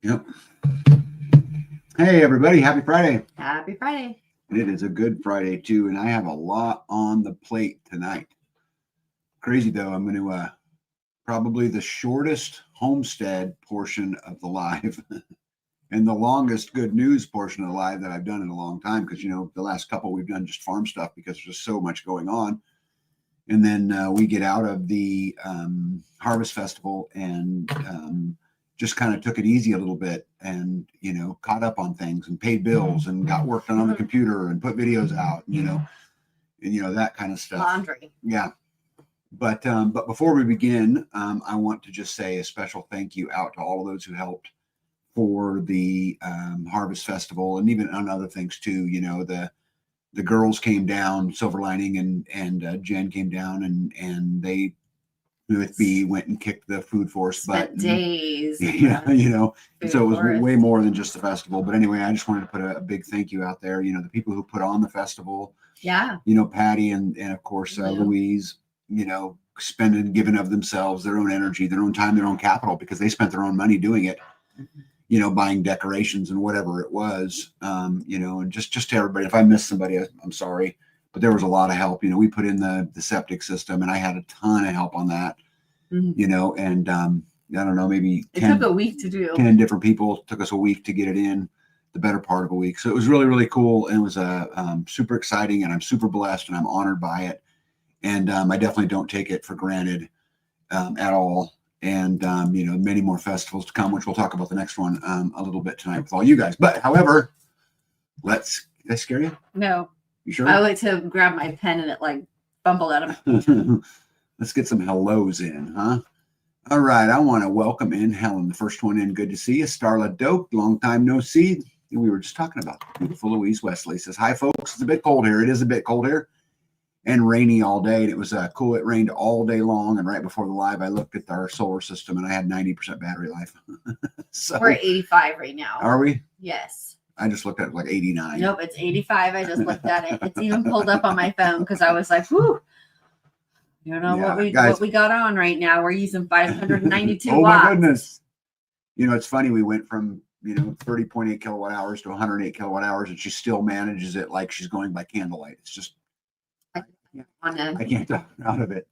Yep. Hey, everybody. Happy Friday. Happy Friday. It is a good Friday, too. And I have a lot on the plate tonight. Crazy, though. I'm going to probably the shortest homestead portion of the live and the longest good news portion of the live that I've done in a long time. Because, the last couple we've done just farm stuff because there's just so much going on. And then we get out of the Harvest Festival and just kind of took it easy a little bit and, caught up on things and paid bills and got work done on the computer and put videos out, and, that kind of stuff. Laundry. Yeah. But before we begin, I want to just say a special thank you out to all of those who helped for the Harvest Festival and even on other things too. The girls came down, Silver Lining and Jen came down and they with B went and kicked the food force butt. Days. Yeah, so it was way more than just the festival. But anyway, I just wanted to put a big thank you out there. The people who put on the festival. Yeah. Patty and of course Louise, spending, giving of themselves, their own energy, their own time, their own capital, because they spent their own money doing it. Buying decorations and whatever it was, and just to everybody, if I missed somebody, I'm sorry, but there was a lot of help. We put in the septic system and I had a ton of help on that, and I don't know, maybe it took a week to do. 10 different people. It took us a week to get it in, the better part of a week. So it was really, really cool. And it was super exciting and I'm super blessed and I'm honored by it. And I definitely don't take it for granted at all. And, many more festivals to come, which we'll talk about the next one a little bit tonight with all you guys. But however, did I scare you? No. You sure? I went to grab my pen and it bumbled out of me. Let's get some hellos in, huh? All right. I want to welcome in Helen, the first one in. Good to see you. Starla Dope, long time no see. We were just talking about beautiful Louise Wesley says, hi, folks. It's a bit cold here. It is a bit cold here. And rainy all day, and it was cool. It rained all day long, and right before the live, I looked at our solar system, and I had 90% battery life. So we're at 85 right now. Are we? Yes. I just looked at it like 89. Nope, it's 85. I just looked at it. It's even pulled up on my phone because I was like, whew. What we got on right now. We're using 592 oh watts. My goodness. It's funny. We went from 30.8 kilowatt hours to 108 kilowatt hours, and she still manages it like she's going by candlelight. It's just. I can't talk out of it.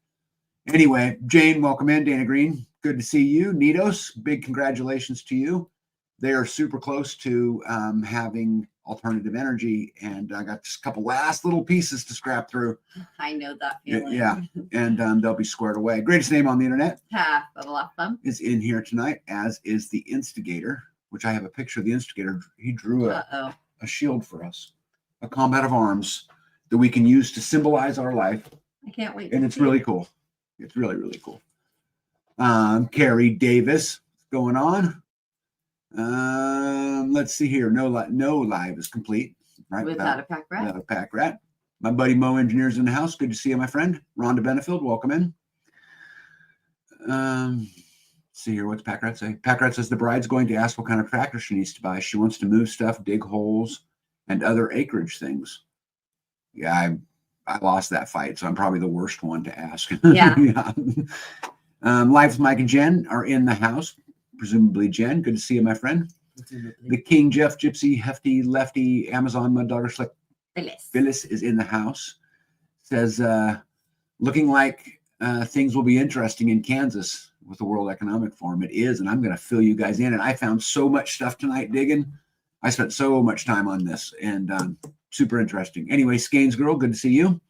Anyway, Jane, welcome in. Dana Green, good to see you. Nidos, big congratulations to you. They are super close to having alternative energy, and I got just a couple last little pieces to scrap through. I know that feeling. Yeah, and they'll be squared away. Greatest name on the internet. Half of a lot of them is in here tonight, as is the Instigator, which I have a picture of the Instigator. He drew a shield for us, a combat of arms that we can use to symbolize our life. I can't wait. And it's really cool. It's really, really cool. Carrie Davis, what's going on? Let's see here. No live is complete. Right? Without a pack rat. Without a pack rat. My buddy Mo Engineers in the house. Good to see you, my friend. Rhonda Benefield, welcome in. Let's see here. What's Pack Rat say? Pack Rat says the bride's going to ask what kind of tractor she needs to buy. She wants to move stuff, dig holes, and other acreage things. Yeah, I lost that fight, so I'm probably the worst one to ask. Yeah. Yeah. Live with Mike and Jen are in the house, presumably Jen. Good to see you, my friend. The King, Jeff, Gypsy, Hefty, Lefty, Amazon, Mud Dogger, Slick. Phyllis is in the house. Says, looking like things will be interesting in Kansas with the World Economic Forum. It is, and I'm going to fill you guys in. And I found so much stuff tonight digging. I spent so much time on this, and super interesting. Anyway, Skanes Girl, good to see you.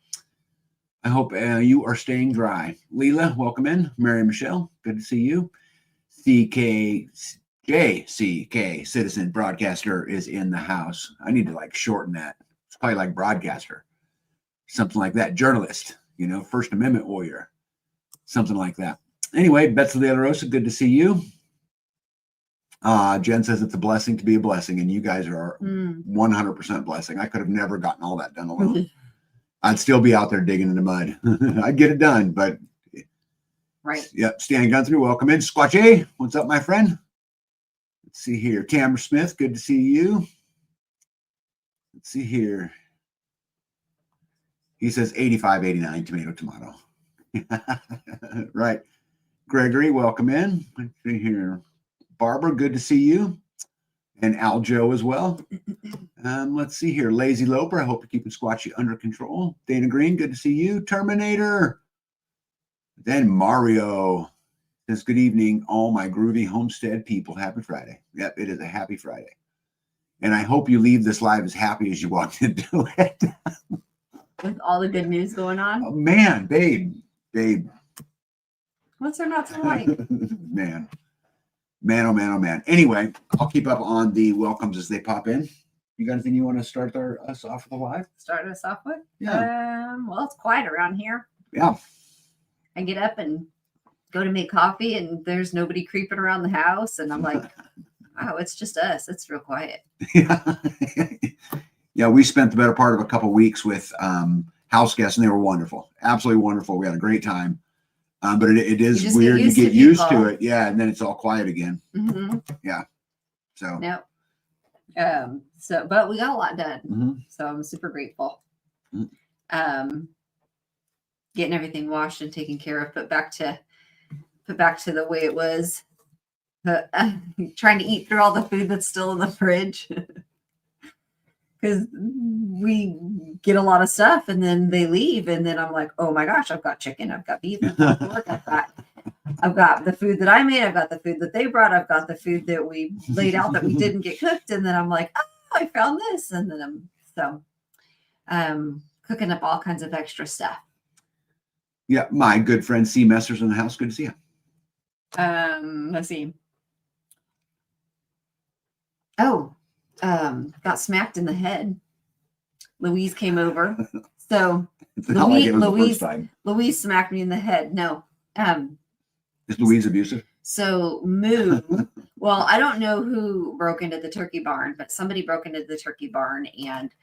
I hope you are staying dry. Leela, welcome in. Mary Michelle, good to see you. JCK, Citizen Broadcaster, is in the house. I need to shorten that. It's probably like broadcaster, something like that. Journalist, First Amendment warrior, something like that. Anyway, Betsy De La Rosa, good to see you. Jen says it's a blessing to be a blessing, and you guys are 100% blessing. I could have never gotten all that done alone. I'd still be out there digging in the mud. I'd get it done, but right. Yep. Stan Gunther, welcome in. Squatchy, what's up, my friend? Let's see here. Tamara Smith, good to see you. Let's see here. He says 85, 89, tomato. Right. Gregory, welcome in. Let's see here. Barbara, good to see you. And Aljo as well. Let's see here. Lazy Loper, I hope you're keeping Squatchy under control. Dana Green, good to see you. Terminator. Then Mario says, good evening, all my groovy homestead people. Happy Friday. Yep, it is a happy Friday. And I hope you leave this live as happy as you walked into it. With all the good news going on. Oh, man, babe. What's there not to like? Man, oh man. Anyway, I'll keep up on the welcomes as they pop in. You got anything you want to start us off with a live? Start us off with? Yeah. Well, it's quiet around here. Yeah. I get up and go to make coffee, and there's nobody creeping around the house, and I'm like, wow, it's just us. It's real quiet. Yeah, we spent the better part of a couple of weeks with house guests, and they were wonderful, absolutely wonderful. We had a great time, but it is weird. You get used to it, yeah, and then it's all quiet again. Mm-hmm. Yeah. So. Yep. But we got a lot done, Mm-hmm. so I'm super grateful. Mm-hmm. Getting everything washed and taken care of, put back to the way it was. Trying to eat through all the food that's still in the fridge. Because we get a lot of stuff and then they leave, and then I'm like, oh my gosh, I've got chicken, I've got beef, I've got the food that I made, I've got the food that they brought, I've got the food that we laid out that we didn't get cooked, and then I'm like, oh, I found this, and then I'm cooking up all kinds of extra stuff. Yeah, my good friend C. Messer's in the house. Good to see you. Let's see. Oh. Got smacked in the head. Louise came over. So Louise smacked me in the head. No. Is Louise abusive? So Moo, well, I don't know who broke into the turkey barn, but somebody broke into the turkey barn and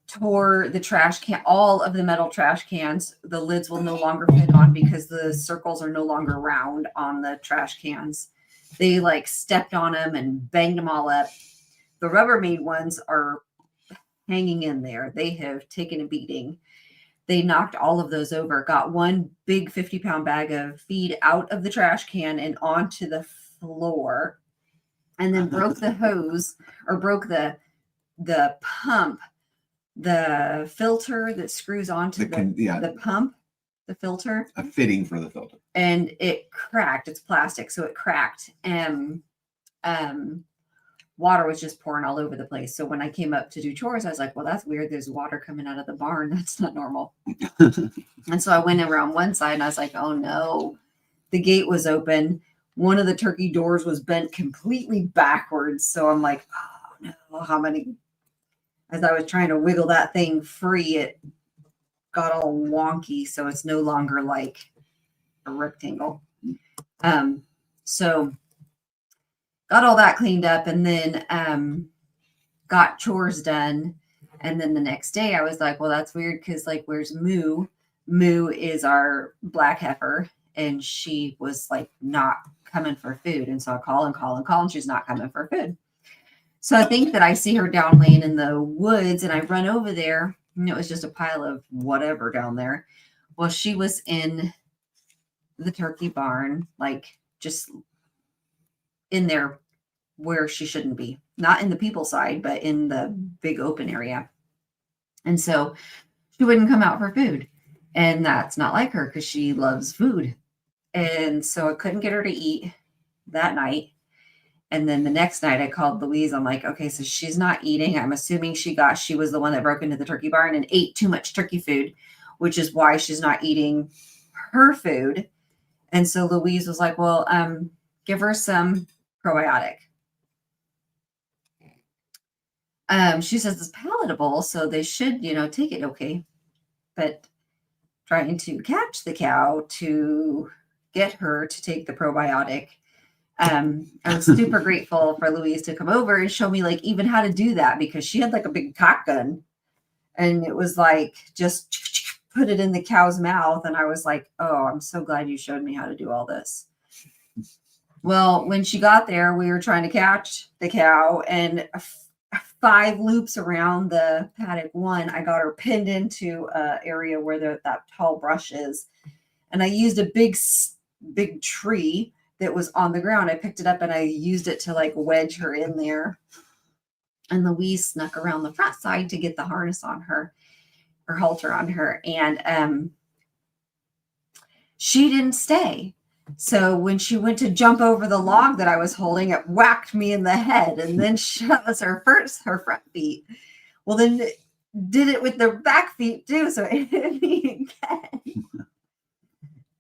tore the trash can, all of the metal trash cans. The lids will no longer fit on because the circles are no longer round on the trash cans. They like stepped on them and banged them all up. The Rubbermaid ones are hanging in there. They have taken a beating. They knocked all of those over, got one big 50-pound bag of feed out of the trash can and onto the floor, and then broke the hose, or broke the pump, the filter that screws onto the pump, the filter. A fitting for the filter. And it cracked. It's plastic, so it cracked. And water was just pouring all over the place. So when I came up to do chores, I was like, well, that's weird. There's water coming out of the barn. That's not normal. And so I went around one side and I was like, oh no. The gate was open. One of the turkey doors was bent completely backwards. So I'm like, oh no, how many? As I was trying to wiggle that thing free, it got all wonky. So it's no longer like a rectangle. So got all that cleaned up, and then got chores done. And then the next day I was like, well, that's weird, because like, where's Moo? Moo is our black heifer, and she was like not coming for food. And so I call, and she's not coming for food. So I think that I see her down laying in the woods, and I run over there, and it was just a pile of whatever down there. Well, she was in the turkey barn, like just in there where she shouldn't be, not in the people side, but in the big open area. And so she wouldn't come out for food, and that's not like her, because she loves food. And so I couldn't get her to eat that night. And then the next night I called Louise. I'm like, okay, so she's not eating. I'm assuming she was the one that broke into the turkey barn and ate too much turkey food, which is why she's not eating her food. And so Louise was like, well, give her some probiotic. She says it's palatable, so they should, take it okay. But trying to catch the cow to get her to take the probiotic, I was super grateful for Louise to come over and show me like even how to do that, because she had like a big cock gun, and it was like just put it in the cow's mouth. And I was like, oh, I'm so glad you showed me how to do all this. Well, when she got there, we were trying to catch the cow, and 5 loops around the paddock one, I got her pinned into an area where that tall brush is. And I used a big tree that was on the ground. I picked it up and I used it to like wedge her in there. And Louise snuck around the front side to get the harness on her, or halter on her. And she didn't stay. So when she went to jump over the log that I was holding, it whacked me in the head. And then that was her front feet. Well, then did it with the back feet too. So it hit me again.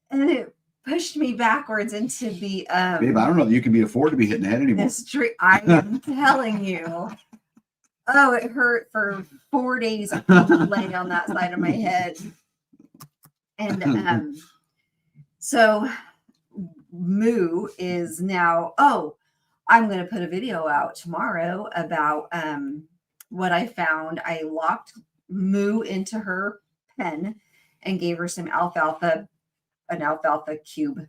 And it pushed me backwards into the Babe, I don't know that you can be afford to be hitting the head anymore. this tree. I am telling you. Oh, it hurt for 4 days. I couldn't lay on that side of my head. And so Moo is now, I'm going to put a video out tomorrow about what I found. I locked Moo into her pen and gave her some an alfalfa cube,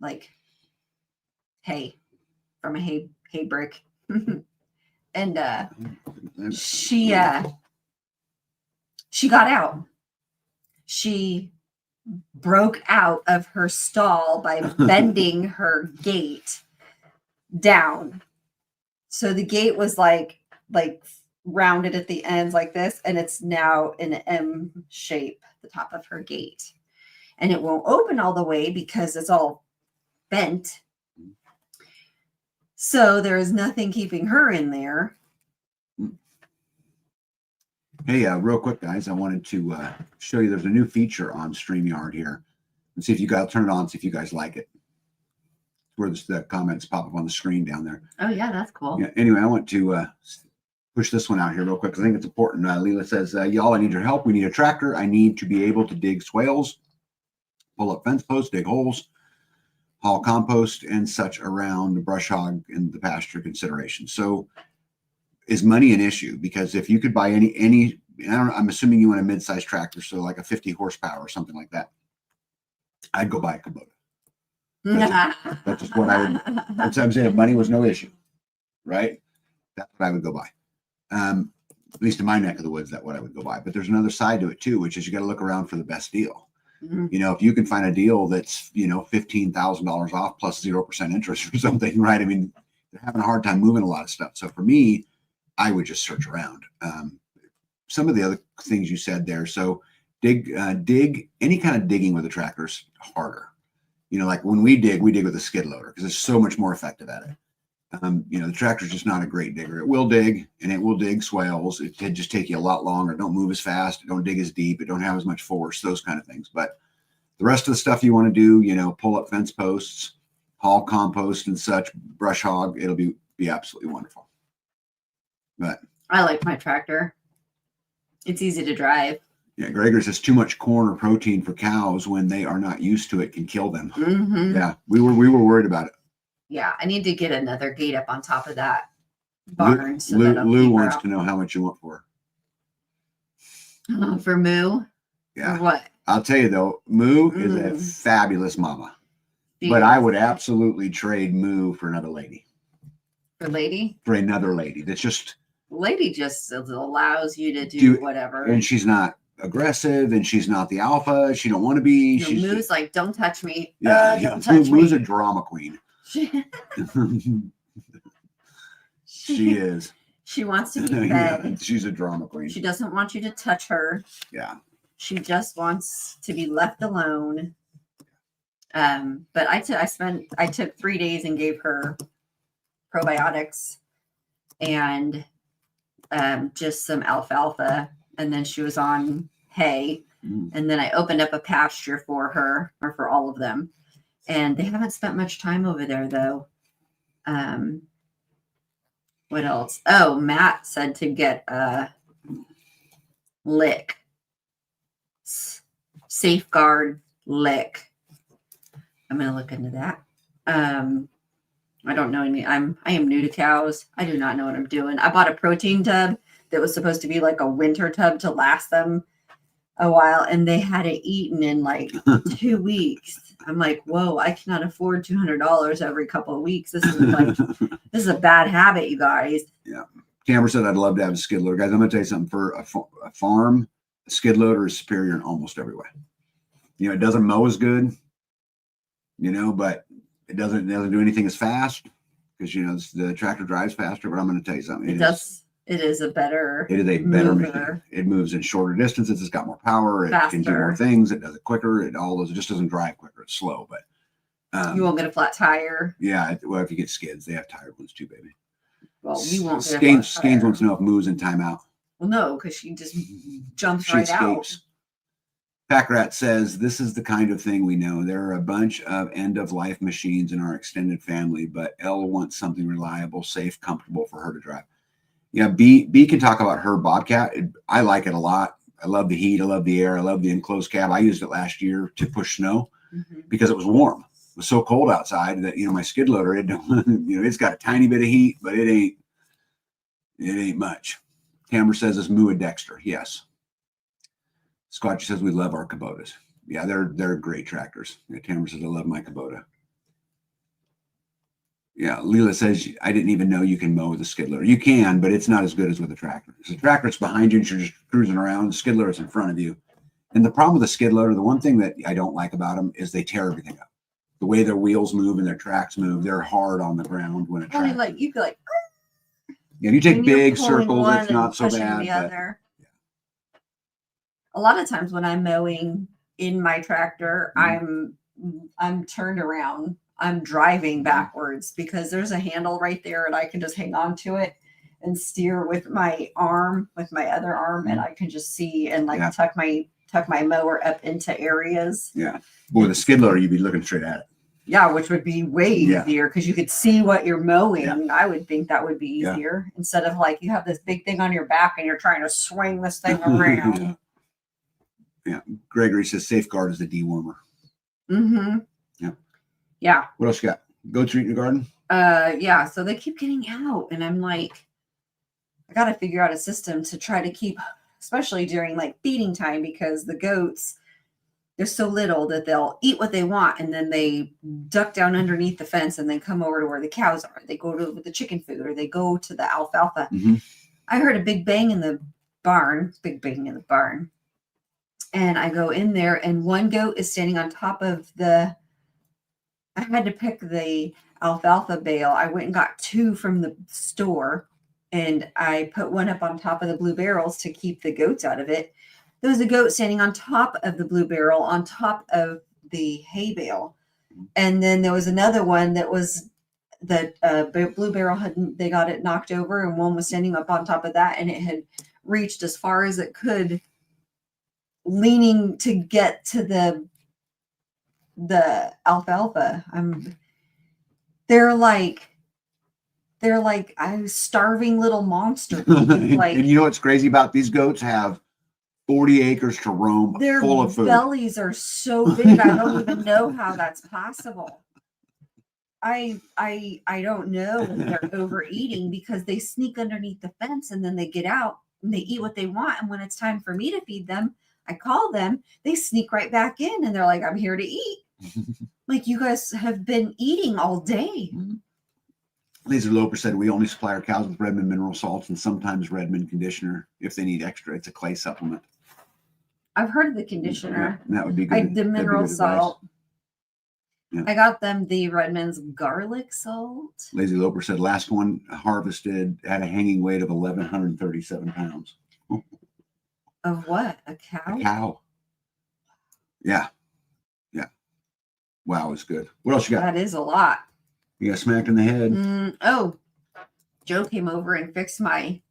like hay from a hay brick. And she got out. She broke out of her stall by bending her gate down. So the gate was like rounded at the ends like this, and it's now in an M shape, the top of her gate. And it won't open all the way because it's all bent. So there is nothing keeping her in there. Hey, real quick, guys, I wanted to show you there's a new feature on StreamYard here. And see if you guys turn it on, see if you guys like it. Where the comments pop up on the screen down there. Oh, yeah, that's cool. Yeah, anyway, I want to push this one out here real quick because I think it's important. Leela says, y'all, I need your help. We need a tractor. I need to be able to dig swales, pull up fence posts, dig holes, haul compost and such around the brush hog and the pasture consideration. So is money an issue? Because if you could buy any, I'm assuming you want a mid-sized tractor, so like a 50 horsepower or something like that, I'd go buy a Kubota. That's just what I would. That's what I'm saying. If money was no issue, right? That's what I would go buy. At least in my neck of the woods, that's what I would go buy. But there's another side to it too, which is you got to look around for the best deal. Mm-hmm. You know, if you can find a deal that's, $15,000 off plus 0% interest or something, right? I mean, they're having a hard time moving a lot of stuff. So for me, I would just search around. Some of the other things you said there. So dig any kind of digging with a tractor is harder. Like when we dig with a skid loader because it's so much more effective at it. The tractor's just not a great digger. It will dig and it will dig swales. It could just take you a lot longer. It don't move as fast. It don't dig as deep. It don't have as much force, those kind of things. But the rest of the stuff you want to do, pull up fence posts, haul compost and such, brush hog, it'll be absolutely wonderful. But I like my tractor. It's easy to drive. Yeah, Gregor says too much corn or protein for cows when they are not used to it can kill them. Mm-hmm. Yeah, we were worried about it. Yeah, I need to get another gate up on top of that barn. Lou wants to know how much you want for her. For Moo? Yeah. For what? I'll tell you though, Moo is a fabulous mama. But I would absolutely trade Moo for another lady. For lady? For another lady. That's just... Lady just allows you to do whatever. And she's not aggressive and she's not the alpha. She don't want to be. No, she's Moo's like, don't touch me. Yeah, don't touch Moo's me. a drama queen. She is. She wants to be fed. She's a drama queen. She doesn't want you to touch her. Yeah. She just wants to be left alone. But I took 3 days and gave her probiotics and just some alfalfa, and then she was on hay. And then I opened up a pasture for her, or for all of them. And they haven't spent much time over there though. What else? Oh, Matt said to get a lick. Safeguard lick. I'm gonna look into that. I don't know any. I am new to cows. I do not know what I'm doing. I bought a protein tub that was supposed to be like a winter tub to last them a while, and they had it eaten in like 2 weeks. I'm like, whoa, I cannot afford $200 every couple of weeks. This is a bad habit, you guys. Yeah. Cameron said I'd love to have a skid loader. Guys, I'm gonna tell you something. For a farm, a skid loader is superior in almost every way. It doesn't mow as good, but It doesn't do anything as fast because the tractor drives faster. But I'm going to tell you something. It does. It is a better. It is a better machine. mover. It moves in shorter distances. It's got more power. It can do more Faster. things. It does it quicker. It just doesn't drive quicker. It's slow, but You won't get a flat tire. yeah. Well, if you get skids, they have tired ones too, baby. Well, you won't get a Skeins flat tire. wants to know if Moo's in timeout. Well, no, because she just jumps She right out. escapes. Packrat says, this is the kind of thing we know. There are a bunch of end-of-life machines in our extended family, but Elle wants something reliable, safe, comfortable for her to drive. Yeah, B can talk about her Bobcat. I like it a lot. I love the heat. I love the air. I love the enclosed cab. I used it last year to push snow because it was warm. It was so cold outside that, my skid loader, it's got a tiny bit of heat, but it ain't much. Tamara says it's Moo and Dexter. Yes. Scotchy says we love our Kubotas. Yeah, they're great tractors. Yeah, Tamara says I love my Kubota. Yeah, Leela says I didn't even know you can mow with a skid loader. You can, but it's not as good as with a tractor. The tractor is behind you and you're just cruising around. The skid loader is in front of you. And the problem with the skid loader, the one thing that I don't like about them is they tear everything up. The way their wheels move and their tracks move, they're hard on the ground when a Only tractor. like you could like. Yeah, if you take when you're big pulling circles, one it's not and so pushing bad. the But other. A lot of times when I'm mowing in my tractor, I'm turned around. I'm driving backwards because there's a handle right there and I can just hang on to it and steer with my arm, with my other arm, and I can just see and like tuck my mower up into areas. Yeah. Boy, the skid loader, you'd be looking straight at it. Yeah, which would be way easier because you could see what you're mowing. Yeah. I would think that would be easier instead of like you have this big thing on your back and you're trying to swing this thing around. Yeah. Gregory says safeguard is the dewormer. Mm-hmm. Yeah. Yeah. What else you got? Goats eating your garden? Yeah. So they keep getting out, and I'm like, I got to figure out a system to try to keep, especially during like feeding time, because the goats, they're so little that they'll eat what they want, and then they duck down underneath the fence and then come over to where the cows are. They go to the chicken food, or they go to the alfalfa. Mm-hmm. I heard a big bang in the barn, and I go in there, and one goat is standing on top of I had to pick the alfalfa bale. I went and got 2 from the store, and I put one up on top of the blue barrels to keep the goats out of it. There was a goat standing on top of the blue barrel, on top of the hay bale. And then there was another one that was the blue barrel they got it knocked over, and one was standing up on top of that, and it had reached as far as it could, leaning to get to the alfalfa. They're like starving little monsters. Like, and you know what's crazy about these goats? Have 40 acres to roam, their full of food. bellies are so big. I don't even know how that's possible. I don't know if they're overeating because they sneak underneath the fence and then they get out and they eat what they want. And when it's time for me to feed them, I call them, they sneak right back in and they're like, I'm here to eat. Like, you guys have been eating all day. Laser Loper said we only supply our cows with Redmond mineral salts and sometimes Redmond conditioner if they need extra. It's a clay supplement. I've heard of the conditioner. Yeah, that would be good. The mineral salt. Yeah. I got them the Redmond's garlic salt. Lazy Loper said last one harvested had a hanging weight of 1,137 pounds. Of what? A cow? A cow. Yeah. Yeah. Wow, it's good. What else you got? That is a lot. You got smacked in the head. Oh, Joe came over and fixed my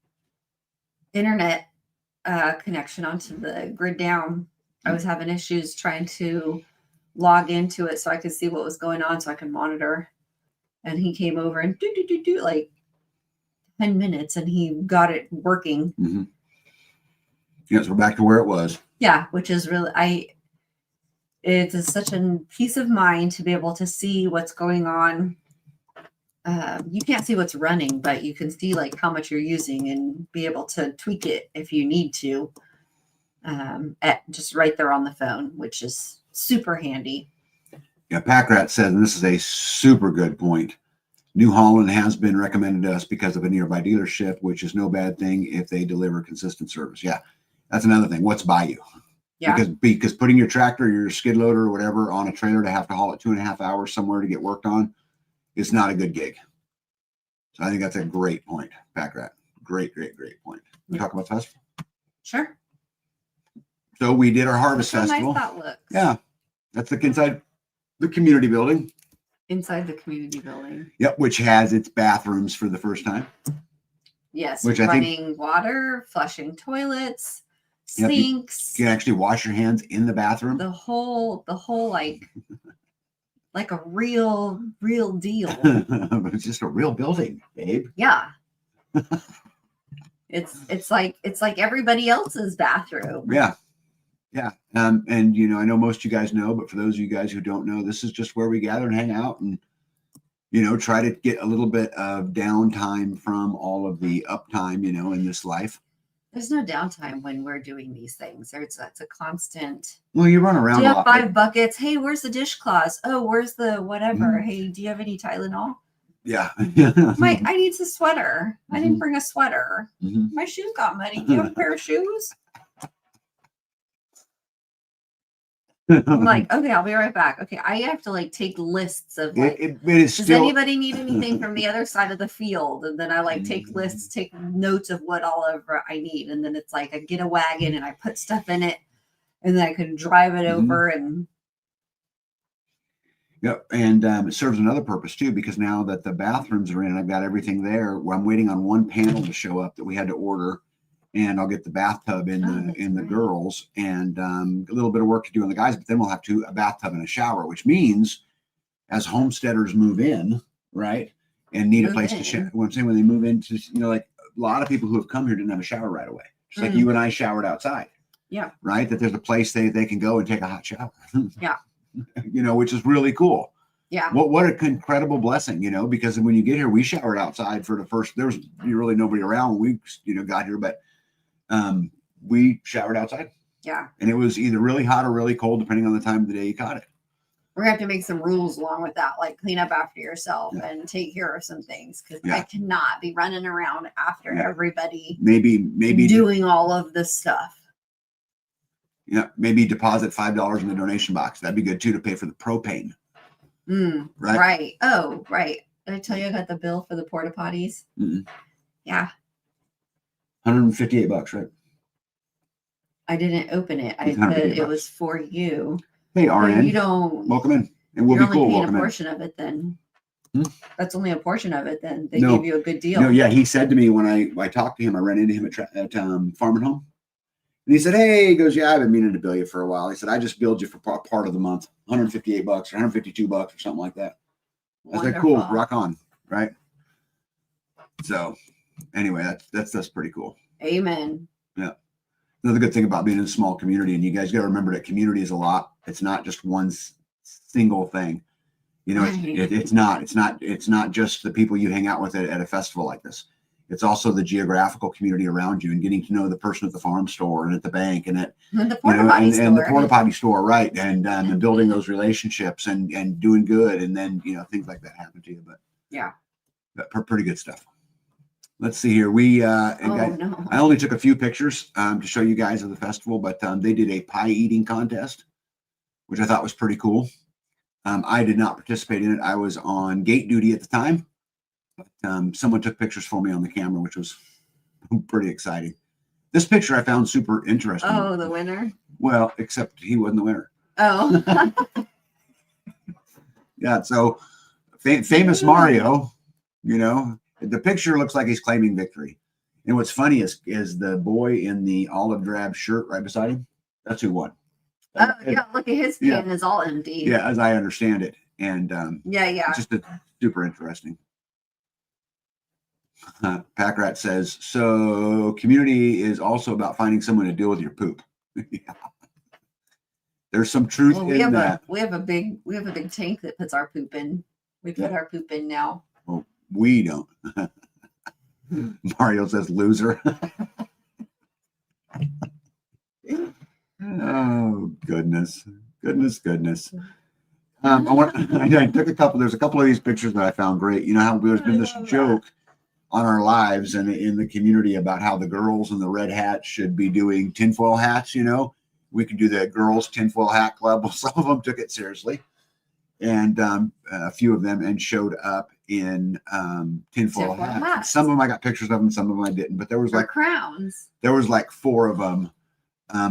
internet connection onto the Grid Down. I was having issues trying to log into it so I could see what was going on so I could monitor. And he came over and do like 10 minutes and he got it working. Mm-hmm. Yes, we're back to where it was. Yeah, which is really, it's such a peace of mind to be able to see what's going on. You can't see what's running, but you can see like how much you're using and be able to tweak it if you need to, at just right there on the phone, which is super handy. Yeah, Packrat says, and this is a super good point, New Holland has been recommended to us because of a nearby dealership, which is no bad thing if they deliver consistent service. Yeah, that's another thing. What's by you? Yeah. Because putting your tractor, your skid loader, or whatever on a trailer to have to haul it 2.5 hours somewhere to get worked on is not a good gig. So I think that's a great point, Pack Rat. Great point. We talk about festival. Sure. So we did our harvest Look how festival. nice that looks. Yeah, that's inside the community building. Inside the community building. Yep, which has its bathrooms for the first time. Yes, Which I think- running water, flushing toilets, Yep, sinks, You can actually wash your hands in the bathroom. the whole like a real deal. It's just a real building, babe. Yeah. It's like everybody else's bathroom. Yeah. And you know, I know most of you guys know, but for those of you guys who don't know, this is just where we gather and hang out and, you know, try to get a little bit of downtime from all of the uptime, you know, in this life. There's no downtime when we're doing these things. It's a constant. Well, you run around Do you a have lot. 5 buckets? Hey, where's the dishcloths? Oh, where's the whatever? Mhm. Hey, do you have any Tylenol? Yeah. I need a sweater. I didn't bring a sweater. Mhm. My shoes got muddy. Do you have a pair of shoes? I'm like, okay, I'll be right back. Okay, I have to like take lists of like, it is does still. anybody need anything from the other side of the field? And then I like take lists, take notes of what all over I need. And then it's like I get a wagon and I put stuff in it and then I can drive it Mhm. over and Yep, and it serves another purpose too, because now that the bathrooms are in, I've got everything there. Well, I'm waiting on one panel to show up that we had to order, and I'll get the bathtub in Oh, the that's in the great. girls, and a little bit of work to do on the guys. But then we'll have a bathtub and a shower, which means as homesteaders move in, right, and need a Move place to in. shower. What I'm saying, when they move into, you know, like a lot of people who have come here didn't have a shower right away, just like Mm. you and I showered outside. Yeah. Right. That there's a place they can go and take a hot shower. Yeah. You know, which is really cool. yeah. What an incredible blessing, you know, because when you get here, we showered outside for the first, there was really nobody around when we, you know, got here, but we showered outside Yeah. and it was either really hot or really cold, depending on the time of the day you caught it. We're gonna have to make some rules along with that, like clean up after yourself Yeah. and take care of some things because Yeah. I cannot be running around after Yeah. everybody Maybe doing all of this stuff. yeah, maybe deposit $5 in the donation box. That'd be good too, to pay for the propane. Right. Right. Oh, right. Did I tell you I got the bill for the porta potties? Mm-mm. Yeah. $158, right? I didn't open it. I It's 158 put it bucks. was for you. Hey, So RN, you don't. welcome in, and we'll You're be only cool. paying Welcome a in. portion of it then. Hmm? That's only a portion of it then. They No. gave you a good deal. No, yeah, he said to me when I talked to him, I ran into him at Farm and Home, and he said, "Hey," he goes, "Yeah, I've been meaning to bill you for a while." He said, "I just billed you for part of the month, $158 or $152 or something like that." I was like, "Cool, Wonderful. rock on," right? So, anyway, that's pretty cool. Amen. Another good thing about being in a small community, and you guys got to remember that community is a lot. It's not just one single thing. You know, Right. it's not just the people you hang out with at a festival like this. It's also the geographical community around you and getting to know the person at the farm store and at the bank and at And the you porta know, potty and, store. and the porta potty store, right? And building those relationships and doing good, and then you know things like that happen to you. But Yeah. but pretty good stuff. Let's see here. We and Oh guys, no. I only took a few pictures to show you guys of the festival, but they did a pie eating contest, which I thought was pretty cool. I did not participate in it. I was on gate duty at the time, but someone took pictures for me on the camera, which was pretty exciting. This picture I found super interesting. Oh, the winner. Well, except he wasn't the winner. Oh. Yeah, so famous Mario, you know, the picture looks like he's claiming victory. And what's funny is the boy in the olive drab shirt right beside him. That's who won. Oh yeah. Look at his Yeah. can is all empty. Yeah, as I understand it. And Yeah. Yeah. it's just super interesting. Pack Rat says, so community is also about finding someone to deal with your poop. Yeah. There's some truth Well, we in that. have a big tank that puts our poop in. We put our poop in now. We don't. Mario says loser. Oh goodness. I took a couple. There's a couple of these pictures that I found great. You know how there's been this joke on our lives and in the community about how the girls in the red hats should be doing tinfoil hats, you know, We could do the girls tinfoil hat club. Well, some of them took it seriously, and a few of them and showed up in tinfoil hats. hats. Some of them I got pictures of them, some of them I didn't. But there was Or crowns. there was like 4 of them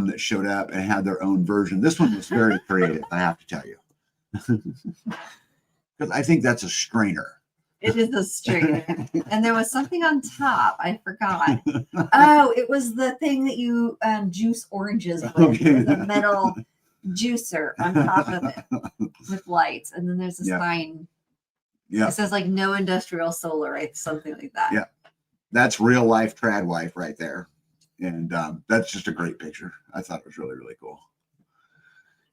that showed up and had their own version. This one was very creative, I have to tell you, because I think that's a strainer. It is a strainer. And there was something on top. I forgot. Oh, it was the thing that you juice oranges with. Okay. It was a metal juicer on top of it with lights. And then there's a Yeah. sign. Yeah, It says like no industrial solar, right? Something like that. Yeah. that's real life trad wife right there. And that's just a great picture. I thought it was really, really cool.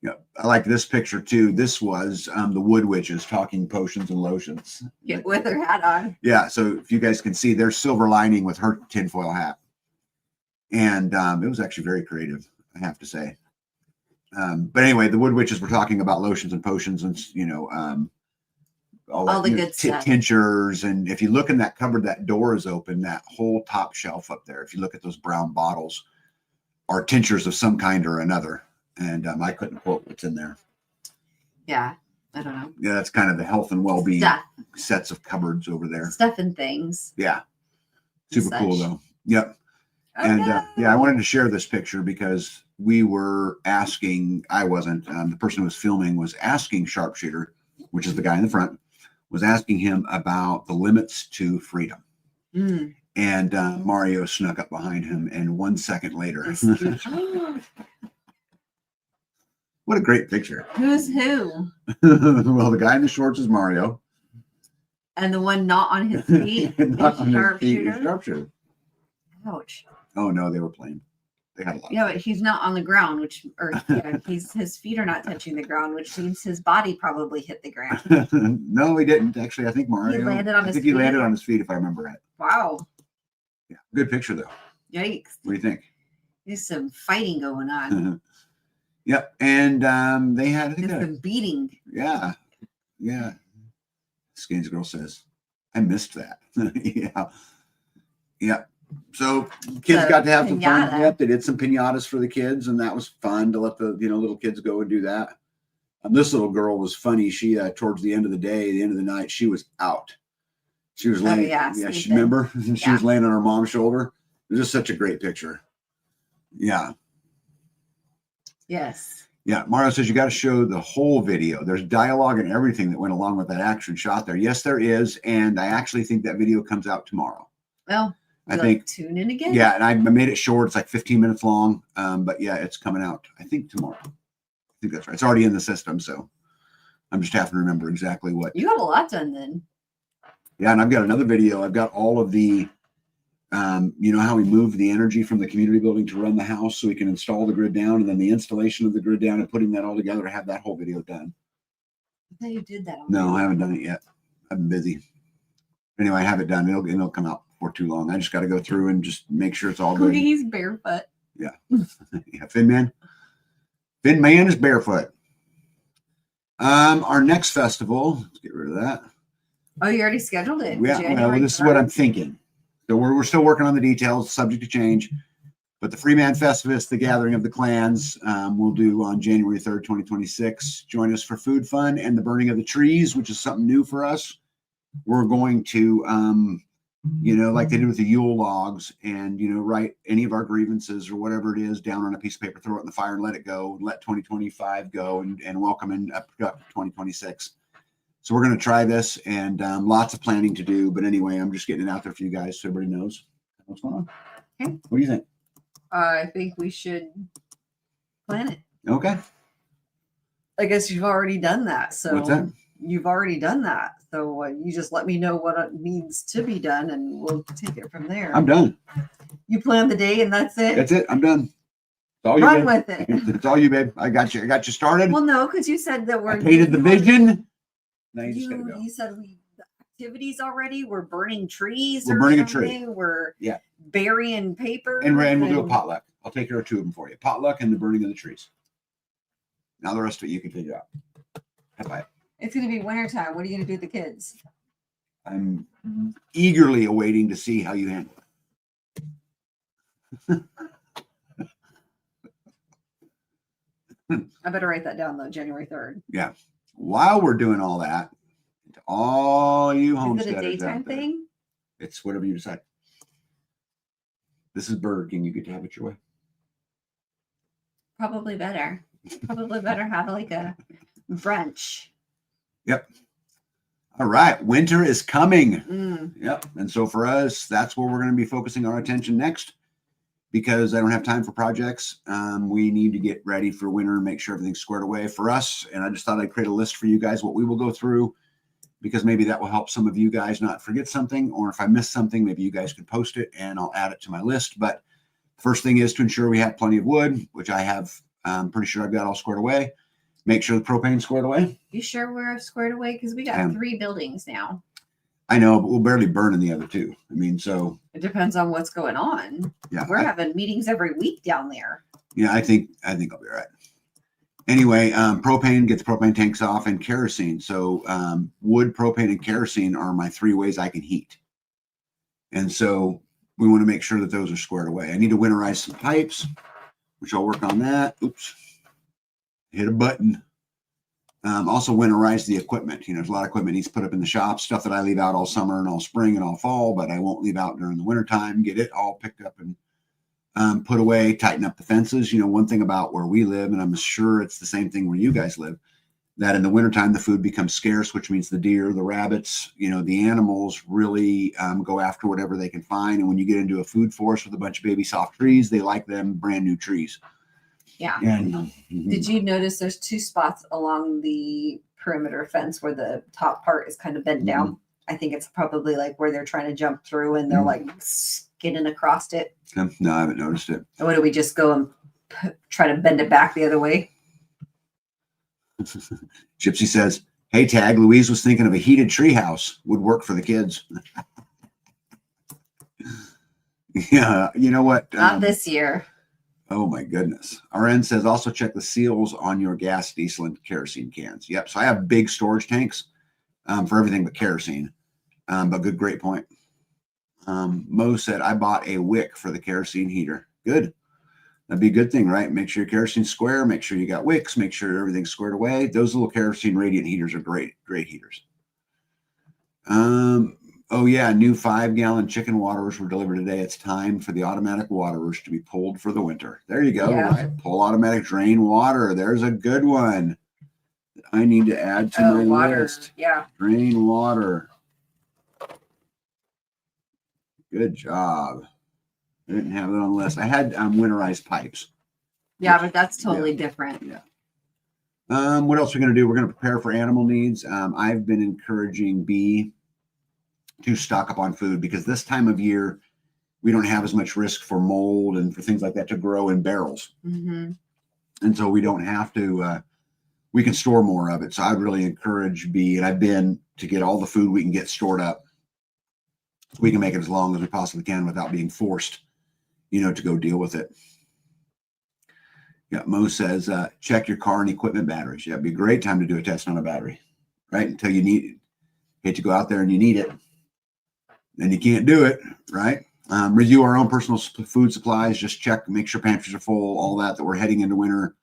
Yeah, I like this picture too. This was the Wood Witches talking potions and lotions. Yeah, with her hat on. Yeah, so if you guys can see, there's silver lining with her tinfoil hat. And it was actually very creative, I have to say. But anyway, the Wood Witches were talking about lotions and potions and, all the you good stuff. Tinctures. And if you look in that cupboard, that door is open, that whole top shelf up there. If you look at those brown bottles, are tinctures of some kind or another. And I couldn't quote what's in there. Yeah, I don't know. Yeah, that's kind of the health and well-being Stuff. sets of cupboards over there. Stuff and things. Yeah. And Super cool such. though. Yep. Oh, And no. yeah, I wanted to share this picture because we were asking, I wasn't, the person who was filming was asking Sharpshooter, which is the guy in the front, was asking him about the limits to freedom. Mm. And Mario snuck up behind him, and 1 second later, what a great picture. Who's who? Well, the guy in the shorts is Mario. And the one not on his feet Not is on his feet is Sharpshooter. Sharpshooter. Ouch. Oh no, they were playing. They had a lot. Yeah, but he's not on the ground, his feet are not touching the ground, which means his body probably hit the ground. No, he didn't. Actually, I think Mario. landed on I his think he landed feet? on his feet, if I remember right. Wow. Yeah, good picture though. Yikes. What do you think? There's some fighting going on. Yep, and they had. I think There's that, some beating. yeah, yeah. Skins girl says, "I missed that." Yeah, yeah. So kids The got to have some fun. piñata. Yep, they did some pinatas for the kids, and that was fun to let the little kids go and do that. This little girl was funny. She towards the end of the day, the end of the night, she was out. She was laying. yeah, She sleeping. remember she Yeah. was laying on her mom's shoulder. It was just such a great picture. Yeah. Yes. Yeah, Mario says you got to show the whole video. There's dialogue and everything that went along with that action shot there. Yes, there is, and I actually think that video comes out tomorrow. Well, I you think, tune in again. yeah, and I made it short. It's like 15 minutes long, but yeah, it's coming out. I think tomorrow. I think that's right. It's already in the system, so I'm just having to remember exactly what. You got a lot done then. Yeah, and I've got another video. I've got all of the. You know how we moved the energy from the community building to run the house so we can install the grid down, and then the installation of the grid down and putting that all together to have that whole video done. I thought you did that. No, I already. haven't done it yet. I've been busy. Anyway, I have it done. It'll come out before too long. I just got to go through and just make sure it's all good. He's barefoot. Yeah, Fin Man. Fin Man is barefoot. Our next festival. Let's get rid of that. Oh, you already scheduled it. Yeah, January well, this is what 3rd? I'm thinking. So we're still working on the details, subject to change. But the Freeman Festivus, the Gathering of the Clans, we'll do on January 3rd, 2026. Join us for food fun and the burning of the trees, which is something new for us. We're going to, like they did with the Yule logs, and write any of our grievances or whatever it is down on a piece of paper, throw it in the fire, and let it go. Let 2025 go, and welcome in a productive 2026. So we're going to try this, and lots of planning to do. But anyway, I'm just getting it out there for you guys so everybody knows what's going on. Okay. What do you think? I think we should plan it. Okay. I guess you've already done that. So What's that? You've already done that. So you just let me know what needs to be done, and we'll take it from there. I'm done. You plan the day, and that's it. That's it. I'm done. It's all you, Run babe. with it. It's all you, babe. I got you. I got you started. Well, no, because you said that we're I painted the vision. Now you just gotta go. You said the activities already. We're burning trees. We're or burning a tree. something. We're Yeah. burying paper. And we'll do a potluck. I'll take care of 2 of them for you. Potluck and the burning of the trees. Now the rest of it you can figure out. Bye. It's going to be wintertime. What are you going to do with the kids? I'm eagerly awaiting to see how you handle it. I better write that down though, January 3rd. While we're doing all that, to all you Is it a homesteaders daytime out there, thing? it's whatever you decide. This is Burger King. You get to have it your way. Probably better. Probably better have like a brunch. Yep. All right. Winter is coming. Mm. Yep. And so for us, that's where we're going to be focusing our attention next, because I don't have time for projects. We need to get ready for winter and make sure everything's squared away for us. And I just thought I'd create a list for you guys, what we will go through, because maybe that will help some of you guys not forget something, or if I miss something, maybe you guys could post it and I'll add it to my list. But the first thing is to ensure we have plenty of wood, which I have. I'm pretty sure I've got all squared away. Make sure the propane's squared away. You sure we're squared away? Because we got 3 buildings now. I know, but we'll barely burn in the other 2. I mean, so It depends on what's going on. yeah, We're having meetings every week down there. yeah, I think I'll be all right. Anyway, propane, get the propane tanks off, and kerosene. So wood, propane, and kerosene are my 3 ways I can heat. And so we want to make sure that those are squared away. I need to winterize some pipes, which I'll work on that. Oops, hit a button. Also winterize the equipment. You know, there's a lot of equipment needs put up in the shop, stuff that I leave out all summer and all spring and all fall, but I won't leave out during the wintertime. Get it all picked up and put away, tighten up the fences. You know, one thing about where we live, and I'm sure it's the same thing where you guys live, that in the wintertime, the food becomes scarce, which means the deer, the rabbits, you know, the animals really go after whatever they can find. And when you get into a food forest with a bunch of baby soft trees, they like them brand new trees. Yeah. And Did you notice there's 2 spots along the perimeter fence where the top part is kind of bent down? I think it's probably like where they're trying to jump through and they're like skidding across it. no, I haven't noticed it. Or do we just go and try to bend it back the other way? Gypsy says, "Hey, Tag, Louise was thinking of a heated tree house. Would work for the kids." Yeah, you know what? Not this year. Oh my goodness. RN says also check the seals on your gas, diesel, and kerosene cans. Yep. So I have big storage tanks for everything but kerosene. But great point. Mo said I bought a wick for the kerosene heater. Good. That'd be a good thing, right? Make sure your kerosene's square. Make sure you got wicks. Make sure everything's squared away. Those little kerosene radiant heaters are great heaters. Oh yeah, new 5-gallon chicken waterers were delivered today. It's time for the automatic waterers to be pulled for the winter. There you go. Yeah. Right. Pull automatic drain water. There's a good one. I need to add to my water. list. Yeah. Drain water. Good job. I didn't have it on the list. I had winterized pipes. Yeah, but that's totally different. Yeah. What else are we going to do? We're going to prepare for animal needs. I've been encouraging B to stock up on food because this time of year, we don't have as much risk for mold and for things like that to grow in barrels. Mm-hmm. And so we don't have to, we can store more of it. So I'd really encourage B, and I've been to get all the food we can get stored up. So we can make it as long as we possibly can without being forced, you know, to go deal with it. Yeah, Mo says, check your car and equipment batteries. Yeah, it'd be a great time to do a test on a battery, right? Until you need it. Hate to go out there and you need it. Then you can't do it, right? Review our own personal food supplies. Just check, make sure pantries are full, all that we're heading into winter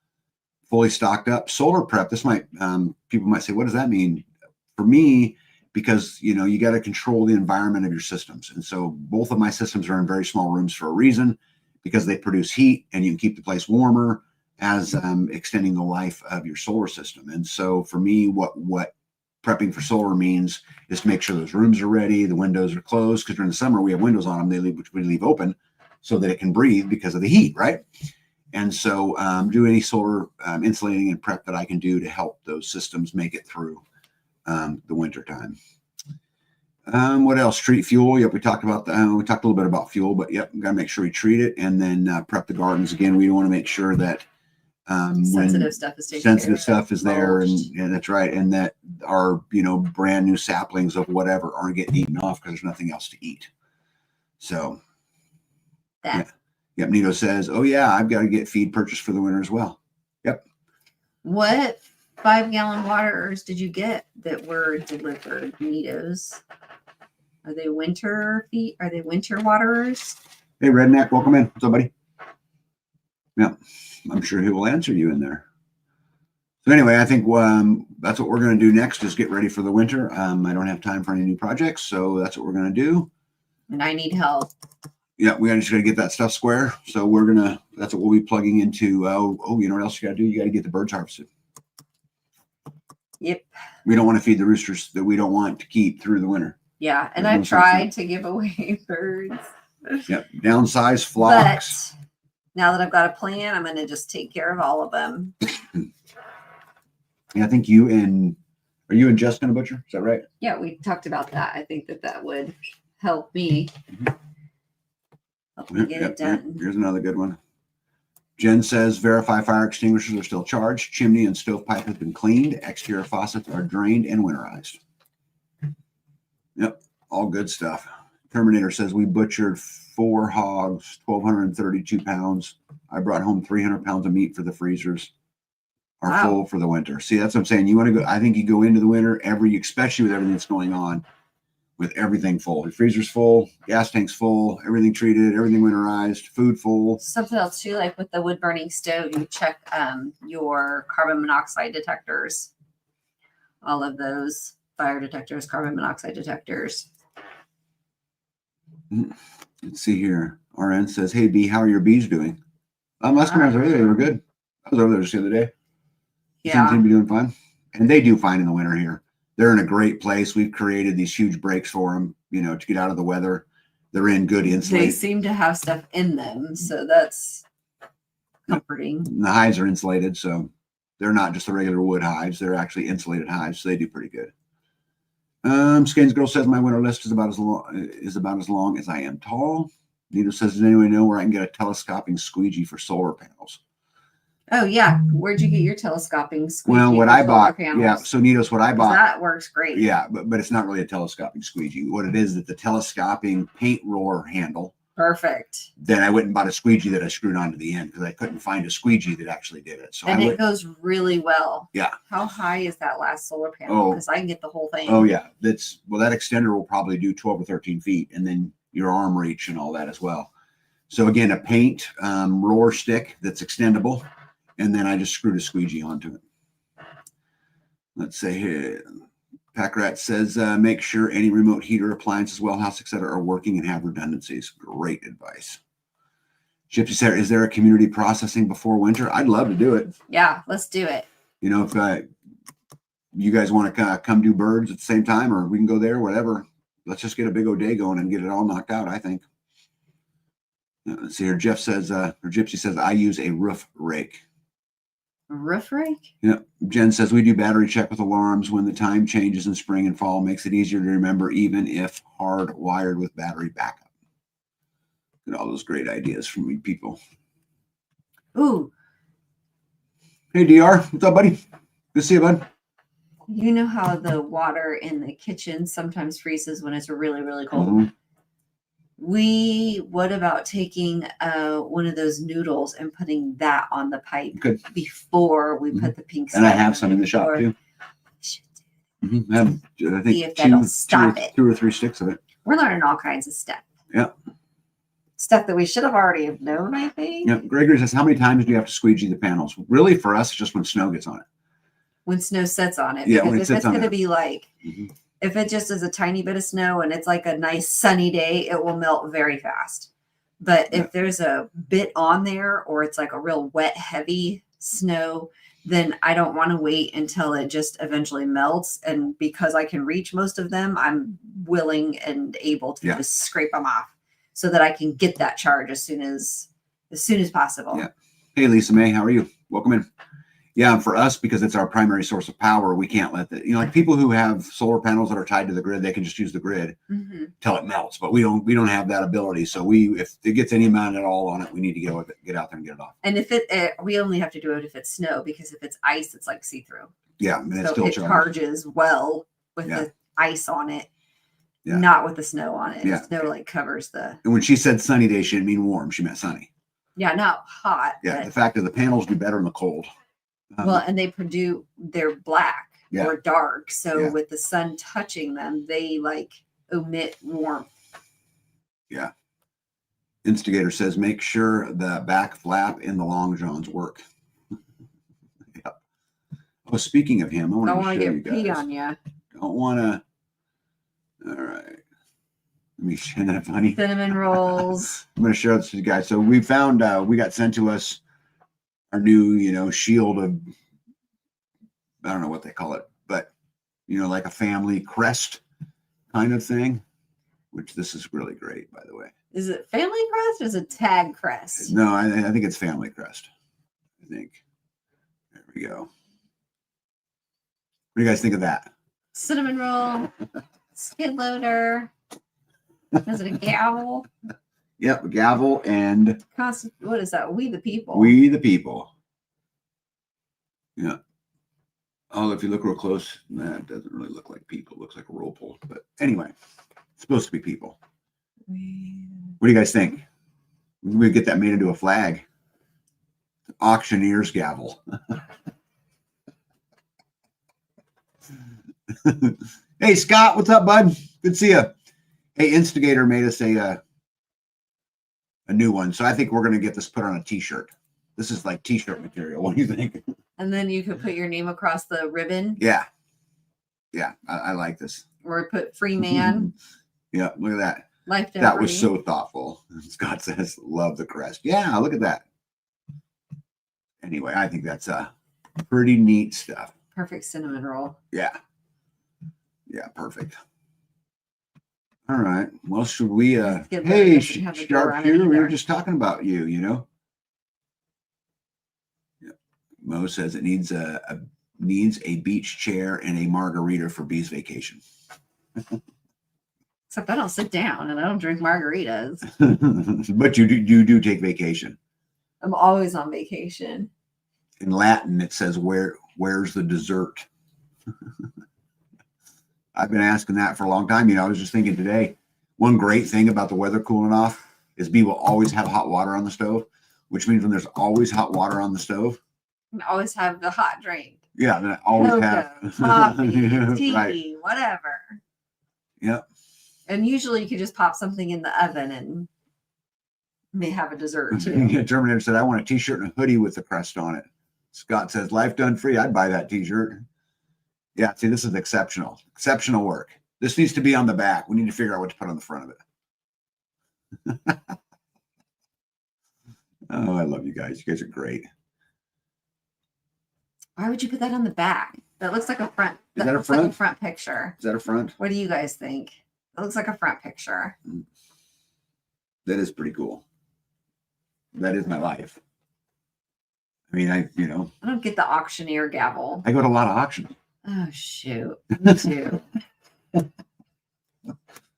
fully stocked up. Solar prep, this might, people might say, what does that mean? For me, because, you know, you got to control the environment of your systems. And so both of my systems are in very small rooms for a reason, because they produce heat and you can keep the place warmer as extending the life of your solar system. And so for me, what prepping for solar means is to make sure those rooms are ready, the windows are closed, because during the summer we have windows on them, which we leave open so that it can breathe because of the heat, right? And so do any solar insulating and prep that I can do to help those systems make it through the winter time. What else? Treat fuel. Yep, we talked about that. We talked a little bit about fuel, but yep, we got to make sure we treat it and then prep the gardens. Again, we want to make sure that Sensitive stuff is taken care of. sensitive stuff is there, and that's right, and that our, you know, brand new saplings of whatever aren't getting eaten off because there's nothing else to eat. So that. Yeah. Yep. Nito says, oh yeah, I've got to get feed purchased for the winter as well. Yep. What 5-gallon waterers did you get that were delivered? Nitos. Are they winter feet? Are they winter waterers? Hey, Redneck, welcome in. What's up, buddy? Yeah, I'm sure he will answer you in there. So anyway, I think that's what we're going to do next is get ready for the winter. I don't have time for any new projects, so that's what we're going to do. And I need help. Yeah, we just got to get that stuff square. So that's what we'll be plugging into. You know what else you got to do? You got to get the birds harvested. Yep. We don't want to feed the roosters that we don't want to keep through the winter. Yeah, and There's I've no sense tried to give away birds. Yep, downsize flocks. But now that I've got a plan, I'm going to just take care of all of them. Yeah, I think are you and Jess going to butcher? Is that right? Yeah, we talked about that. I think that would help me. Help me get it done. Here's another good one. Jen says, verify fire extinguishers are still charged. Chimney and stovepipe have been cleaned. Exterior faucets are drained and winterized. Yep, all good stuff. Terminator says, we butchered 4 hogs, 1,232 pounds. I brought home 300 pounds of meat for the freezers. Are Wow. full for the winter. See, that's what I'm saying. You want to go, I think you go into the winter, especially with everything that's going on, with everything full. Your freezer's full, gas tank's full, everything treated, everything winterized, food full. Something else too, like with the wood burning stove, you check your carbon monoxide detectors. All of those fire detectors, carbon monoxide detectors. Let's see here. RN says, hey, B, how are your bees doing? Last time I was over there, they were good. I was over there just the other day. Yeah. Seem to be doing fine. And they do fine in the winter here. They're in a great place. We've created these huge breaks for them, to get out of the weather. They're in good insulation. They seem to have stuff in them, so that's comforting. And the hives are insulated, so they're not just the regular wood hives. They're actually insulated hives, so they do pretty good. Skins Girl says my winter list is about as long as I am tall. Nito says, does anyone know where I can get a telescoping squeegee for solar panels? Oh yeah, where'd you get your telescoping squeegee? Well, what for I solar bought, panels? yeah. So Nito's what I bought. That works great. Yeah, but it's not really a telescoping squeegee. What it is that the telescoping paint roller handle. Perfect. Then I went and bought a squeegee that I screwed onto the end because I couldn't find a squeegee that actually did it. So it goes really well. Yeah. How high is that last solar panel? Because I can get the whole thing. Oh yeah, that extender will probably do 12 or 13 feet, and then your arm reach and all that as well. So again, a paint roller stick that's extendable. And then I just screwed a squeegee onto it. Let's say here, Packrat says, make sure any remote heater, appliances, well house, etc., are working and have redundancies. Great advice. Gypsy said, is there a community processing before winter? I'd love to do it. Yeah, let's do it. If you guys want to come do birds at the same time, or we can go there, whatever. Let's just get a big old day going and get it all knocked out, I think. Let's see here. Gypsy says, I use a roof rake. Roof rake? Yeah. Jen says we do battery check with alarms when the time changes in spring and fall. Makes it easier to remember, even if hardwired with battery backup. And all those great ideas from you people. Ooh. Hey, DR. What's up, buddy? Good to see you, bud. You know how the water in the kitchen sometimes freezes when it's really, really cold? Mm-hmm. What about taking one of those noodles and putting that on the pipe before we put the pink stuff? And I have some in the shop too. I have, I think two or three sticks of it. We're learning all kinds of stuff. Yeah. Stuff that we should have already have known, I think. Yeah. Gregory says, how many times do you have to squeegee the panels? Really, for us, it's just when snow gets on it. When snow sits on it. Yeah. Because When if it's going to be like, if it just is a tiny bit of snow and it's like a nice sunny day, it will melt very fast. But if there's a bit on there or it's like a real wet, heavy snow, then I don't want to wait until it just eventually melts. And because I can reach most of them, I'm willing and able to just scrape them off so that I can get that charge as soon as possible. Yeah. Hey, Lisa May, how are you? Welcome in. Yeah, for us, because it's our primary source of power, we can't let like people who have solar panels that are tied to the grid, they can just use the grid till it melts. But we don't have that ability. So if it gets any amount at all on it, we need to get out there and get it off. And if we only have to do it if it's snow, because if it's ice, it's like see-through. Yeah, and so it charges well with the ice on it, not with the snow on it. Yeah. Snow like covers the. And when she said sunny day, she didn't mean warm. She meant sunny. Yeah, not hot. Yeah, the fact that the panels do better in the cold. Well, and they're black or dark. So with the sun touching them, they like emit warmth. Yeah. Instigator says, make sure the back flap in the long johns work. Yep. Oh, speaking of him, I Don't want want to to show you get pee guys. on you. Don't want to. All right. Let me share that funny. Cinnamon rolls. I'm going to share this with you guys. So we found, we got sent to us our new, shield of, I don't know what they call it, but, like a family crest kind of thing, which this is really great, by the way. Is it family crest or is it tag crest? No, I think it's family crest. I think. There we go. What do you guys think of that? Cinnamon roll, skid loader. Is it a gavel? Yep, gavel and What is that? We the people. we the people. Yeah. Oh, if you look real close, that doesn't really look like people. It looks like a roll pull. But anyway, it's supposed to be people. What do you guys think? We get that made into a flag. Auctioneer's gavel. Hey, Scott, what's up, bud? Good to see you. Hey, Instigator made us a new one, so I think we're going to get this put on a T-shirt. This is like T-shirt material. What do you think? And then you could put your name across the ribbon. Yeah, I like this. Or put free man. Yeah, look at that. Life done That was free. so thoughtful. Scott says, "Love the crest." Yeah, look at that. Anyway, I think that's pretty neat stuff. Perfect cinnamon roll. Yeah, perfect. All right. Well, should we? Hey, Sharpshooter, we were just talking about you. Yeah. Mo says it needs a beach chair and a margarita for Bee's vacation. Except I don't sit down and I don't drink margaritas. But you do take vacation. I'm always on vacation. In Latin, it says, "Where's the dessert?" I've been asking that for a long time. I was just thinking today, one great thing about the weather cooling off is Bee will always have hot water on the stove, which means when there's always hot water on the stove, I always have the hot drink. yeah, then I always Cocoa, have coffee, tea, right. whatever. Yep. And usually you could just pop something in the oven and may have a dessert too. Yeah, Terminator said, "I want a T-shirt and a hoodie with the crest on it." Scott says, "Life done free. I'd buy that T-shirt." Yeah, see, this is exceptional work. This needs to be on the back. We need to figure out what to put on the front of it. Oh, I love you guys. You guys are great. Why would you put that on the back? That looks like a front. Is that a looks like front? a front picture. Is that a front? What do you guys think? It looks like a front picture. That is pretty cool. That is my life. I mean, I don't get the auctioneer gavel. I go to a lot of auctions. Oh shoot. Me too.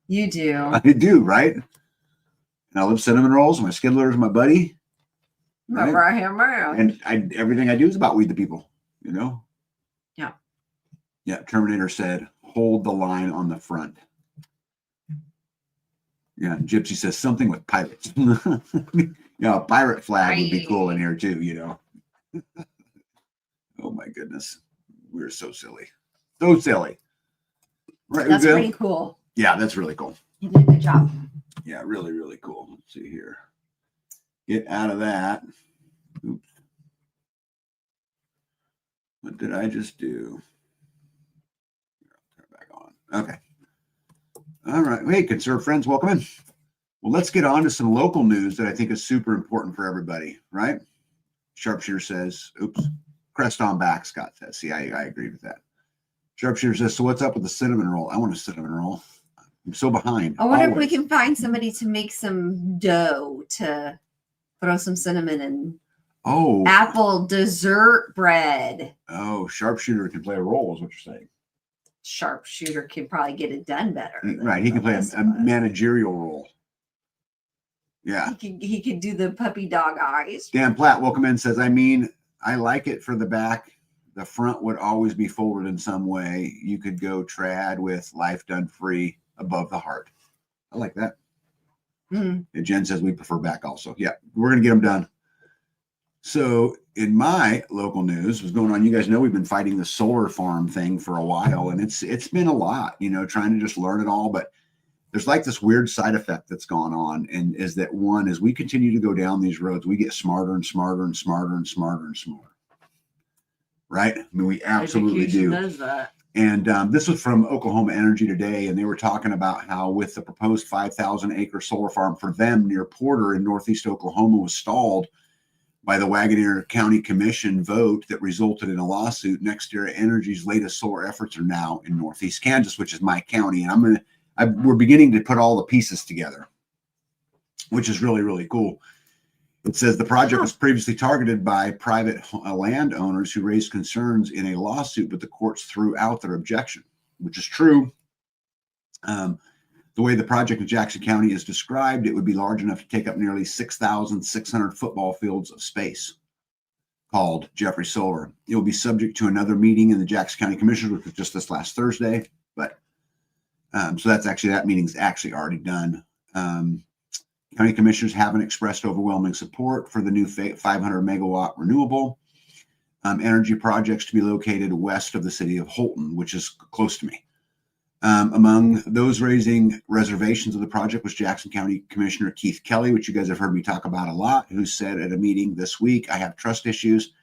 You do. I do, right? And I love cinnamon rolls. My Skidler's my buddy. Right? Right here, man. And everything I do is about we the people, Yeah. Yeah, Terminator said, "Hold the line on the front." Yeah, Gypsy says something with pirates. A pirate flag would be cool in here too, Oh my goodness. We're so silly. So silly. Right, That's pretty cool. Yeah, that's really cool. You did a good job. Yeah, really, really cool. Let's see here. Get out of that. Oops. What did I just do? Turn it back on. Okay. All right. Hey, Conserve friends, welcome in. Well, let's get on to some local news that I think is super important for everybody, right? Sharpshooter says, oops, crest on back, Scott says. See, I agree with that. Sharpshooter says, "So what's up with the cinnamon roll?" I want a cinnamon roll. I'm so behind. I wonder if we can find somebody to make some dough to throw some cinnamon in. Oh. Apple dessert bread. Oh, Sharpshooter can play a role, is what you're saying. Sharpshooter can probably get it done better. Right. He can play a managerial role. Yeah. He could do the puppy dog eyes. Dan Platt, welcome in, says, I like it for the back. The front would always be folded in some way. You could go trad with life done free above the heart. I like that. Mm-hmm. And Jen says we prefer back also. Yeah, we're going to get them done. So in my local news, what's going on? You guys know we've been fighting the solar farm thing for a while, and it's been a lot, trying to just learn it all. But there's like this weird side effect that's gone on, and is that one, as we continue to go down these roads, we get smarter and smarter and smarter and smarter and smarter. right? I mean, we absolutely do. Education does that. And this was from Oklahoma Energy Today, and they were talking about how with the proposed 5,000-acre solar farm for them near Porter in northeast Oklahoma was stalled by the Wagoneer County Commission vote that resulted in a lawsuit. NextEra Energy's latest solar efforts are now in northeast Kansas, which is my county, and we're beginning to put all the pieces together, which is really, really cool. It says the project was previously targeted by private landowners who raised concerns in a lawsuit, but the courts threw out their objection, which is true. The way the project in Jackson County is described, it would be large enough to take up nearly 6,600 football fields of space, called Jeffrey Solar. It will be subject to another meeting in the Jackson County Commission, which was just this last Thursday. But so that meeting's actually already done. County commissioners haven't expressed overwhelming support for the new 500 megawatt renewable energy projects to be located west of the city of Holton, which is close to me. Among those raising reservations of the project was Jackson County Commissioner Keith Kelly, which you guys have heard me talk about a lot, who said at a meeting this week, I have trust issues.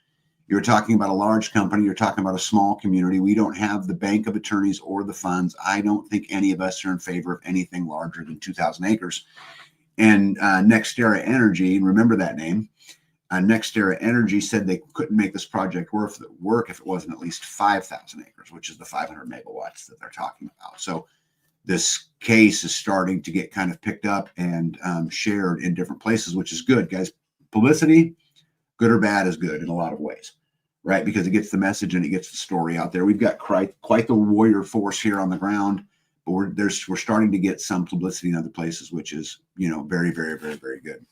You're talking about a large company. You're talking about a small community. We don't have the bank of attorneys or the funds. I don't think any of us are in favor of anything larger than 2,000 acres. And NextEra Energy, remember that name, NextEra Energy said they couldn't make this project work if it wasn't at least 5,000 acres, which is the 500 megawatts that they're talking about. So this case is starting to get kind of picked up and shared in different places, which is good, guys. Publicity, good or bad, is good in a lot of ways, right? Because it gets the message and it gets the story out there. We've got quite the warrior force here on the ground. But we're starting to get some publicity in other places, which is, very, very, very, very good.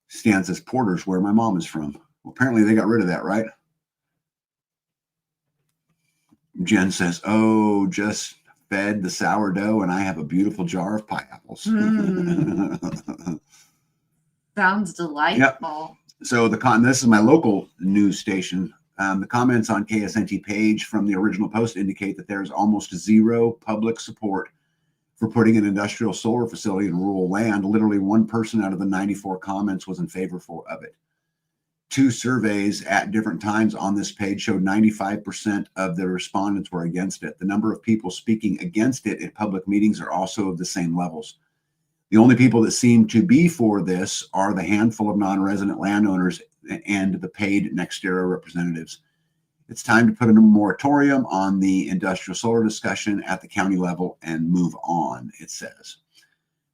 Stan says Porter's where my mom is from. Well, apparently they got rid of that, right? Jen says, oh, just fed the sourdough and I have a beautiful jar of pineapples. Sounds delightful. Yep. So this is my local news station. The comments on KSNT page from the original post indicate that there is almost zero public support for putting an industrial solar facility in rural land. Literally one person out of the 94 comments was in favor of it. 2 surveys at different times on this page showed 95% of the respondents were against it. The number of people speaking against it at public meetings are also of the same levels. The only people that seem to be for this are the handful of non-resident landowners and the paid NextEra representatives. It's time to put in a moratorium on the industrial solar discussion at the county level and move on, it says.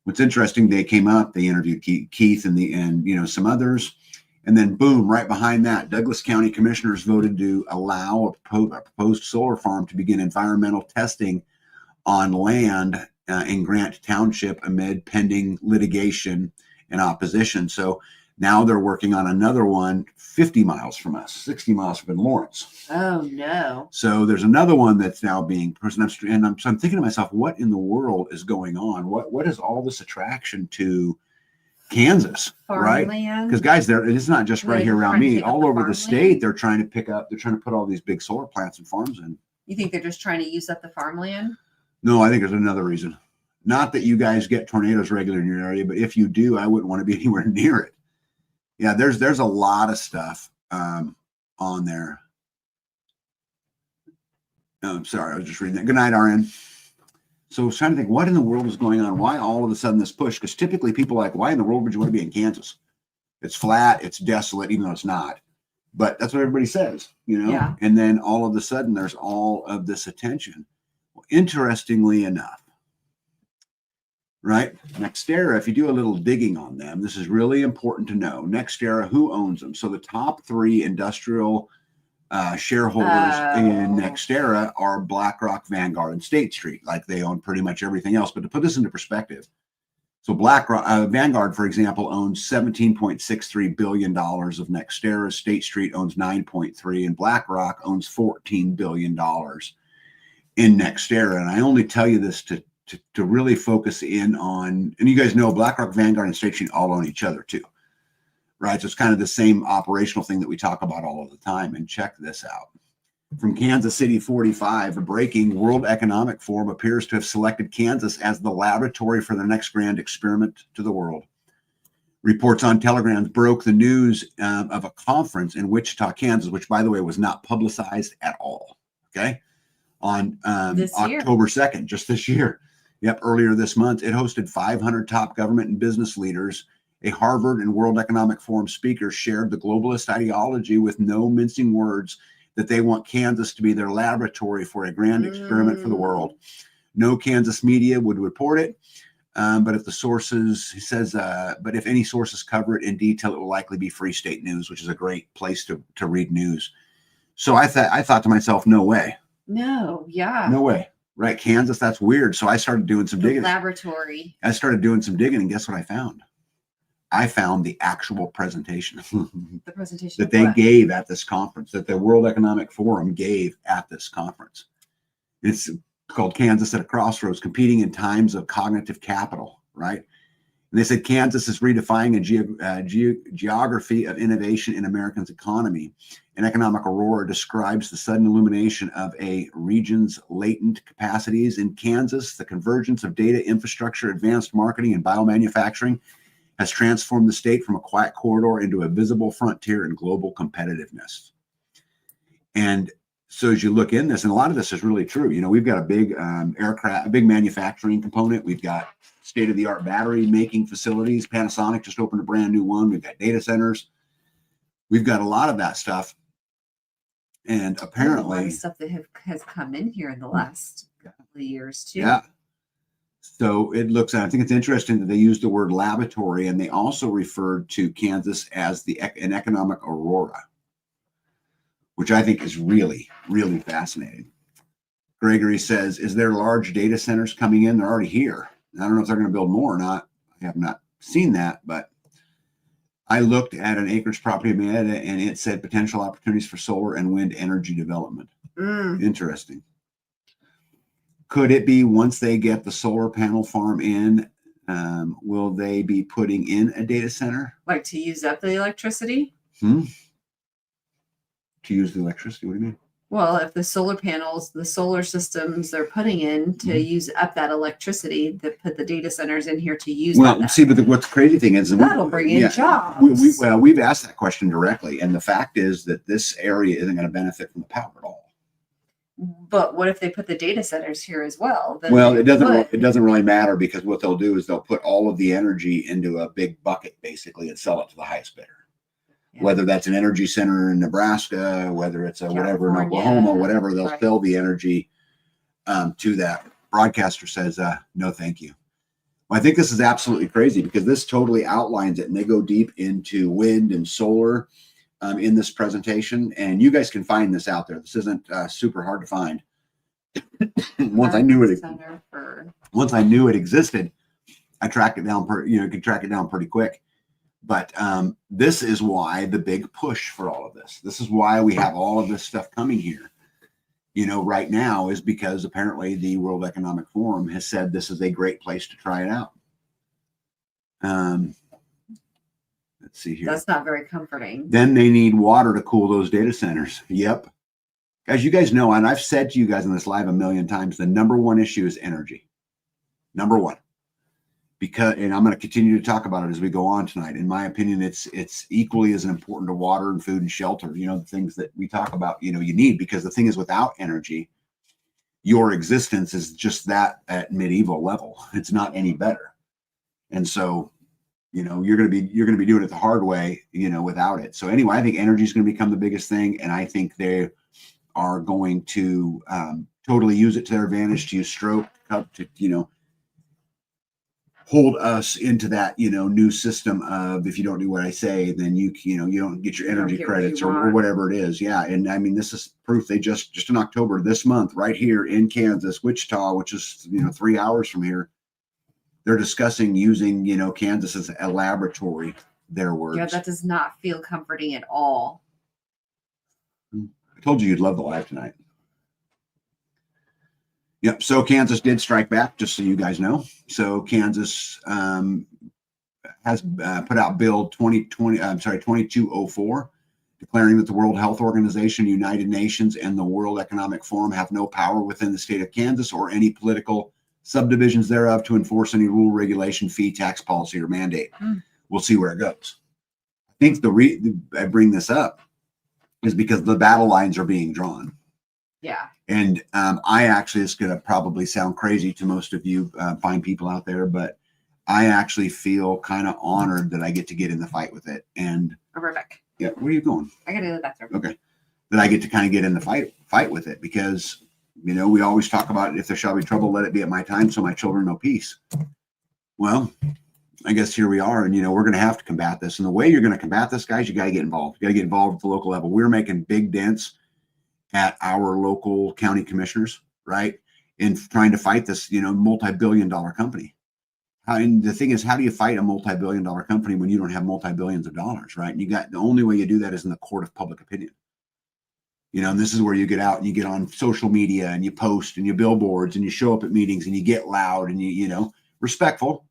What's interesting, they came up, they interviewed Keith and some others, and then boom, right behind that, Douglas County commissioners voted to allow a proposed solar farm to begin environmental testing on land in Grant Township amid pending litigation and opposition. So now they're working on another one 50 miles from us, 60 miles from Lawrence. Oh, no. So there's another one that's now being presented. And I'm thinking to myself, what in the world is going on? What is all this attraction to Kansas, right? Because guys, it's not just right here around me. All over the state, they're trying to put all these big solar plants and farms in. You think they're just trying to use up the farmland? No, I think there's another reason. Not that you guys get tornadoes regularly in your area, but if you do, I wouldn't want to be anywhere near it. Yeah, there's a lot of stuff on there. Oh, I'm sorry, I was just reading that. Good night, RN. So I was trying to think, what in the world is going on? Why all of a sudden this push? Because typically people are like, why in the world would you want to be in Kansas? It's flat, it's desolate, even though it's not. But that's what everybody says, Yeah. And then all of a sudden there's all of this attention. Well, interestingly enough, right? NextEra, if you do a little digging on them, this is really important to know. NextEra, who owns them? So the top 3 industrial shareholders in NextEra are BlackRock, Vanguard, and State Street. Like they own pretty much everything else. But to put this into perspective, so Vanguard, for example, owns $17.63 billion of NextEra. State Street owns 9.3, and BlackRock owns $14 billion in NextEra. And I only tell you this to really focus in on, and you guys know BlackRock, Vanguard, and State Street all own each other too, right? So it's kind of the same operational thing that we talk about all of the time. And check this out. From Kansas City 45, a breaking World Economic Forum appears to have selected Kansas as the laboratory for the next grand experiment to the world. Reports on Telegrams broke the news of a conference in Wichita, Kansas, which, by the way, was not publicized at all. Okay. On This year. October 2nd, just this year. Yep. Earlier this month, it hosted 500 top government and business leaders. A Harvard and World Economic Forum speaker shared the globalist ideology with no mincing words that they want Kansas to be their laboratory for a grand experiment for the world. No Kansas media would report it. But if the sources, he says, but if any sources cover it in detail, it will likely be Free State News, which is a great place to read news. So I thought to myself, no way. No, yeah. No way. Right. Kansas, that's weird. So I started doing some digging. Laboratory. I started doing some digging, and guess what I found? I found the actual presentation. The presentation that they gave at this conference, that the World Economic Forum gave at this conference. It's called Kansas at a Crossroads, Competing in Times of Cognitive Capital, right? And they said Kansas is redefining a geography of innovation in America's economy. An economic aurora describes the sudden illumination of a region's latent capacities. In Kansas, the convergence of data infrastructure, advanced marketing, and biomanufacturing has transformed the state from a quiet corridor into a visible frontier in global competitiveness. And so as you look in this, and a lot of this is really true, you know, we've got a big aircraft, a big manufacturing component. We've got state-of-the-art battery making facilities. Panasonic just opened a brand new one. We've got data centers. We've got a lot of that stuff. And apparently, a lot of stuff that has come in here in the last couple of years too. Yeah. So it looks, I think it's interesting that they used the word laboratory, and they also referred to Kansas as an economic aurora, which I think is really, really fascinating. Gregory says, is there large data centers coming in? They're already here. I don't know if they're going to build more or not. I have not seen that, but I looked at an acreage property in Marietta, and it said potential opportunities for solar and wind energy development. Interesting. Could it be once they get the solar panel farm in, will they be putting in a data center? Like to use up the electricity? To use the electricity? What do you mean? Well, if the solar panels, the solar systems they're putting in to use up that electricity, that put the data centers in here to use. Well, see, but what's the crazy thing is that'll bring in jobs. We've asked that question directly, and the fact is that this area isn't going to benefit from the power at all. But what if they put the data centers here as well? Well, it doesn't really matter, because what they'll do is they'll put all of the energy into a big bucket, basically, and sell it to the highest bidder. Yeah. Whether that's an energy center in Nebraska, whether it's a whatever in Oklahoma, whatever, they'll sell the energy to that. Broadcaster says, no, thank you. Well, I think this is absolutely crazy, because this totally outlines it, and they go deep into wind and solar in this presentation, and you guys can find this out there. This isn't super hard to find. Once I knew it existed, I tracked it down. Could track it down pretty quick. But this is why the big push for all of this. This is why we have all of this stuff coming here, right now, is because apparently the World Economic Forum has said this is a great place to try it out. Let's see here. That's not very comforting. Then they need water to cool those data centers. Yep. As you guys know, and I've said to you guys in this live a million times, the number one issue is energy. Number one. And I'm going to continue to talk about it as we go on tonight. In my opinion, it's equally as important to water and food and shelter, the things that we talk about, you need, because the thing is, without energy, your existence is just that at medieval level. It's not any better. And so, you're going to be doing it the hard way, without it. So anyway, I think energy is going to become the biggest thing. And I think they are going to totally use it to their advantage, to use stroke to, hold us into that, new system of, if you don't do what I say, then you don't get your energy credits or whatever it is. Yeah. And I mean, this is proof. They just in October this month, right here in Kansas, Wichita, which is, 3 hours from here, they're discussing using, Kansas as a laboratory, their words. Yeah, that does not feel comforting at all. I told you you'd love the live tonight. Yep. So Kansas did strike back, just so you guys know. So Kansas has put out Bill 2204, declaring that the World Health Organization, United Nations, and the World Economic Forum have no power within the state of Kansas or any political subdivisions thereof to enforce any rule, regulation, fee, tax policy, or mandate. we'll see where it goes. I think I bring this up is because the battle lines are being drawn. Yeah. And I actually, it's going to probably sound crazy to most of you fine people out there, but I actually feel kind of honored that I get to get in the fight with it. And Perfect. yeah, where are you going? I gotta go to the bathroom. Okay. That I get to kind of get in the fight with it because, you know, we always talk about if there shall be trouble, let it be at my time, so my children know peace. Well, I guess here we are, and you know, we're going to have to combat this. And the way you're going to combat this, guys, you got to get involved. You got to get involved at the local level. We're making big dents at our local county commissioners, right, in trying to fight this, you know, multi-billion-dollar company. And the thing is, how do you fight a multi-billion-dollar company when you don't have multi-billions of dollars, right? And the only way you do that is in the court of public opinion. You know, and this is where you get out and you get on social media and you post and you billboards and you show up at meetings and you get loud and you know, respectful,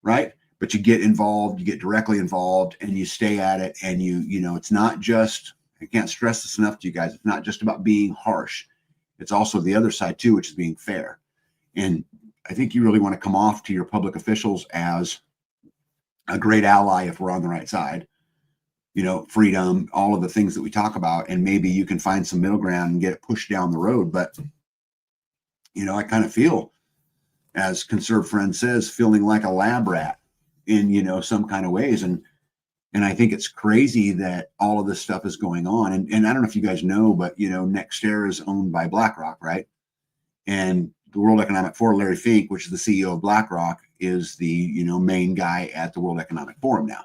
right? But you get involved, you get directly involved and you stay at it. And you know, it's not just, I can't stress this enough to you guys. It's not just about being harsh. It's also the other side too, which is being fair. And I think you really want to come off to your public officials as a great ally if we're on the right side. You know, freedom, all of the things that we talk about, and maybe you can find some middle ground and get it pushed down the road. But, you know, I kind of feel, as Conserve Friend says, feeling like a lab rat in, you know, some kind of ways. And I think it's crazy that all of this stuff is going on. And I don't know if you guys know, but, you know, NextEra is owned by BlackRock, right? And the World Economic Forum, Larry Fink, which is the CEO of BlackRock, is the, you know, main guy at the World Economic Forum now.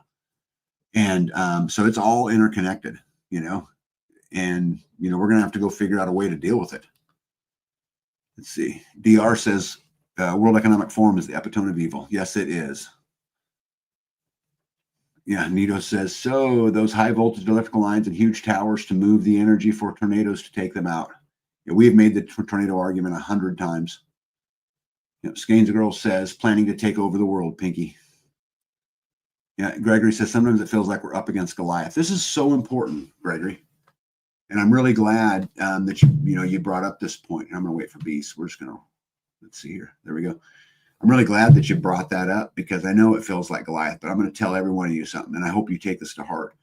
And so it's all interconnected, you know, and, you know, we're going to have to go figure out a way to deal with it. Let's see. DR says World Economic Forum is the epitome of evil. Yes, it is. Yeah, Nito says, so those high voltage electrical lines and huge towers to move the energy for tornadoes to take them out. Yeah, we've made the tornado argument 100 times. You know, Scanes Girl says, planning to take over the world, Pinky. Yeah, Gregory says, sometimes it feels like we're up against Goliath. This is so important, Gregory. And I'm really glad that you brought up this point. I'm going to wait for Beast. We're just going to, let's see here. There we go. I'm really glad that you brought that up because I know it feels like Goliath, but I'm going to tell every one of you something. And I hope you take this to heart.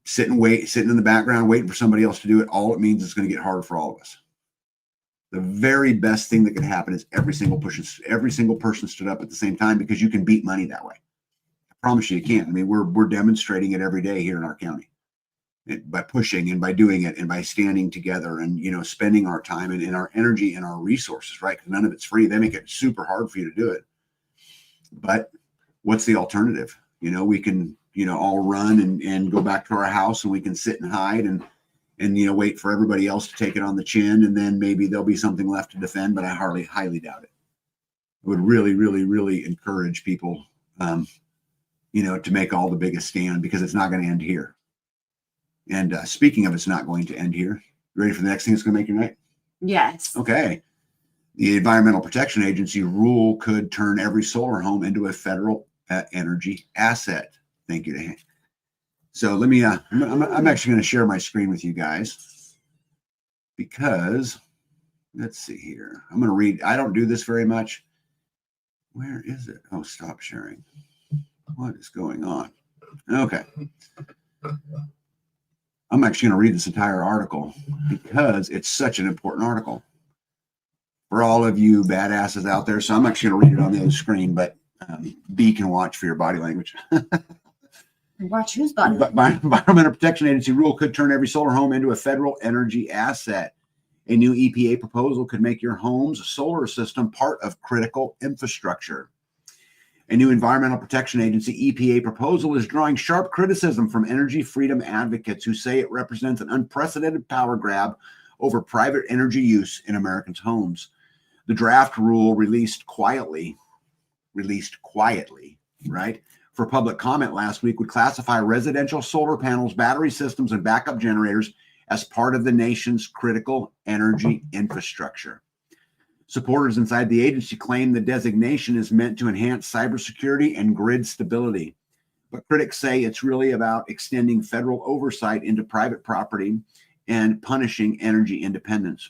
Sitting in the background, waiting for somebody else to do it. All it means is going to get harder for all of us. The very best thing that could happen is every single person stood up at the same time because you can beat money that way. I promise you can. I mean, we're demonstrating it every day here in our county by pushing and by doing it and by standing together and, you know, spending our time and our energy and our resources, right? Because none of it's free. They make it super hard for you to do it. But what's the alternative? You know, we can, you know, all run and go back to our house and we can sit and hide and, you know, wait for everybody else to take it on the chin. And then maybe there'll be something left to defend, but I highly doubt it. I would really, really, really encourage people, you know, to make all the biggest stand because it's not going to end here. And speaking of, it's not going to end here. You ready for the next thing that's going to make your night? Yes. Okay. The Environmental Protection Agency rule could turn every solar home into a federal energy asset. Thank you to him. So let me, I'm actually going to share my screen with you guys because let's see here. I'm going to read. I don't do this very much. Where is it? Oh, stop sharing. What is going on? Okay. I'm actually going to read this entire article because it's such an important article for all of you badasses out there. So I'm actually going to read it on the other screen, but B can watch for your body language. Watch whose body? Environmental Protection Agency rule could turn every solar home into a federal energy asset. A new EPA proposal could make your home's solar system part of critical infrastructure. A new Environmental Protection Agency EPA proposal is drawing sharp criticism from energy freedom advocates who say it represents an unprecedented power grab over private energy use in Americans' homes. The draft rule released quietly, right, for public comment last week would classify residential solar panels, battery systems, and backup generators as part of the nation's critical energy infrastructure. Supporters inside the agency claim the designation is meant to enhance cybersecurity and grid stability. But critics say it's really about extending federal oversight into private property and punishing energy independence.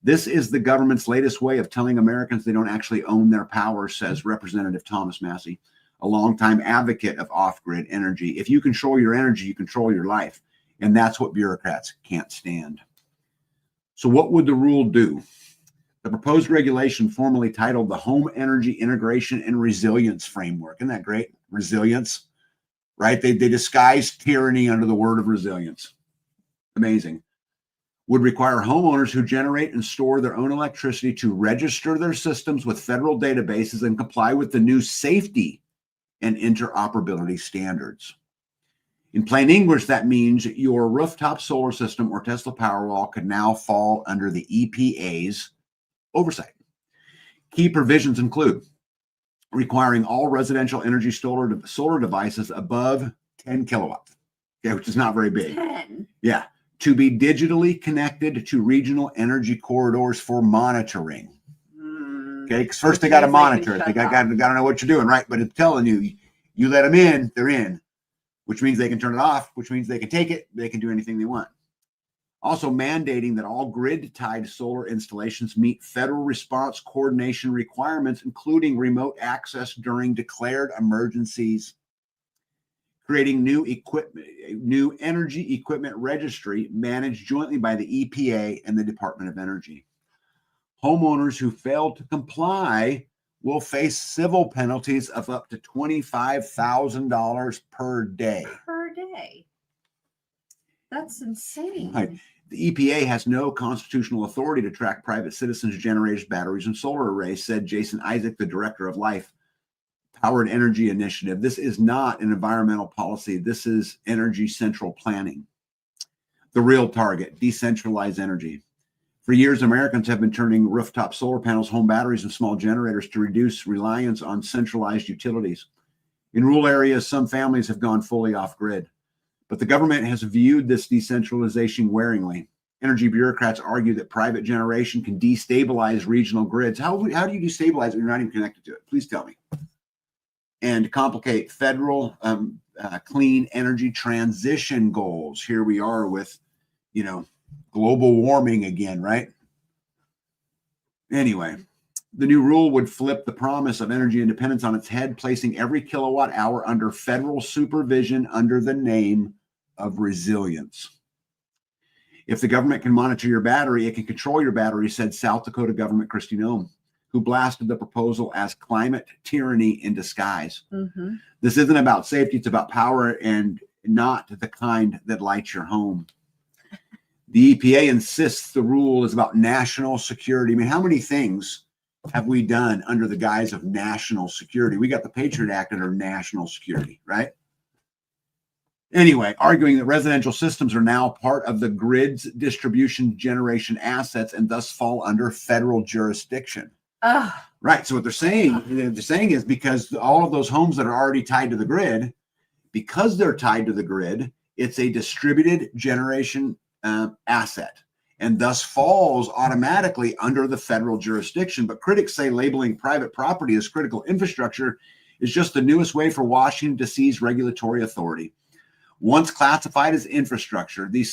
This is the government's latest way of telling Americans they don't actually own their power, says Representative Thomas Massie, a longtime advocate of off-grid energy. If you control your energy, you control your life. And that's what bureaucrats can't stand. So what would the rule do? The proposed regulation, formally titled the Home Energy Integration and Resilience Framework. Isn't that great? Resilience, right? They disguise tyranny under the word of resilience. Amazing. Would require homeowners who generate and store their own electricity to register their systems with federal databases and comply with the new safety and interoperability standards. In plain English, that means your rooftop solar system or Tesla Powerwall could now fall under the EPA's oversight. Key provisions include requiring all residential energy solar devices above 10 kilowatts, okay, which is not very big. 10. Yeah, to be digitally connected to regional energy corridors for monitoring. Okay, because first they got to monitor it. They got to know what you're doing, right? But it's telling you, you let them in, they're in, which means they can turn it off, which means they can take it, they can do anything they want. Also mandating that all grid-tied solar installations meet federal response coordination requirements, including remote access during declared emergencies. Creating new energy equipment registry managed jointly by the EPA and the Department of Energy. Homeowners who fail to comply will face civil penalties of up to $25,000 per day. Per day. That's insane. Right. The EPA has no constitutional authority to track private citizens' generators, batteries, and solar arrays, said Jason Isaac, the director of Life Powered Energy Initiative. This is not an environmental policy. This is energy central planning. The real target, decentralized energy. For years, Americans have been turning rooftop solar panels, home batteries, and small generators to reduce reliance on centralized utilities. In rural areas, some families have gone fully off-grid, but the government has viewed this decentralization waringly. Energy bureaucrats argue that private generation can destabilize regional grids. How do you destabilize it when you're not even connected to it? Please tell me. And complicate federal clean energy transition goals. Here we are with, global warming again, right? Anyway, the new rule would flip the promise of energy independence on its head, placing every kilowatt hour under federal supervision under the name of resilience. If the government can monitor your battery, it can control your battery, said South Dakota Governor Kristi Noem, who blasted the proposal as climate tyranny in disguise. Mm-hmm. This isn't about safety, it's about power, and not the kind that lights your home. The EPA insists the rule is about national security. I mean, how many things have we done under the guise of national security? We got the Patriot Act under national security, right? Anyway, arguing that residential systems are now part of the grid's distribution generation assets and thus fall under federal jurisdiction. Right. So what they're saying is because all of those homes that are already tied to the grid, because they're tied to the grid, it's a distributed generation asset and thus falls automatically under the federal jurisdiction. But critics say labeling private property as critical infrastructure is just the newest way for Washington to seize regulatory authority. Once classified as infrastructure, these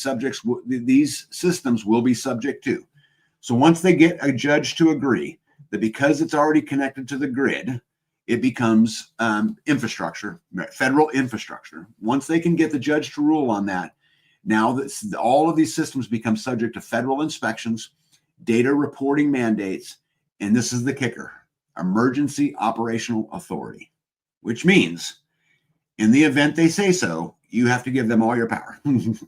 systems will be subject to. So once they get a judge to agree that because it's already connected to the grid, it becomes infrastructure, federal infrastructure. Once they can get the judge to rule on that, now that all of these systems become subject to federal inspections, data reporting mandates, and this is the kicker, emergency operational authority, which means in the event they say so, you have to give them all your power.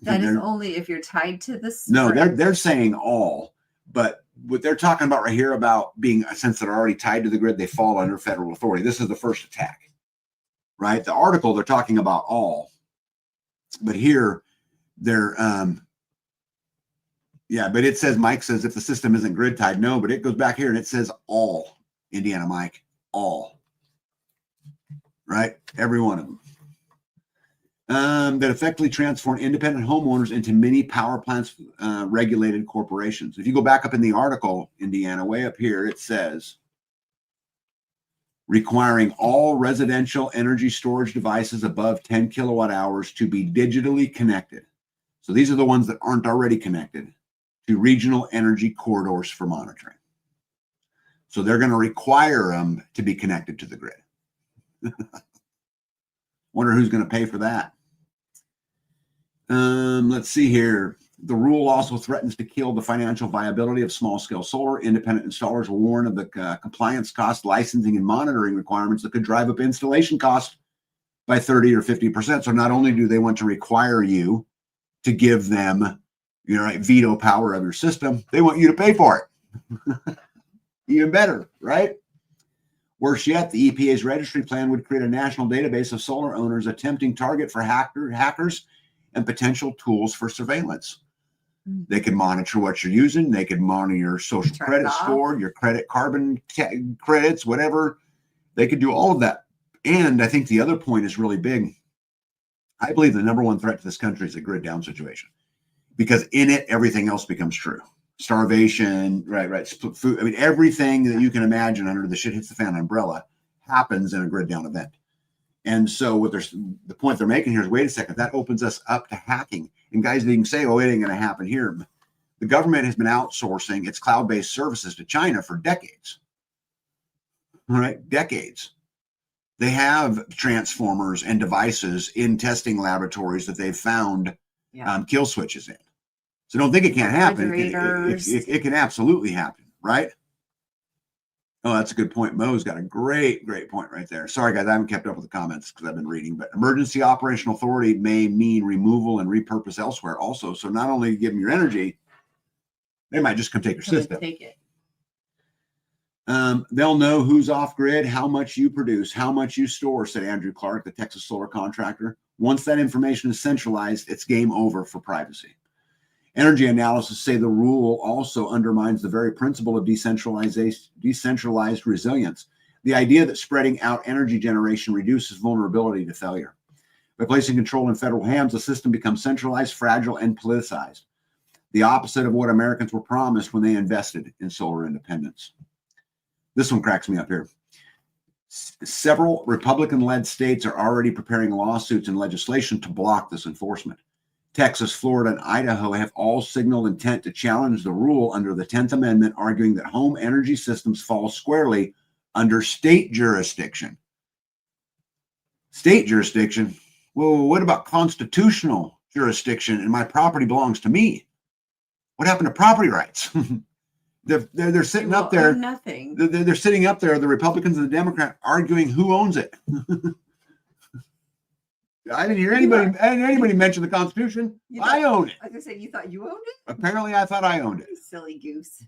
That is only if you're tied to this. No, they're saying all, but what they're talking about right here about being, since they're already tied to the grid, they fall under federal authority. This is the first attack, right? The article, they're talking about all, but here they're, but it says, Mike says, if the system isn't grid tied, no, but it goes back here and it says all, Indiana Mike, all, right? Every one of them. That effectively transform independent homeowners into mini power plants, regulated corporations. If you go back up in the article, Indiana, way up here, it says, requiring all residential energy storage devices above 10 kilowatt hours to be digitally connected. So these are the ones that aren't already connected to regional energy corridors for monitoring. So they're going to require them to be connected to the grid. Wonder who's going to pay for that. Let's see here. The rule also threatens to kill the financial viability of small-scale solar. Independent installers will warn of the compliance cost, licensing, and monitoring requirements that could drive up installation costs by 30 or 50%. So not only do they want to require you to give them, veto power of your system, they want you to pay for it. Even better, right? Worse yet, the EPA's registry plan would create a national database of solar owners, a tempting target for hackers and potential tools for surveillance. They can monitor what you're using. They can monitor your social credit score, your carbon credits, whatever. They could do all of that. And I think the other point is really big. I believe the number one threat to this country is a grid down situation, because in it, everything else becomes true. Starvation, right, food. I mean, everything that you can imagine under the shit hits the fan umbrella happens in a grid down event. And so the point they're making here is, wait a second, that opens us up to hacking. And guys, they can say, oh, it ain't going to happen here. The government has been outsourcing its cloud-based services to China for decades. All right, decades. They have transformers and devices in testing laboratories that they've found kill switches in. So don't think it can't happen. It can absolutely happen, right? Oh, that's a good point. Mo's got a great point right there. Sorry, guys, I haven't kept up with the comments because I've been reading. But emergency operational authority may mean removal and repurpose elsewhere also. So not only give them your energy, they might just come take your system. Take it. They'll know who's off grid, how much you produce, how much you store, said Andrew Clark, the Texas solar contractor. Once that information is centralized, it's game over for privacy. Energy analysts say the rule also undermines the very principle of decentralized resilience, the idea that spreading out energy generation reduces vulnerability to failure. By placing control in federal hands, the system becomes centralized, fragile, and politicized, the opposite of what Americans were promised when they invested in solar independence. This one cracks me up here. Several Republican-led states are already preparing lawsuits and legislation to block this enforcement. Texas, Florida, and Idaho have all signaled intent to challenge the rule under the 10th Amendment, arguing that home energy systems fall squarely under state jurisdiction. State jurisdiction? Well, what about constitutional jurisdiction and my property belongs to me? What happened to property rights? They're sitting up there. Nothing. They're sitting up there, the Republicans and the Democrats, arguing who owns it. I didn't hear anybody mention the Constitution. I own it. I was going to say, you thought you owned it? Apparently, I thought I owned it. You silly goose.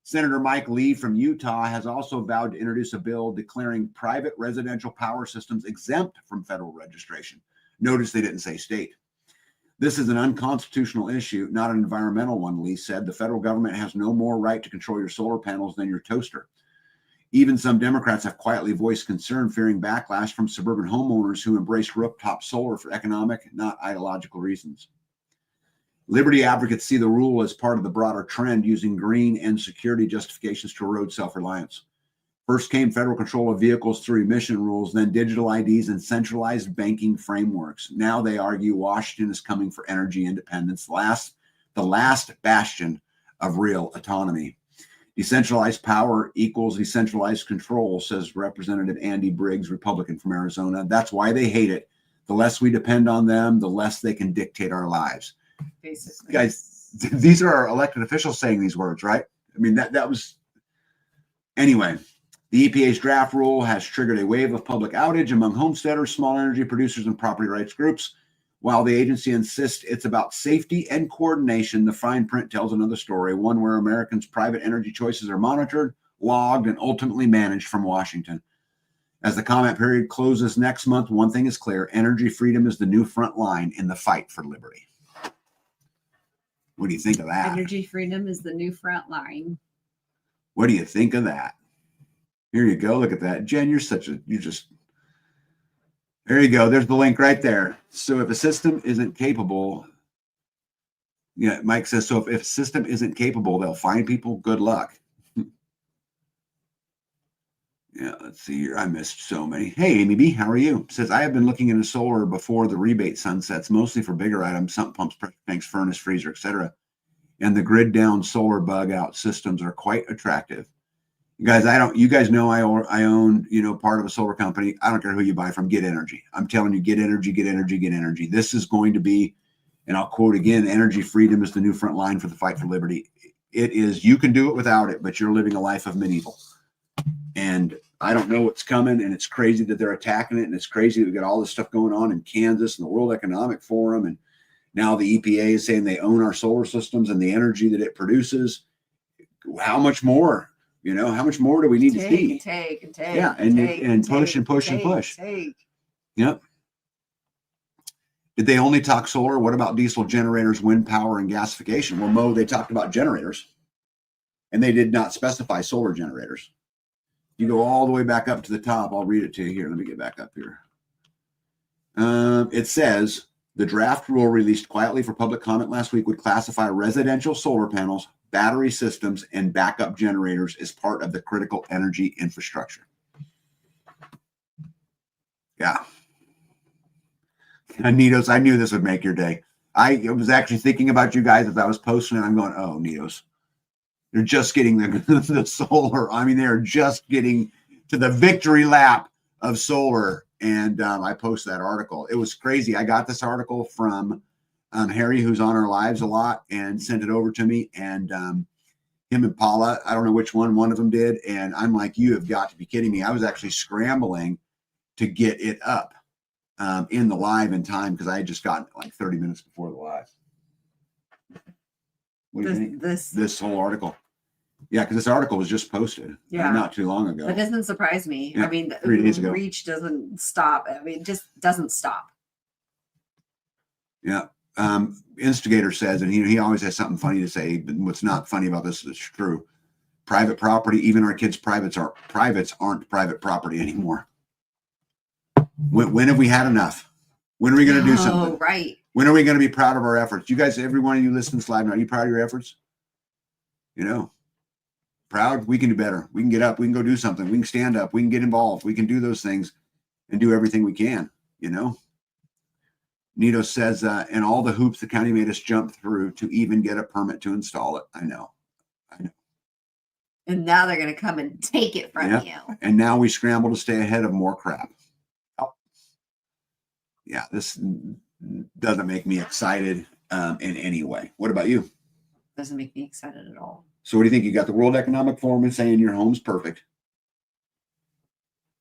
Senator Mike Lee from Utah has also vowed to introduce a bill declaring private residential power systems exempt from federal registration. Notice they didn't say state. This is an unconstitutional issue, not an environmental one, Lee said. The federal government has no more right to control your solar panels than your toaster. Even some Democrats have quietly voiced concern, fearing backlash from suburban homeowners who embrace rooftop solar for economic, not ideological reasons. Liberty advocates see the rule as part of the broader trend using green and security justifications to erode self-reliance. First came federal control of vehicles through emission rules, then digital IDs and centralized banking frameworks. Now they argue Washington is coming for energy independence, the last bastion of real autonomy. Decentralized power equals decentralized control, says Representative Andy Briggs, Republican from Arizona. That's why they hate it. The less we depend on them, the less they can dictate our lives. Basically. Guys, these are our elected officials saying these words, right? I mean, that was... Anyway, the EPA's draft rule has triggered a wave of public outrage among homesteaders, small energy producers, and property rights groups. While the agency insists it's about safety and coordination, the fine print tells another story, one where Americans' private energy choices are monitored, logged, and ultimately managed from Washington. As the comment period closes next month, one thing is clear: energy freedom is the new front line in the fight for liberty. What do you think of that? Energy freedom is the new front line. What do you think of that? Here you go. Look at that. Jen, there you go. There's the link right there. So if a system isn't capable, Mike says, so if a system isn't capable, they'll find people. Good luck. Yeah, let's see here. I missed so many. Hey, Amy B, how are you? Says, I have been looking into solar before the rebate sunsets, mostly for bigger items, sump pumps, pressure tanks, furnace, freezer, etc. And the grid down solar bug out systems are quite attractive. Guys, you guys know I own, part of a solar company. I don't care who you buy from, get energy. I'm telling you, get energy, get energy, get energy. This is going to be, and I'll quote again, energy freedom is the new front line for the fight for liberty. It is, you can do it without it, but you're living a life of medieval. And I don't know what's coming, and it's crazy that they're attacking it, and it's crazy that we got all this stuff going on in Kansas and the World Economic Forum, and now the EPA is saying they own our solar systems and the energy that it produces. How much more? How much more do we need to see? Take. Yeah, and push and push and push. Yep. Did they only talk solar? What about diesel generators, wind power, and gasification? Well, Mo, they talked about generators, and they did not specify solar generators. You go all the way back up to the top. I'll read it to you here. Let me get back up here. It says, the draft rule released quietly for public comment last week would classify residential solar panels, battery systems, and backup generators as part of the critical energy infrastructure. Yeah. Nitos, I knew this would make your day. I was actually thinking about you guys as I was posting it. I'm going, oh, Nitos. They're just getting the solar. I mean, they're just getting to the victory lap of solar. And I posted that article. It was crazy. I got this article from Harry, who's on our lives a lot, and sent it over to me. And him and Paula, I don't know which one of them did. And I'm like, you have got to be kidding me. I was actually scrambling to get it up in the live in time because I had just gotten like 30 minutes before the live. What do you think? This whole article. Yeah, because this article was just posted not too long ago. That doesn't surprise me. Yeah, I mean, 3 days ago. Reach doesn't stop. I mean, it just doesn't stop. Yeah. Instigator says, and he always has something funny to say, but what's not funny about this is true. Private property, even our kids' privates aren't private property anymore. When have we had enough? When are we going to do something? Oh, right. When are we going to be proud of our efforts? You guys, every one of you listening to this live now, are you proud of your efforts? Proud? We can do better. We can get up. We can go do something. We can stand up. We can get involved. We can do those things and do everything we can, Nito says, and all the hoops the county made us jump through to even get a permit to install it. I know. And now they're going to come and take it from you. And now we scramble to stay ahead of more crap. Oh. Yeah, this doesn't make me excited in any way. What about you? Doesn't make me excited at all. So what do you think? You got the World Economic Forum saying your home's perfect,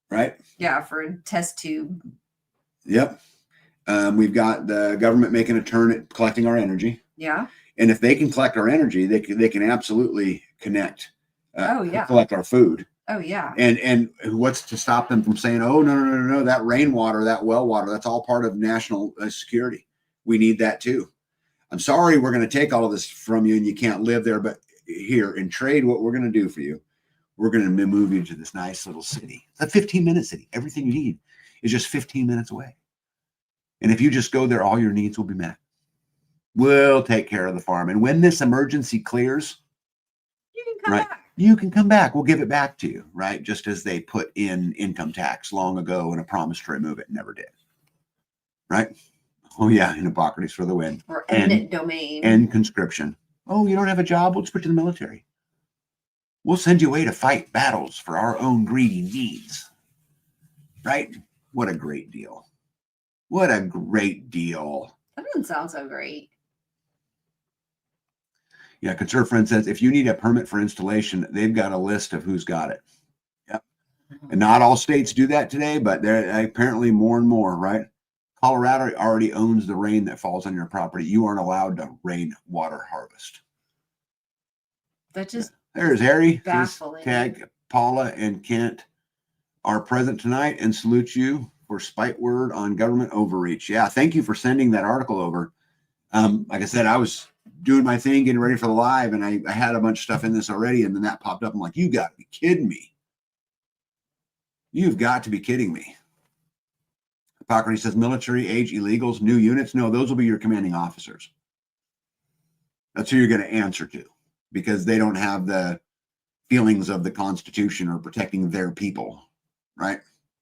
right? Yeah, for a test tube. Yep. We've got the government making a turn at collecting our energy. Yeah. And if they can collect our energy, they can absolutely connect. Collect our food. Oh yeah. And what's to stop them from saying, oh no, that rainwater, that well water, that's all part of national security. We need that too. I'm sorry, we're going to take all of this from you and you can't live there, but here in trade, what we're going to do for you, we're going to move you to this nice little city. It's a 15-minute city. Everything you need is just 15 minutes away. And if you just go there, all your needs will be met. We'll take care of the farm. And when this emergency clears, you can come back. You can come back. We'll give it back to you, right? Just as they put in income tax long ago and a promise to remove it, never did. Right? Oh, yeah, in Hippocrates for the win. Or eminent domain. And conscription. Oh, you don't have a job? We'll just put you in the military. We'll send you away to fight battles for our own greedy needs. Right? What a great deal. What a great deal. That doesn't sound so great. Yeah, Conserve Friend says, if you need a permit for installation, they've got a list of who's got it. Yep. And not all states do that today, but they're apparently more and more, right? Colorado already owns the rain that falls on your property. You aren't allowed to rainwater harvest. That just there's Harry. baffling. Tag Paula and Kent are present tonight and salute you for spite word on government overreach. Yeah, thank you for sending that article over. Like I said, I was doing my thing, getting ready for the live, and I had a bunch of stuff in this already, and then that popped up. I'm like, you got to be kidding me. You've got to be kidding me. Hippocrates says military age illegals, new units. No, those will be your commanding officers. That's who you're going to answer to because they don't have the feelings of the Constitution or protecting their people, right?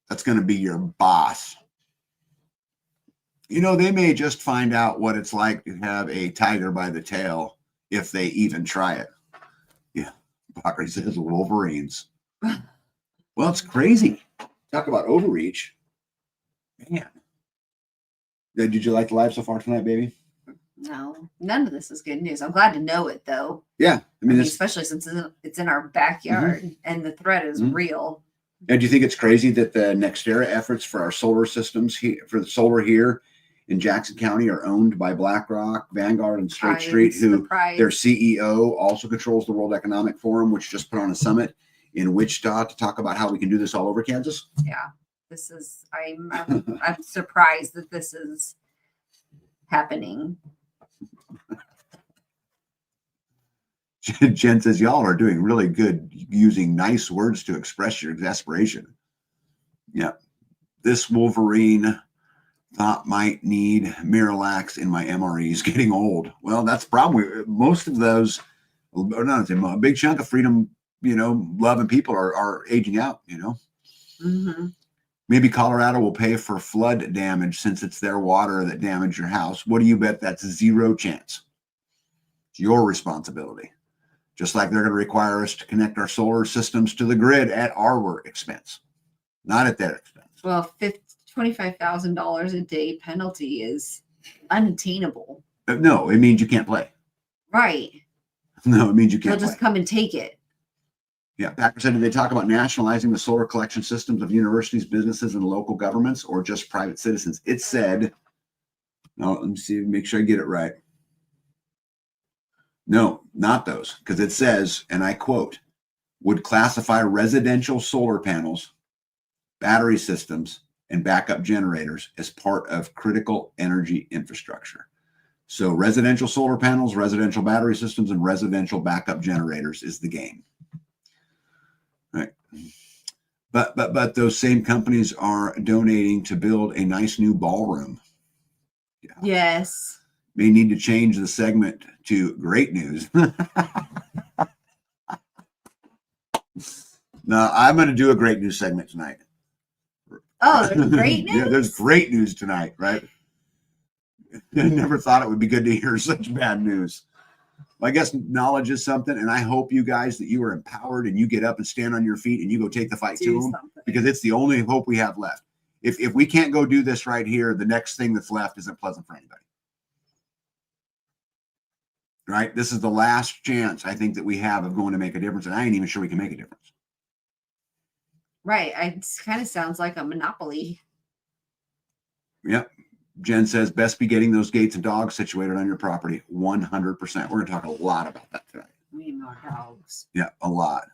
That's going to be your boss. They may just find out what it's like to have a tiger by the tail if they even try it. Yeah, Hippocrates says Wolverines. Well, it's crazy. Talk about overreach. Man. Did you like the live so far tonight, baby? No, none of this is good news. I'm glad to know it though. Yeah. I mean, Especially since it's in our backyard and the threat is real. And do you think it's crazy that the NextEra efforts for our solar systems here, for the solar here in Jackson County, are owned by BlackRock, Vanguard, and State Street, who their CEO also controls the World Economic Forum, which just put on a summit in Wichita to talk about how we can do this all over Kansas? Yeah, this is. I'm surprised that this is happening. Jen says, y'all are doing really good using nice words to express your exasperation. Yeah. This Wolverine thought might need Miralax in my MREs getting old. Well, that's probably most of those, or not a big chunk of freedom, loving people are aging out, Mm-hmm. Maybe Colorado will pay for flood damage since it's their water that damaged your house. What do you bet? That's zero chance. It's your responsibility. Just like they're going to require us to connect our solar systems to the grid at our expense, not at their expense. Well, $25,000 a day penalty is unattainable. No, it means you can't play. Right. No, it means you can't They'll just come and take it. Yeah. Packer said, did they talk about nationalizing the solar collection systems of universities, businesses, and local governments, or just private citizens? It said, no, let me see, make sure I get it right. No, not those, because it says, and I quote, would classify residential solar panels, battery systems, and backup generators as part of critical energy infrastructure. So residential solar panels, residential battery systems, and residential backup generators is the game. Right. But those same companies are donating to build a nice new ballroom. Yeah. Yes. May need to change the segment to great news. No, I'm going to do a great news segment tonight. Oh, there's great news? Yeah, there's great news tonight, right? I never thought it would be good to hear such bad news. Well, I guess knowledge is something, and I hope you guys that you are empowered and you get up and stand on your feet and you go take the fight to them, because it's the only hope we have left. If we can't go do this right here, the next thing that's left isn't pleasant for anybody. Right? This is the last chance I think that we have of going to make a difference, and I ain't even sure we can make a difference. Right. It kind of sounds like a monopoly. Yep. Jen says, best be getting those gates and dogs situated on your property. 100%. We're going to talk a lot about that tonight. We need more dogs. Yeah, a lot.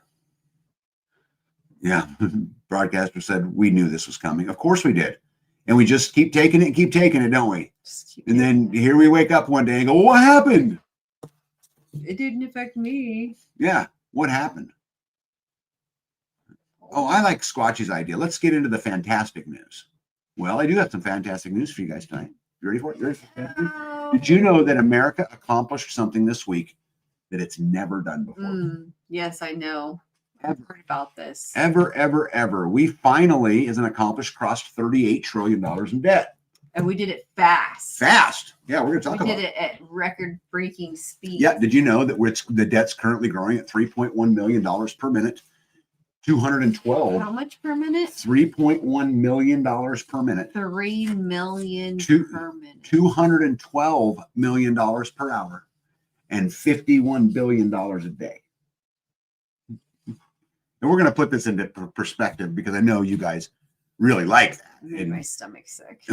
Yeah. Broadcaster said, we knew this was coming. Of course we did. And we just keep taking it, don't we? And then here we wake up one day and go, well, what happened? It didn't affect me. Yeah. What happened? Oh, I like Squatchy's idea. Let's get into the fantastic news. Well, I do have some fantastic news for you guys tonight. You ready for it? Did you know that America accomplished something this week that it's never done before? Yes, I know. I've heard about this. Ever. We finally, as an accomplished, crossed $38 trillion in debt. And we did it fast. Yeah, we're going to talk about it. We did it at record-breaking speed. Yeah, did you know that the debt's currently growing at $3.1 million per minute? 212. How much per minute? $3.1 million per minute. 3 million per minute. $212 million per hour, and $51 billion a day. And we're going to put this into perspective because I know you guys really like that. Made my stomach sick.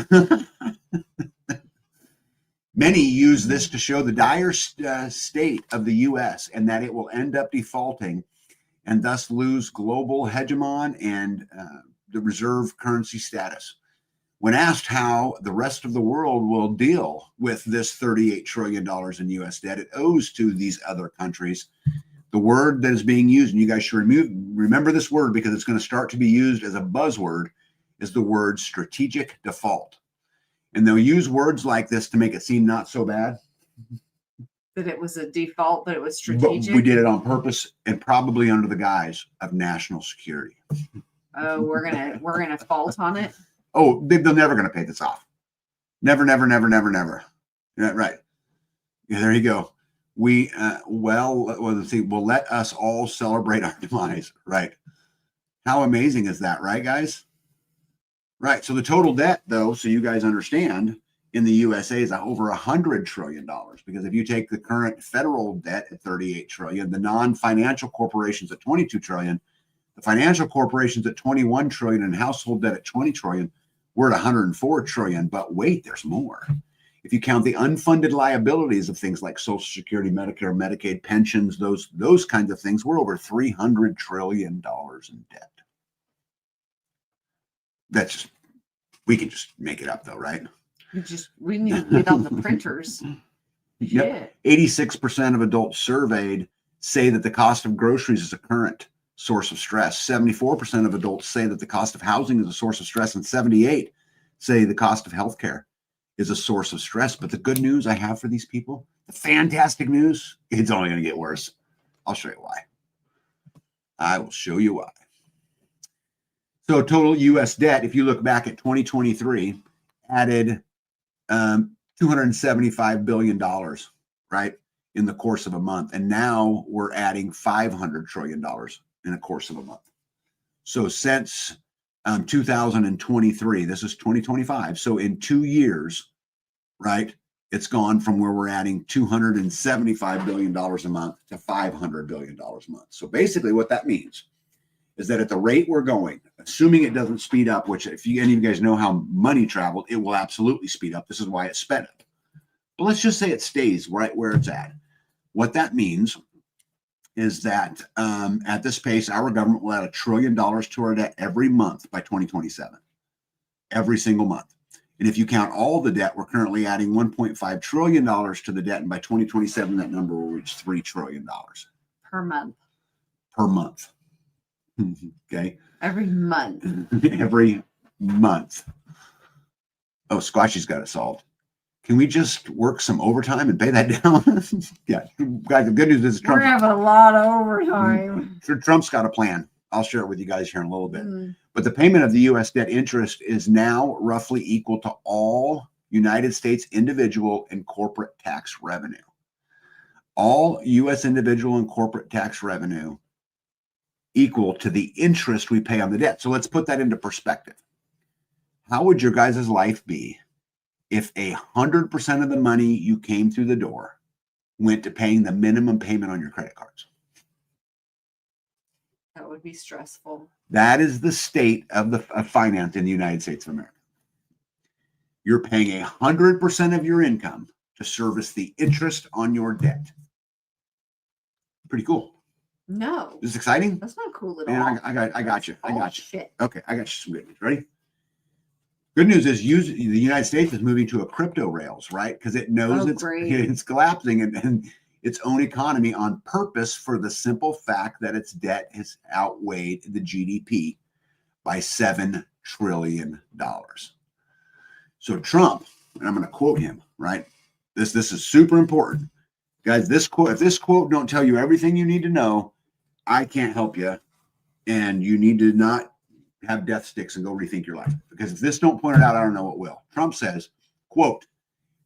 Many use this to show the dire state of the U.S. and that it will end up defaulting and thus lose global hegemon and the reserve currency status. When asked how the rest of the world will deal with this $38 trillion in U.S. debt it owes to these other countries, the word that is being used, and you guys should remember this word because it's going to start to be used as a buzzword, is the word strategic default. And they'll use words like this to make it seem not so bad. That it was a default, but it was strategic. But we did it on purpose and probably under the guise of national security. Oh, we're gonna fault on it. Oh, they're never going to pay this off. Never. Yeah, right. Yeah, there you go. We let's see. Well, let us all celebrate our demise. Right. How amazing is that, right, guys? Right. So the total debt, though, so you guys understand, in the USA is over $100 trillion, because if you take the current federal debt at 38 trillion, the non-financial corporations at 22 trillion, the financial corporations at 21 trillion, and household debt at 20 trillion, we're at 104 trillion. But wait, there's more. If you count the unfunded liabilities of things like Social Security, Medicare, Medicaid, pensions, those kinds of things, we're over $300 trillion in debt. That's we can just make it up, though, right? We need to get on the printers. Yep. 86% of adults surveyed say that the cost of groceries is a current source of stress. 74% of adults say that the cost of housing is a source of stress, and 78% say the cost of healthcare is a source of stress. But the good news I have for these people, the fantastic news, it's only going to get worse. I'll show you why. I will show you why. So total U.S. debt, if you look back at 2023, added $275 billion, right, in the course of a month. And now we're adding $500 trillion in the course of a month. So since 2023, this is 2025. So in 2 years, right, it's gone from where we're adding $275 billion a month to $500 billion a month. So basically what that means is that at the rate we're going, assuming it doesn't speed up, which if any of you guys know how money traveled, it will absolutely speed up. This is why it sped up. But let's just say it stays right where it's at. What that means is that at this pace, our government will add $1 trillion to our debt every month by 2027, every single month. And if you count all the debt, we're currently adding $1.5 trillion to the debt. And by 2027, that number will reach $3 trillion. Per month. Per month. Okay. Every month. Every month. Oh, Squatchy's got it solved. Can we just work some overtime and pay that down? Yeah, guys, the good news is We're having a lot of overtime. Trump's got a plan. I'll share it with you guys here in a little bit. But the payment of the U.S. debt interest is now roughly equal to all United States individual and corporate tax revenue. All U.S. individual and corporate tax revenue equal to the interest we pay on the debt. So let's put that into perspective. How would your guys' life be if 100% of the money you came through the door went to paying the minimum payment on your credit cards? That would be stressful. That is the state of finance in the United States of America. You're paying 100% of your income to service the interest on your debt. Pretty cool. No. Is this exciting? That's not cool at Man, all. I got you. I got you. Shit. Okay, I got you some good news. Ready? Good news is the United States is moving to a crypto rails, right? Because it knows it's collapsing and its own economy on purpose for the simple fact that its debt has outweighed the GDP by $7 trillion. So Trump, and I'm going to quote him, right? This is super important. Guys, if this quote don't tell you everything you need to know, I can't help you. And you need to not have death sticks and go rethink your life. Because if this don't point it out, I don't know what will. Trump says, quote,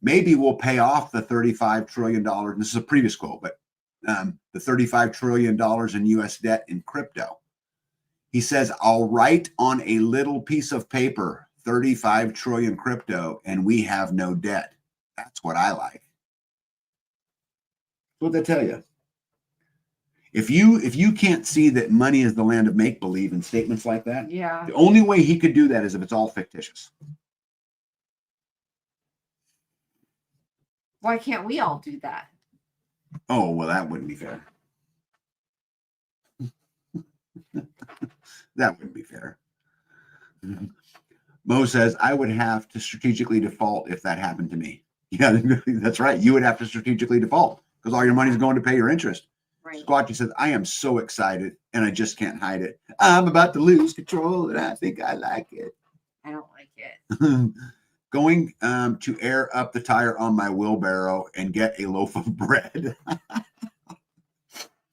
maybe we'll pay off the $35 trillion. This is a previous quote, but the $35 trillion in U.S. debt in crypto. He says, I'll write on a little piece of paper, 35 trillion crypto, and we have no debt. That's what I like. What they tell you. If you can't see that money is the land of make-believe and statements like that, yeah, the only way he could do that is if it's all fictitious. Why can't we all do that? Oh, well, that wouldn't be fair. That wouldn't be fair. Mo says, I would have to strategically default if that happened to me. Yeah, that's right. You would have to strategically default because all your money's going to pay your interest. Right. Squatchy says, I am so excited and I just can't hide it. I'm about to lose control and I think I like it. I don't like it. Going to air up the tire on my wheelbarrow and get a loaf of bread.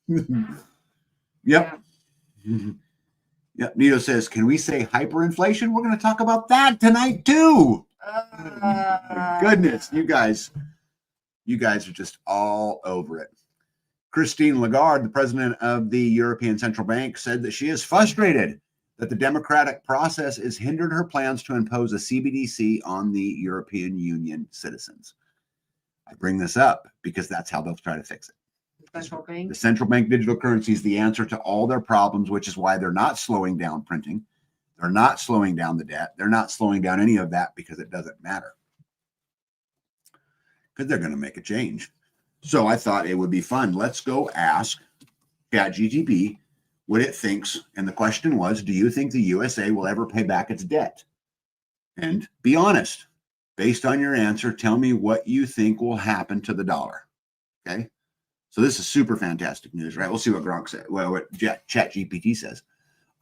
Yep. Yep. Nito says, can we say hyperinflation? We're going to talk about that tonight too. Goodness, you guys are just all over it. Christine Lagarde, the president of the European Central Bank, said that she is frustrated that the democratic process has hindered her plans to impose a CBDC on the European Union citizens. I bring this up because that's how they'll try to fix it. Central bank. The central bank digital currency is the answer to all their problems, which is why they're not slowing down printing. They're not slowing down the debt. They're not slowing down any of that because it doesn't matter. Because they're going to make a change. So I thought it would be fun. Let's go ask ChatGPT what it thinks. And the question was, do you think the USA will ever pay back its debt? And be honest. Based on your answer, tell me what you think will happen to the dollar. Okay. So this is super fantastic news, right? We'll see what Gronk said. Well, what ChatGPT says.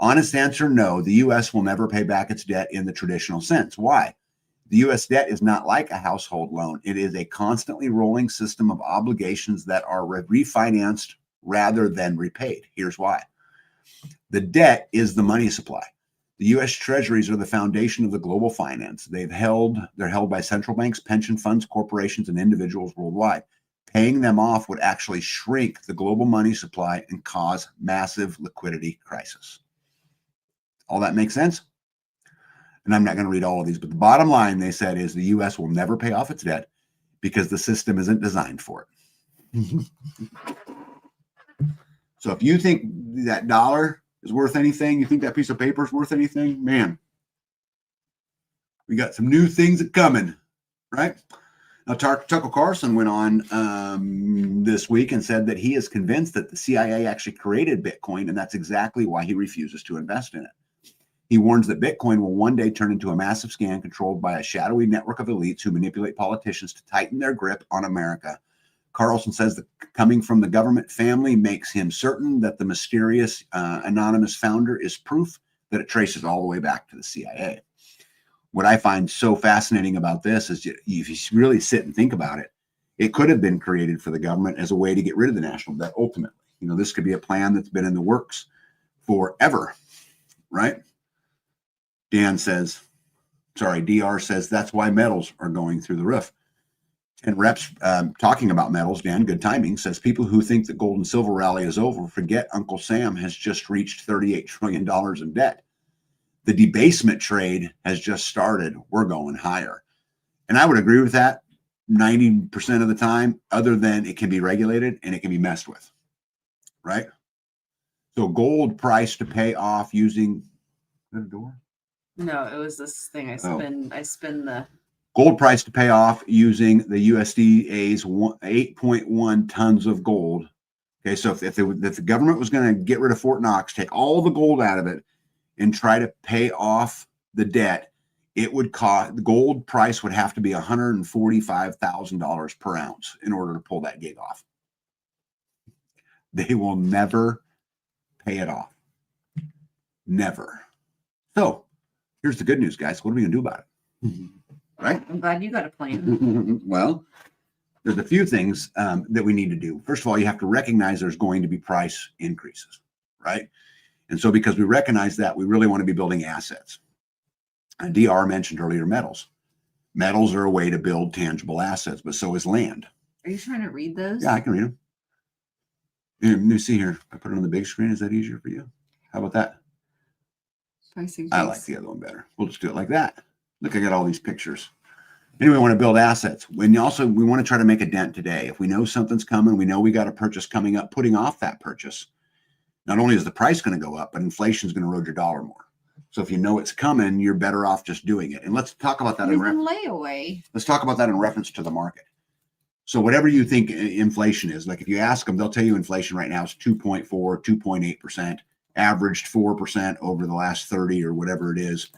Honest answer, no. The U.S. will never pay back its debt in the traditional sense. Why? The U.S. debt is not like a household loan. It is a constantly rolling system of obligations that are refinanced rather than repaid. Here's why. The debt is the money supply. The U.S. treasuries are the foundation of the global finance. They're held by central banks, pension funds, corporations, and individuals worldwide. Paying them off would actually shrink the global money supply and cause massive liquidity crisis. All that makes sense? And I'm not going to read all of these, but the bottom line they said is the U.S. will never pay off its debt because the system isn't designed for it. So if you think that dollar is worth anything, you think that piece of paper is worth anything, man, we got some new things coming, right? Now, Tucker Carlson went on this week and said that he is convinced that the CIA actually created Bitcoin, and that's exactly why he refuses to invest in it. He warns that Bitcoin will one day turn into a massive scam controlled by a shadowy network of elites who manipulate politicians to tighten their grip on America. Carlson says that coming from the government family makes him certain that the mysterious anonymous founder is proof that it traces all the way back to the CIA. What I find so fascinating about this is if you really sit and think about it, it could have been created for the government as a way to get rid of the national debt ultimately. You know, this could be a plan that's been in the works forever, right? DR says that's why metals are going through the roof. And Reps talking about metals, Dan, good timing, says people who think the gold and silver rally is over forget Uncle Sam has just reached $38 trillion in debt. The debasement trade has just started. We're going higher. And I would agree with that 90% of the time, other than it can be regulated and it can be messed with, right? So gold price to pay off using, is that a door? No, it was this thing. I spin the gold price to pay off using the USDA's 8.1 tons of gold. Okay, so if the government was going to get rid of Fort Knox, take all the gold out of it, and try to pay off the debt, it would cost, the gold price would have to be $145,000 per ounce in order to pull that gig off. They will never pay it off. Never. So here's the good news, guys. What are we going to do about it? Right? I'm glad you got a plan. Well, there's a few things that we need to do. First of all, you have to recognize there's going to be price increases, right? And so because we recognize that, we really want to be building assets. And DR mentioned earlier metals. Metals are a way to build tangible assets, but so is land. Are you trying to read those? Yeah, I can read them. Let me see here. I put it on the big screen. Is that easier for you? How about that? I like the other one better. We'll just do it like that. Look, I got all these pictures. Anyway, we want to build assets. We want to try to make a dent today. If we know something's coming, we know we got a purchase coming up, putting off that purchase. Not only is the price going to go up, but inflation is going to erode your dollar more. So if you know it's coming, you're better off just doing it. And let's talk about that layaway. Let's talk about that in reference to the market. So whatever you think inflation is, like if you ask them, they'll tell you inflation right now is 2.4, 2.8%, averaged 4% over the last 30 or whatever it is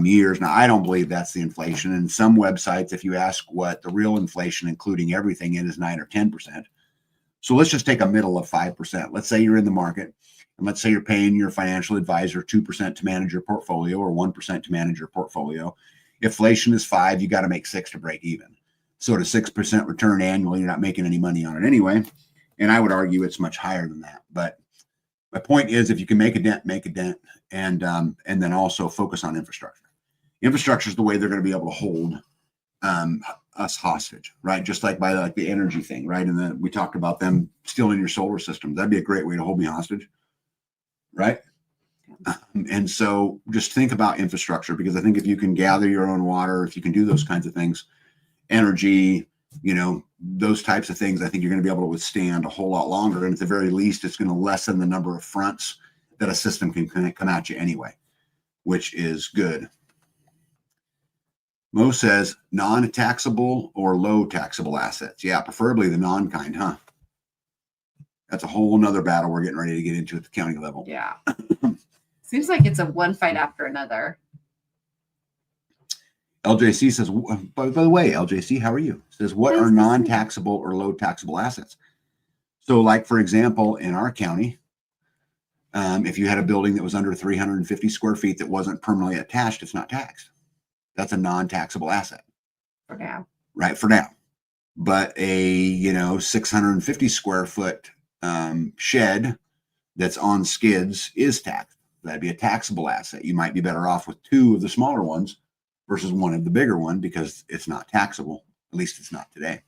years. Now, I don't believe that's the inflation. And some websites, if you ask what the real inflation, including everything in, is 9 or 10%. So let's just take a middle of 5%. Let's say you're in the market, and let's say you're paying your financial advisor 2% to manage your portfolio or 1% to manage your portfolio. Inflation is 5, you got to make 6 to break even. So at a 6% return annually, you're not making any money on it anyway. And I would argue it's much higher than that. But my point is, if you can make a dent, and then also focus on infrastructure. Infrastructure is the way they're going to be able to hold us hostage, right? Just like by the energy thing, right? And then we talked about them stealing your solar system. That'd be a great way to hold me hostage, right? And so just think about infrastructure, because I think if you can gather your own water, if you can do those kinds of things, energy, those types of things, I think you're going to be able to withstand a whole lot longer. And at the very least, it's going to lessen the number of fronts that a system can come at you anyway, which is good. Mo says non-taxable or low taxable assets. Yeah, preferably the non-kind, huh? That's a whole nother battle we're getting ready to get into at the county level. Yeah. Seems like it's a one fight after another. LJC says, by the way, LJC, how are you? Says, what are non-taxable or low taxable assets? So like, for example, in our county, if you had a building that was under 350 square feet that wasn't permanently attached, it's not taxed. That's a non-taxable asset. For now. Right, for now. But a, 650 square foot shed that's on skids is taxed. That'd be a taxable asset. You might be better off with two of the smaller ones versus one of the bigger one because it's not taxable. At least it's not today.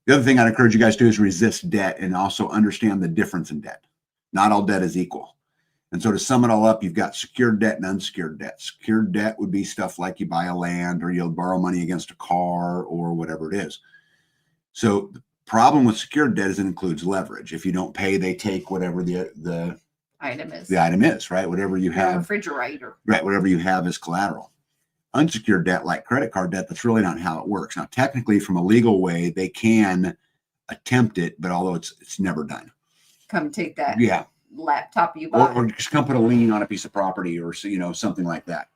The other thing I'd encourage you guys to do is resist debt and also understand the difference in debt. Not all debt is equal. And so to sum it all up, you've got secured debt and unsecured debt. Secured debt would be stuff like you buy a land or you'll borrow money against a car or whatever it is. So the problem with secured debt is it includes leverage. If you don't pay, they take whatever the item is. The item is, right? Whatever you have. Refrigerator. Right, whatever you have is collateral. Unsecured debt, like credit card debt, that's really not how it works. Now, technically, from a legal way, they can attempt it, but although it's never done. Come take that. Yeah. Laptop you bought. Or just come put a lien on a piece of property or something like that.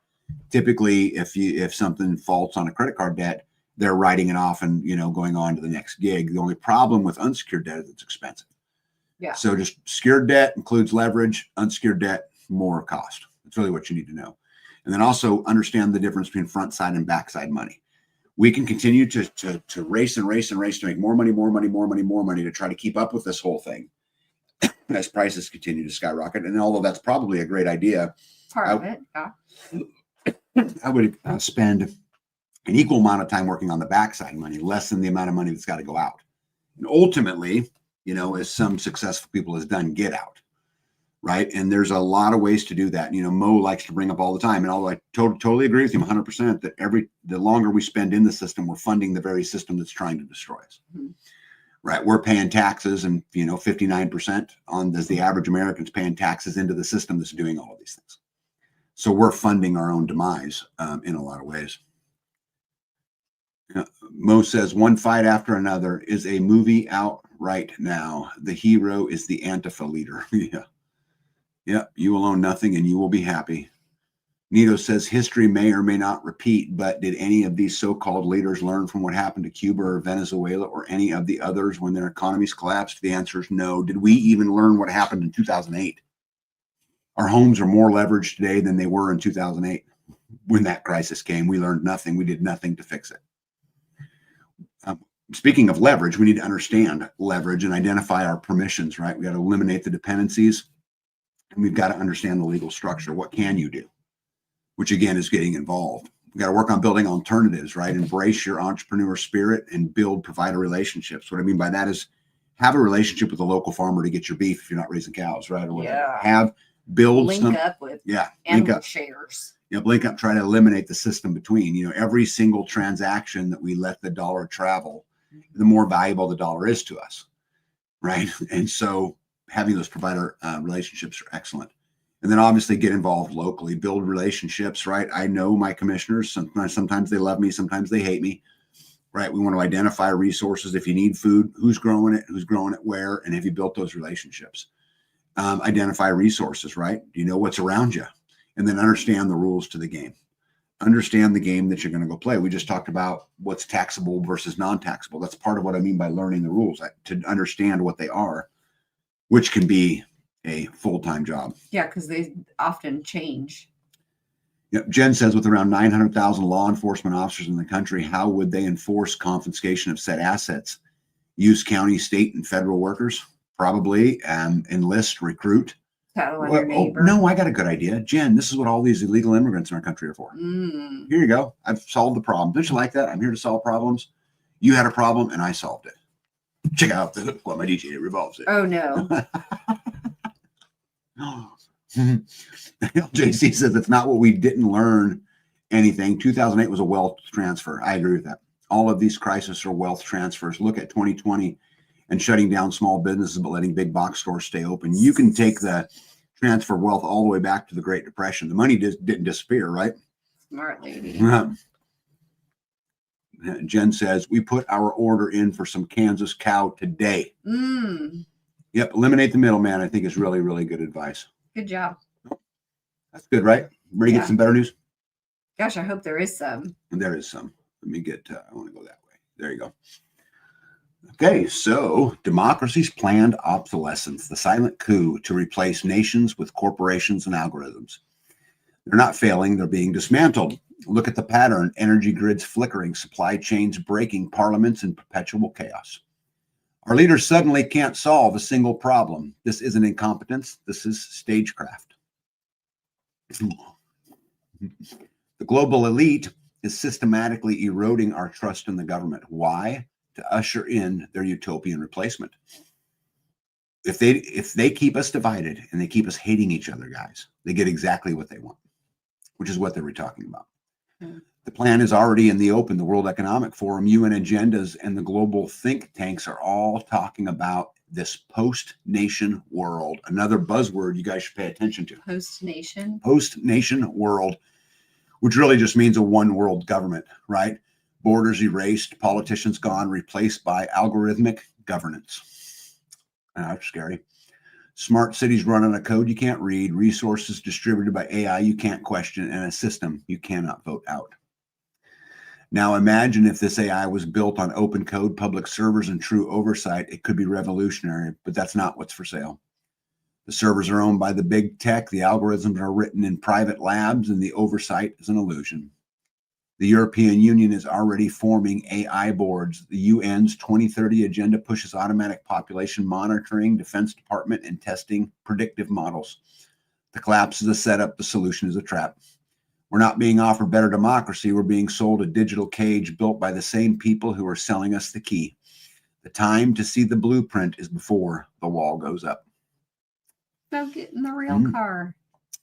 Typically, if something faults on a credit card debt, they're writing it off and going on to the next gig. The only problem with unsecured debt is it's expensive. Yeah. So just secured debt includes leverage, unsecured debt, more cost. That's really what you need to know. And then also understand the difference between front side and back side money. We can continue to race and race and race to make more money to try to keep up with this whole thing as prices continue to skyrocket. And although that's probably a great idea, part of it, yeah. I would spend an equal amount of time working on the backside money, less than the amount of money that's got to go out. And ultimately, as some successful people has done, get out, right? And there's a lot of ways to do that. Mo likes to bring up all the time, and although I totally agree with him 100% that the longer we spend in the system, we're funding the very system that's trying to destroy us. Mm-hmm. Right? We're paying taxes, and 59% on the average American's paying taxes into the system that's doing all of these things. So we're funding our own demise in a lot of ways. Mo says, one fight after another. Is a movie out right now? The hero is the Antifa leader. Yeah. You will own nothing and you will be happy. Nito says, history may or may not repeat, but did any of these so-called leaders learn from what happened to Cuba or Venezuela or any of the others when their economies collapsed? The answer is no. Did we even learn what happened in 2008? Our homes are more leveraged today than they were in 2008. When that crisis came, we learned nothing. We did nothing to fix it. Speaking of leverage, we need to understand leverage and identify our permissions, right? We got to eliminate the dependencies, and we've got to understand the legal structure. What can you do? Which again is getting involved. We got to work on building alternatives, right? Embrace your entrepreneur spirit and build provider relationships. What I mean by that is have a relationship with a local farmer to get your beef if you're not raising cows, right? Or whatever. Yeah. Link up with animal shares. Link up, try to eliminate the system between, every single transaction that we let the dollar travel, the more valuable the dollar is to us, right? And so having those provider relationships are excellent. And then obviously get involved locally, build relationships, right? I know my commissioners, sometimes they love me, sometimes they hate me, right? We want to identify resources. If you need food, who's growing it where, and have you built those relationships? Identify resources, right? Do you know what's around you? And then understand the rules to the game. Understand the game that you're going to go play. We just talked about what's taxable versus non-taxable. That's part of what I mean by learning the rules, to understand what they are, which can be a full-time job. Yeah, because they often change. Jen says, with around 900,000 law enforcement officers in the country, how would they enforce confiscation of said assets? Use county, state, and federal workers? Probably enlist, recruit. Your neighbor. No, I got a good idea. Jen, this is what all these illegal immigrants in our country are for. Here you go. I've solved the problem. Don't you like that? I'm here to solve problems. You had a problem and I solved it. Check out the hook while my DJ revolves it. Oh, no. JC says it's not what we didn't learn anything. 2008 was a wealth transfer. I agree with that. All of these crises are wealth transfers. Look at 2020 and shutting down small businesses, but letting big box stores stay open. You can take the transfer of wealth all the way back to the Great Depression. The money just didn't disappear, right? Smart lady. Jen says, we put our order in for some Kansas cow today. Yep. Eliminate the middleman, I think is really, really good advice. Good job. That's good, right? Ready to get some better news? Gosh, I hope there is some. And there is some. Let me get, I want to go that way. There you go. Okay, so democracy's planned obsolescence, the silent coup to replace nations with corporations and algorithms. They're not failing, they're being dismantled. Look at the pattern: energy grids flickering, supply chains breaking, parliaments in perpetual chaos. Our leaders suddenly can't solve a single problem. This isn't incompetence, this is stagecraft. The global elite is systematically eroding our trust in the government. Why? To usher in their utopian replacement. If they keep us divided and they keep us hating each other, guys, they get exactly what they want, which is what they were talking about. The plan is already in the open. The World Economic Forum, UN agendas, and the global think tanks are all talking about this post-nation world. Another buzzword you guys should pay attention to. Post-nation? Post-nation world, which really just means a one world government, right? Borders erased, politicians gone, replaced by algorithmic governance. That's scary. Smart cities run on a code you can't read, resources distributed by AI you can't question, and a system you cannot vote out. Now imagine if this AI was built on open code, public servers, and true oversight. It could be revolutionary, but that's not what's for sale. The servers are owned by the big tech, the algorithms are written in private labs, and the oversight is an illusion. The European Union is already forming AI boards. The UN's 2030 agenda pushes automatic population monitoring, Defense Department, and testing predictive models. The collapse is a setup, the solution is a trap. We're not being offered better democracy. We're being sold a digital cage built by the same people who are selling us the key. The time to see the blueprint is before the wall goes up. Go get in the real car.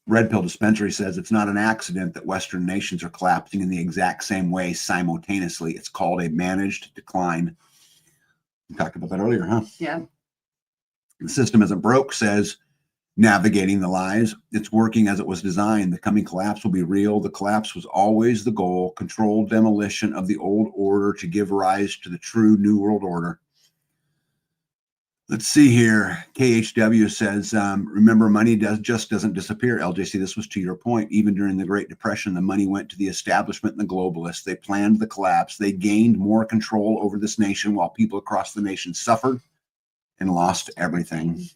Red Pill Dispensary says it's not an accident that Western nations are collapsing in the exact same way simultaneously. It's called a managed decline. We talked about that earlier, huh? Yeah. The system isn't broke, says Navigating the Lies. It's working as it was designed. The coming collapse will be real. The collapse was always the goal: controlled demolition of the old order to give rise to the true new world order. Let's see here. KHW says, remember, money just doesn't disappear. LJC, this was to your point. Even during the Great Depression, the money went to the establishment and the globalists. They planned the collapse. They gained more control over this nation while people across the nation suffered and lost everything.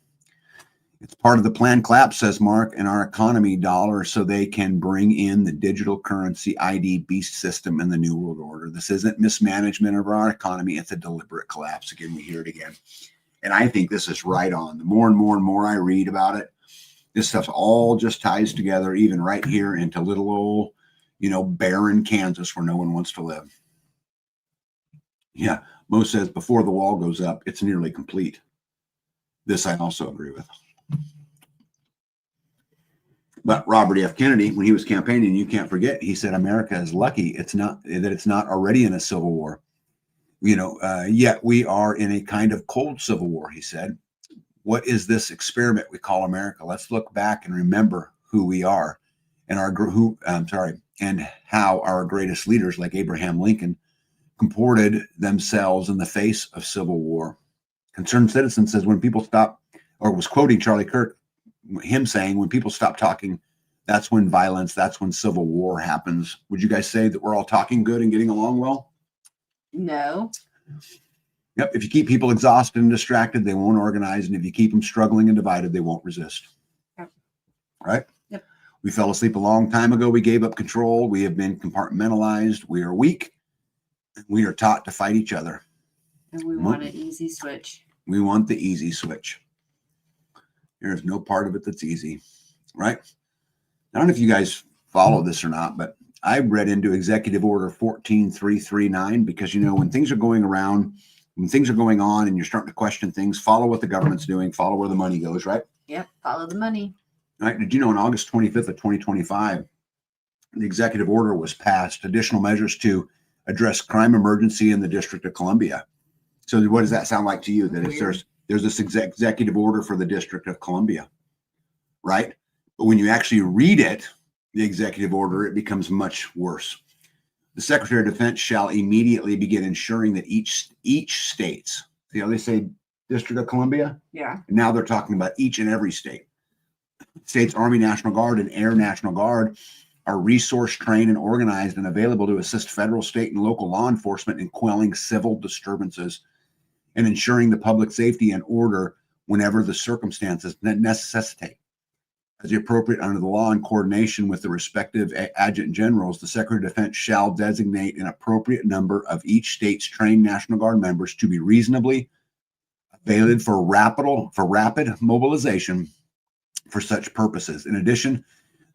It's part of the planned collapse, says Mark, in our economy dollar, so they can bring in the digital currency ID beast system and the new world order. This isn't mismanagement of our economy. It's a deliberate collapse. Again, we hear it again. And I think this is right on. The more and more I read about it, this stuff all just ties together, even right here into little old, barren Kansas where no one wants to live. Yeah, Mo says before the wall goes up, it's nearly complete. This I also agree with. But Robert F. Kennedy, when he was campaigning, you can't forget, he said America is lucky it's not already in a civil war. Yet we are in a kind of cold civil war, he said. What is this experiment we call America? Let's look back and remember who we are and and how our greatest leaders like Abraham Lincoln comported themselves in the face of civil war. Concerned Citizen says when people stop, or was quoting Charlie Kirk, him saying, when people stop talking, that's when violence, that's when civil war happens. Would you guys say that we're all talking good and getting along well? No. Yep. If you keep people exhausted and distracted, they won't organize. And if you keep them struggling and divided, they won't resist. Yep. Right? Yep. We fell asleep a long time ago. We gave up control. We have been compartmentalized. We are weak. We are taught to fight each other. And we want an easy switch. We want the easy switch. There's no part of it that's easy. Right? I don't know if you guys follow this or not, but I read into Executive Order 14339 because, when things are going around, when things are going on and you're starting to question things, follow what the government's doing, follow where the money goes, right? Yep. Follow the money. Right? Did you know on August 25th of 2025, the executive order was passed, additional measures to address crime emergency in the District of Columbia. So what does that sound like to you? That if there's this executive order for the District of Columbia, right? But when you actually read it, the executive order, it becomes much worse. The Secretary of Defense shall immediately begin ensuring that each state's, see how they say District of Columbia? Yeah. And now they're talking about each and every state's Army National Guard and Air National Guard are resourced, trained, and organized and available to assist federal, state, and local law enforcement in quelling civil disturbances and ensuring the public safety and order whenever the circumstances necessitate. As appropriate under the law, in coordination with the respective adjutant generals, the Secretary of Defense shall designate an appropriate number of each state's trained National Guard members to be reasonably available for rapid mobilization for such purposes. In addition,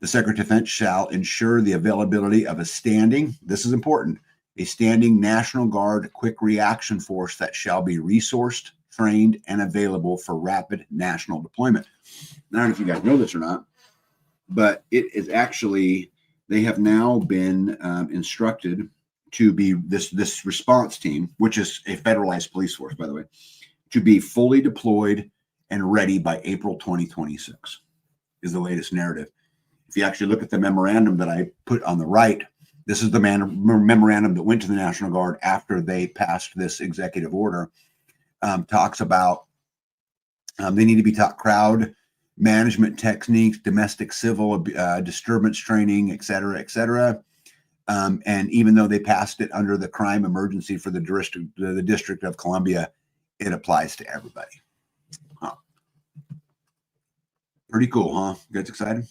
the Secretary of Defense shall ensure the availability of a standing, this is important, a standing National Guard quick reaction force that shall be resourced, trained, and available for rapid national deployment. I don't know if you guys know this or not, but it is actually, they have now been instructed to be this response team, which is a federalized police force, by the way, to be fully deployed and ready by April 2026 is the latest narrative. If you actually look at the memorandum that I put on the right, this is the memorandum that went to the National Guard after they passed this executive order. Talks about they need to be taught crowd management techniques, domestic civil disturbance training, et cetera, et cetera. And even though they passed it under the crime emergency for the District of Columbia, it applies to everybody. Huh. Pretty cool, huh? You guys excited?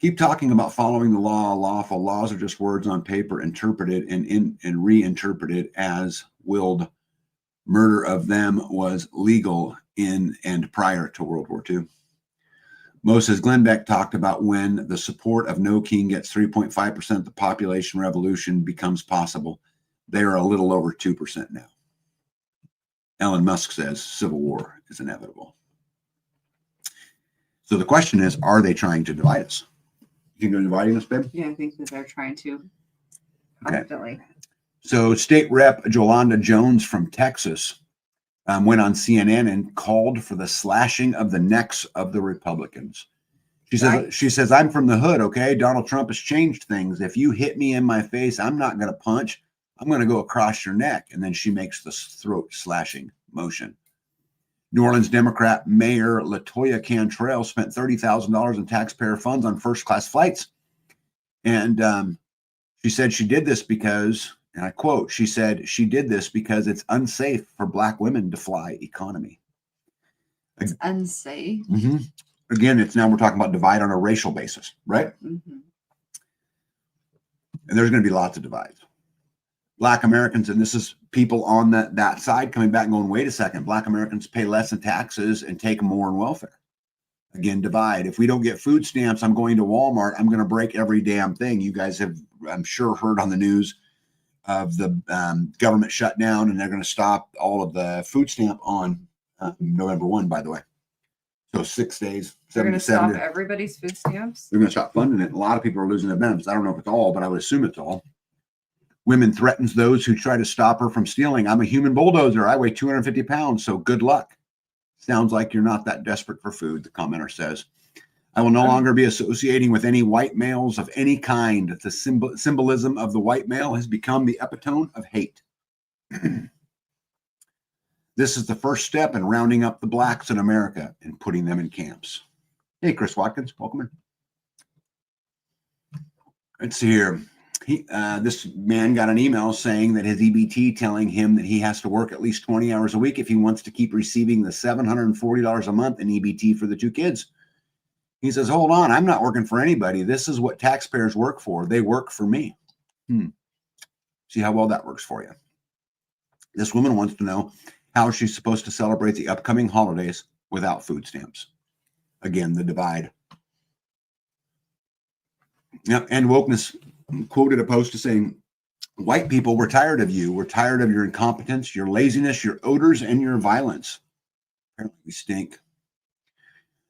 Keep talking about following the law. Lawful laws are just words on paper interpreted and reinterpreted as willed. Murder of them was legal in and prior to World War II. Moses Glenbeck talked about when the support of No King gets 3.5% of the population, revolution becomes possible. They are a little over 2% now. Elon Musk says civil war is inevitable. So the question is, are they trying to divide us? You think they're dividing us, babe? Yeah, I think that they're trying to Okay. constantly. So State Rep Jolanda Jones from Texas went on CNN and called for the slashing of the necks of the Republicans. She says, I'm from the hood, okay? Donald Trump has changed things. If you hit me in my face, I'm not going to punch. I'm going to go across your neck. And then she makes the throat slashing motion. New Orleans Democrat Mayor LaToya Cantrell spent $30,000 in taxpayer funds on first-class flights. And she said she did this because, and I quote, she said she did this because it's unsafe for Black women to fly economy. It's unsafe. Mm-hmm. Again, it's now we're talking about divide on a racial basis, right? Mm-hmm. And there's going to be lots of divides. Black Americans, and this is people on that side coming back and going, wait a second, Black Americans pay less in taxes and take more in welfare. Again, divide. If we don't get food stamps, I'm going to Walmart. I'm going to break every damn thing. You guys have, I'm sure, heard on the news of the government shutdown, and they're going to stop all of the food stamp on November 1, by the way. So 6 days. They're going to stop days. everybody's food stamps. They're going to stop funding it. A lot of people are losing their benefits. I don't know if it's all, but I would assume it's all. Women threatens those who try to stop her from stealing. I'm a human bulldozer. I weigh 250 pounds, so good luck. Sounds like you're not that desperate for food, the commenter says. I will no longer be associating with any white males of any kind. The symbolism of the white male has become the epitome of hate. This is the first step in rounding up the blacks in America and putting them in camps. Hey, Chris Watkins, welcome in. Let's see here. This man got an email saying that his EBT telling him that he has to work at least 20 hours a week if he wants to keep receiving the $740 a month in EBT for the two kids. He says, hold on, I'm not working for anybody. This is what taxpayers work for. They work for me. See how well that works for you. This woman wants to know how she's supposed to celebrate the upcoming holidays without food stamps. Again, the divide. Yeah, and Wokeness quoted a post saying, white people, we're tired of you. We're tired of your incompetence, your laziness, your odors, and your violence. Apparently we stink.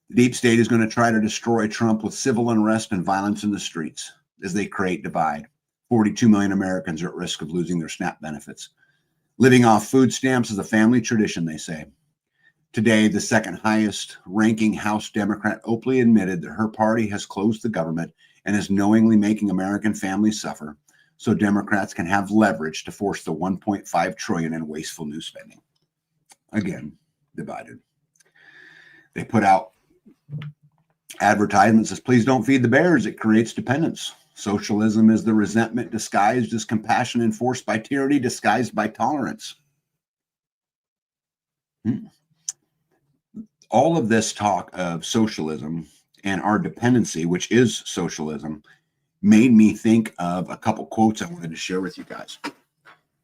The deep state is going to try to destroy Trump with civil unrest and violence in the streets as they create divide. 42 million Americans are at risk of losing their SNAP benefits. Living off food stamps is a family tradition, they say. Today, the second highest ranking House Democrat openly admitted that her party has closed the government and is knowingly making American families suffer so Democrats can have leverage to force the $1.5 trillion in wasteful new spending. Again, divided. They put out advertisements says, please don't feed the bears. It creates dependence. Socialism is the resentment disguised as compassion enforced by tyranny, disguised by tolerance. All of this talk of socialism and our dependency, which is socialism, made me think of a couple quotes I wanted to share with you guys.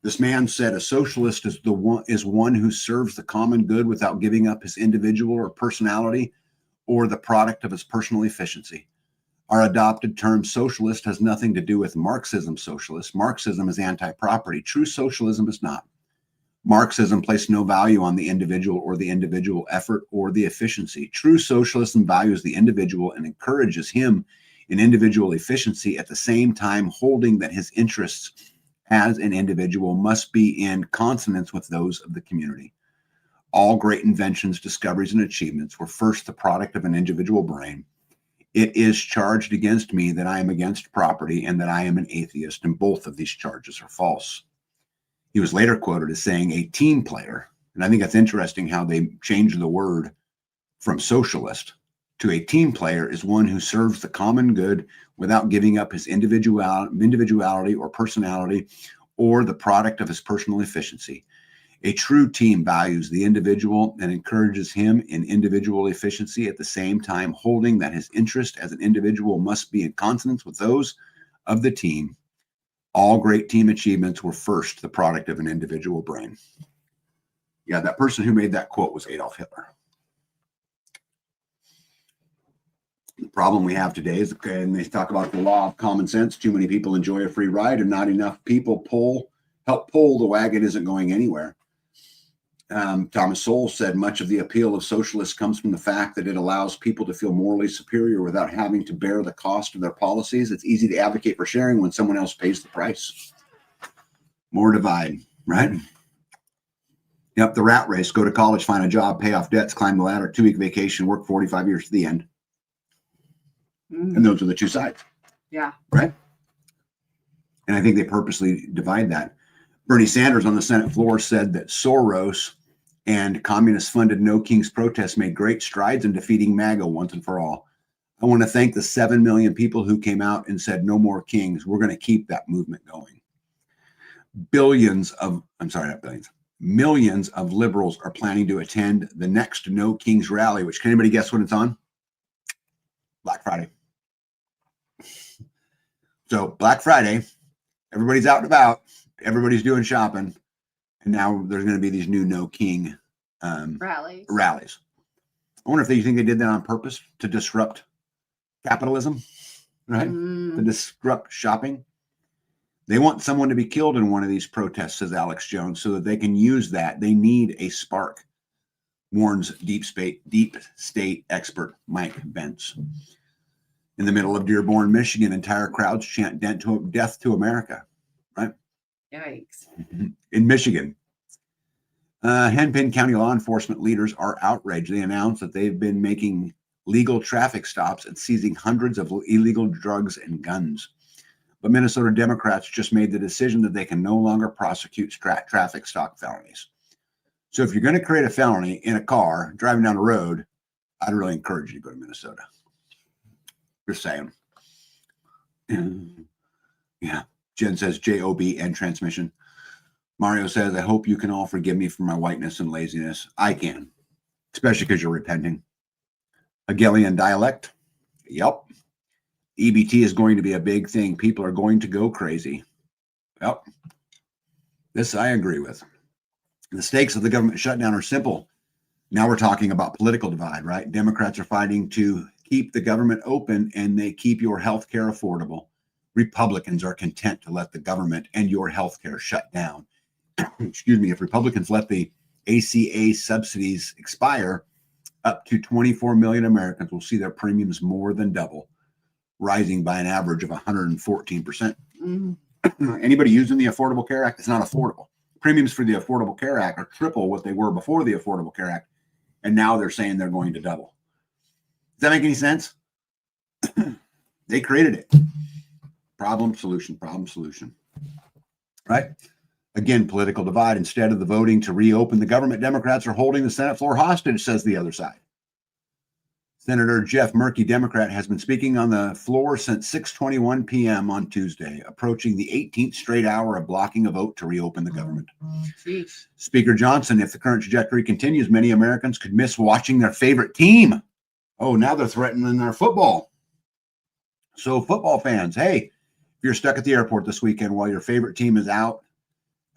This man said, a socialist is one who serves the common good without giving up his individual or personality or the product of his personal efficiency. Our adopted term socialist has nothing to do with Marxism socialist. Marxism is anti-property. True socialism is not. Marxism placed no value on the individual or the individual effort or the efficiency. True socialism values the individual and encourages him in individual efficiency, at the same time holding that his interests as an individual must be in consonance with those of the community. All great inventions, discoveries, and achievements were first the product of an individual brain. It is charged against me that I am against property and that I am an atheist, and both of these charges are false. He was later quoted as saying a team player, and I think that's interesting how they changed the word from socialist to a team player is one who serves the common good without giving up his individuality or personality or the product of his personal efficiency. A true team values the individual and encourages him in individual efficiency, at the same time holding that his interest as an individual must be in consonance with those of the team. All great team achievements were first the product of an individual brain. Yeah, that person who made that quote was Adolf Hitler. The problem we have today is, and they talk about the law of common sense, too many people enjoy a free ride and not enough people help pull the wagon isn't going anywhere. Thomas Sowell said much of the appeal of socialists comes from the fact that it allows people to feel morally superior without having to bear the cost of their policies. It's easy to advocate for sharing when someone else pays the price. More divide, right? Yep, the rat race. Go to college, find a job, pay off debts, climb the ladder, 2-week vacation, work 45 years to the end. And those are the two sides. Yeah. Right? And I think they purposely divide that. Bernie Sanders on the Senate floor said that Soros and communist-funded No Kings protests made great strides in defeating MAGA once and for all. I want to thank the 7 million people who came out and said, no more kings. We're going to keep that movement going. Millions of liberals are planning to attend the next No Kings rally, which can anybody guess when it's on? Black Friday. So Black Friday, everybody's out and about. Everybody's doing shopping, and now there's going to be these new No King rallies. I wonder if you think they did that on purpose to disrupt capitalism, right? To disrupt shopping. They want someone to be killed in one of these protests, says Alex Jones, so that they can use that. They need a spark, warns deep state expert Mike Bentz. In the middle of Dearborn, Michigan, entire crowds chant death to America, right? Yikes. In Michigan, Hennepin County law enforcement leaders are outraged. They announced that they've been making legal traffic stops and seizing hundreds of illegal drugs and guns. But Minnesota Democrats just made the decision that they can no longer prosecute traffic stop felonies. So if you're going to create a felony in a car driving down the road, I'd really encourage you to go to Minnesota. Just saying. Yeah. Jen says JOB and transmission. Mario says, I hope you can all forgive me for my whiteness and laziness. I can, especially because you're repenting. Hegelian dialect. Yep. EBT is going to be a big thing. People are going to go crazy. Yep. This I agree with. The stakes of the government shutdown are simple. Now we're talking about political divide, right? Democrats are fighting to keep the government open and they keep your health care affordable. Republicans are content to let the government and your health care shut down. Excuse me. If Republicans let the ACA subsidies expire, Up to 24 million Americans will see their premiums more than double, rising by an average of 114%. Anybody using the Affordable Care Act? It's not affordable. Premiums for the Affordable Care Act are triple what they were before the Affordable Care Act, and now they're saying they're going to double. Does that make any sense? They created it. Problem, solution, right? Again, political divide. Instead of the voting to reopen the government, Democrats are holding the Senate floor hostage, says the other side. Senator Jeff Murphy, Democrat, has been speaking on the floor since 6:21 p.m. on Tuesday, approaching the 18th straight hour of blocking a vote to reopen the government. Jeez. Speaker Johnson, if the current trajectory continues, many Americans could miss watching their favorite team. Oh, now they're threatening their football. So football fans, hey, if you're stuck at the airport this weekend while your favorite team is out,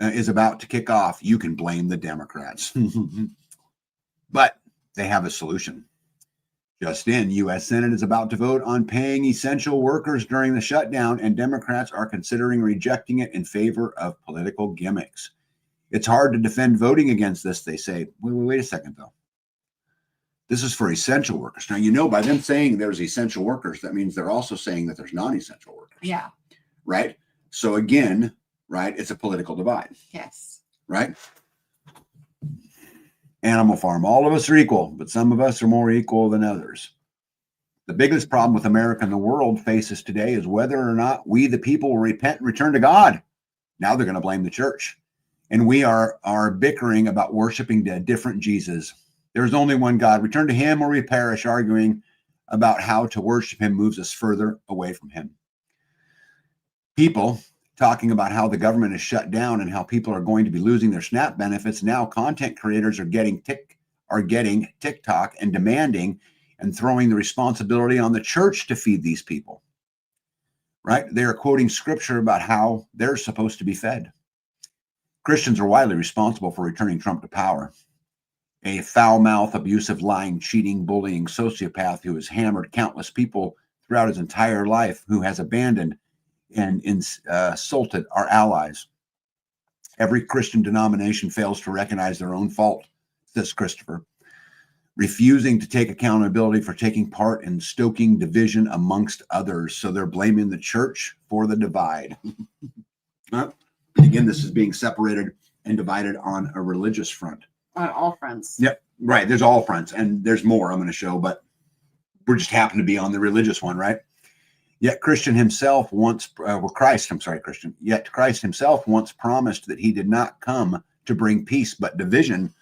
is about to kick off, you can blame the Democrats. But they have a solution. Just in, U.S. Senate is about to vote on paying essential workers during the shutdown, and Democrats are considering rejecting it in favor of political gimmicks. It's hard to defend voting against this, they say. Wait a second, though. This is for essential workers. Now, you know, by them saying there's essential workers, that means they're also saying that there's non-essential workers. Yeah. Right? So again, right, it's a political divide. Yes. Right? Animal Farm. All of us are equal, but some of us are more equal than others. The biggest problem with America and the world faces today is whether or not we, the people, will repent and return to God. Now they're going to blame the church. And we are bickering about worshiping a different Jesus. There's only one God. Return to him or we perish. Arguing about how to worship him moves us further away from him. People talking about how the government is shut down and how people are going to be losing their SNAP benefits. Now content creators are getting TikTok and demanding and throwing the responsibility on the church to feed these people. Right? They are quoting scripture about how they're supposed to be fed. Christians are widely responsible for returning Trump to power. A foul-mouthed, abusive, lying, cheating, bullying sociopath who has hammered countless people throughout his entire life, who has abandoned and insulted our allies. Every Christian denomination fails to recognize their own fault, says Christopher, refusing to take accountability for taking part in stoking division amongst others. So they're blaming the church for the divide. Again, this is being separated and divided on a religious front. On all fronts. Yep, right. There's all fronts, and there's more I'm going to show, but we're just happen to be on the religious one, right? Yet Christ himself once promised that he did not come to bring peace but division,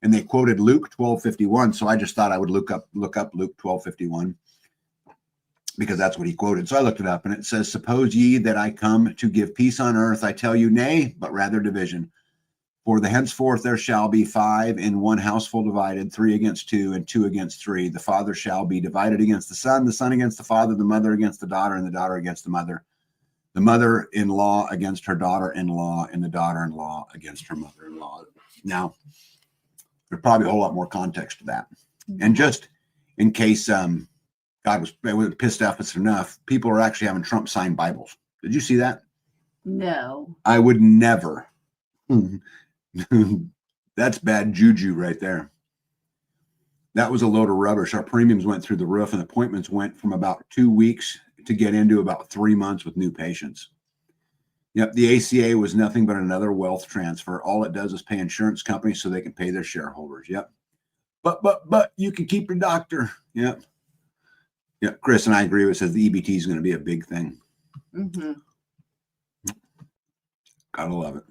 and they quoted Luke 12:51. So I just thought I would look up Luke 12:51 because that's what he quoted. So I looked it up, and it says, "Suppose ye that I come to give peace on earth? I tell you, nay, but rather division. For the henceforth there shall be 5 in one houseful divided, 3 against 2, and 2 against 3. The father shall be divided against the son against the father, the mother against the daughter, and the daughter against the mother-in-law against her daughter-in-law, and the daughter-in-law against her mother-in-law." Now, there's probably a whole lot more context to that. And just in case God was pissed off it's enough, people are actually having Trump sign Bibles. Did you see that? No. I would never. That's bad juju right there. That was a load of rubbish. Our premiums went through the roof, and appointments went from about 2 weeks to get into about 3 months with new patients. Yep, the ACA was nothing but another wealth transfer. All it does is pay insurance companies so they can pay their shareholders. Yep. But you can keep your doctor. Yep. Yep. Chris and I agree with says the EBT is going to be a big thing. Mm-hmm. Gotta love it.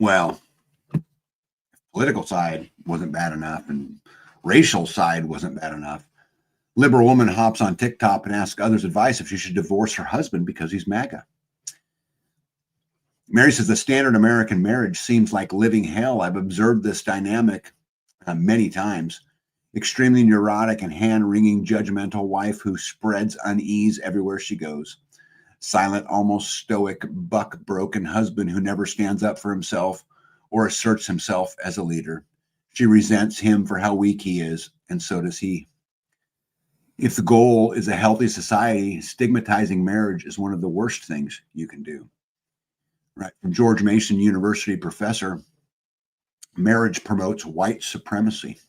Well, political side wasn't bad enough and racial side wasn't bad enough. Liberal woman hops on TikTok and asks others advice if she should divorce her husband because he's MAGA. Mary says the standard American marriage seems like living hell. I've observed this dynamic many times. Extremely neurotic and hand-wringing judgmental wife who spreads unease everywhere she goes. Silent, almost stoic, buck-broken husband who never stands up for himself or asserts himself as a leader. She resents him for how weak he is, and so does he. If the goal is a healthy society, stigmatizing marriage is one of the worst things you can do. Right. From George Mason University professor, marriage promotes white supremacy.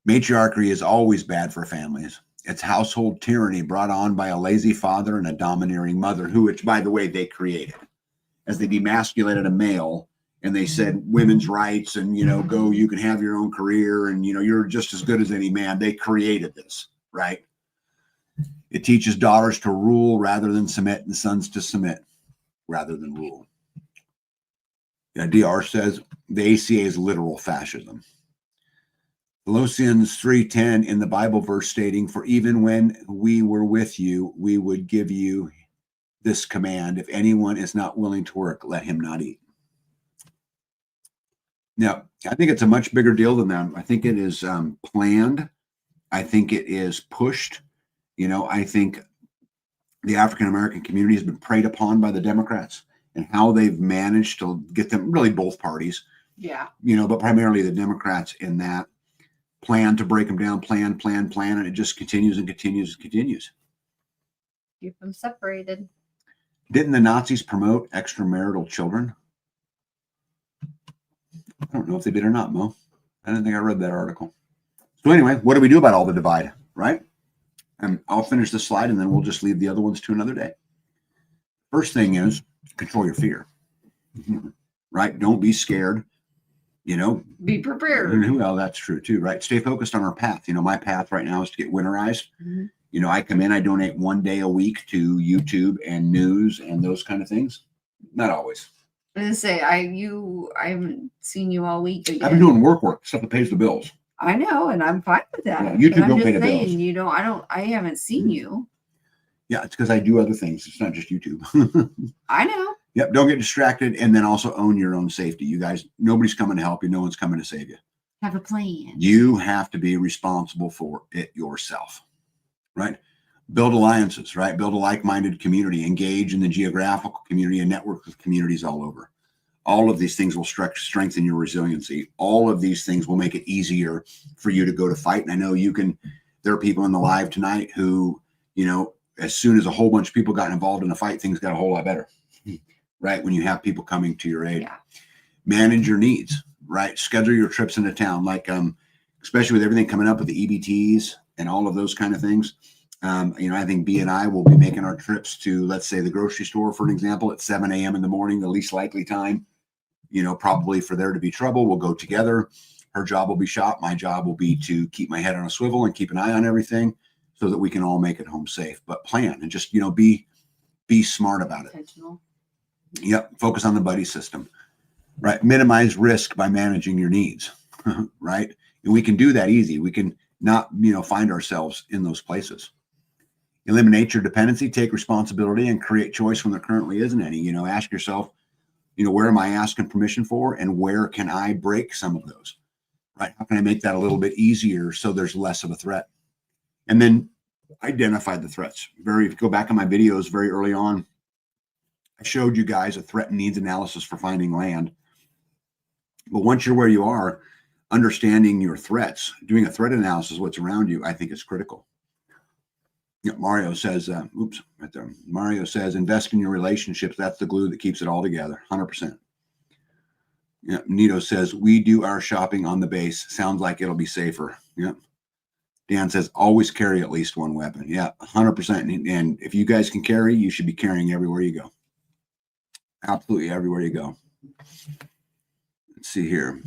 Matriarchy is always bad for families. It's household tyranny brought on by a lazy father and a domineering mother, who, which, by the way, they created. As they demasculated a male and they said women's rights and, go, you can have your own career and, you're just as good as any man. They created this, right? It teaches daughters to rule rather than submit and sons to submit rather than rule. Yeah, DR says the ACA is literal fascism. Colossians 3:10 in the Bible verse stating, for even when we were with you, we would give you this command. If anyone is not willing to work, let him not eat. Now, I think it's a much bigger deal than that. I think it is planned. I think it is pushed. I think the African-American community has been preyed upon by the Democrats and how they've managed to get them, really both parties. Yeah. But primarily the Democrats in that plan to break them down, plan, and it just continues and continues and continues. Keep them separated. Didn't the Nazis promote extramarital children? I don't know if they did or not, Mo. I didn't think I read that article. So anyway, what do we do about all the divide, right? And I'll finish this slide and then we'll just leave the other ones to another day. First thing is control your fear, right? Don't be scared. Be prepared. Well, that's true too, right? Stay focused on our path. My path right now is to get winterized. Mm-hmm. I come in, I donate 1 day a week to YouTube and news and those kind of things. Not always. I was gonna say, I haven't seen you all week again. I've been doing work, stuff that pays the bills. I know, and I'm fine with that. Yeah, YouTube but don't I'm pay just the saying, bills. I haven't seen you. Yeah, it's because I do other things. It's not just YouTube. I know. Yep. Don't get distracted, and then also own your own safety. You guys, nobody's coming to help you. No one's coming to save you. Have a plan. You have to be responsible for it yourself, right? Build alliances, right? Build a like-minded community. Engage in the geographical community and network with communities all over. All of these things will strengthen your resiliency. All of these things will make it easier for you to go to fight. And I know there are people in the live tonight who, as soon as a whole bunch of people got involved in a fight, things got a whole lot better, right? When you have people coming to your aid. Yeah. Manage your needs, right? Schedule your trips into town, like, especially with everything coming up with the EBTs and all of those kind of things. I think B and I will be making our trips to, let's say, the grocery store, for an example, at 7 a.m. in the morning, the least likely time, probably for there to be trouble. We'll go together. Her job will be shop. My job will be to keep my head on a swivel and keep an eye on everything so that we can all make it home safe. But plan and just, be smart about it. Intentional. Yep. Focus on the buddy system, right? Minimize risk by managing your needs, right? And we can do that easy. We can not, find ourselves in those places. Eliminate your dependency, take responsibility, and create choice when there currently isn't any. Ask yourself, where am I asking permission for, and where can I break some of those, right? How can I make that a little bit easier so there's less of a threat? And then identify the threats. If you go back in my videos very early on, I showed you guys a threat and needs analysis for finding land. But once you're where you are, understanding your threats, doing a threat analysis of what's around you, I think is critical. Yeah, Mario says, right there. Mario says, invest in your relationships. That's the glue that keeps it all together. 100%. Yeah, Nito says, we do our shopping on the base. Sounds like it'll be safer. Yeah. Dan says, always carry at least one weapon. Yeah, 100%. And if you guys can carry, you should be carrying everywhere you go. Absolutely everywhere you go. Let's see here.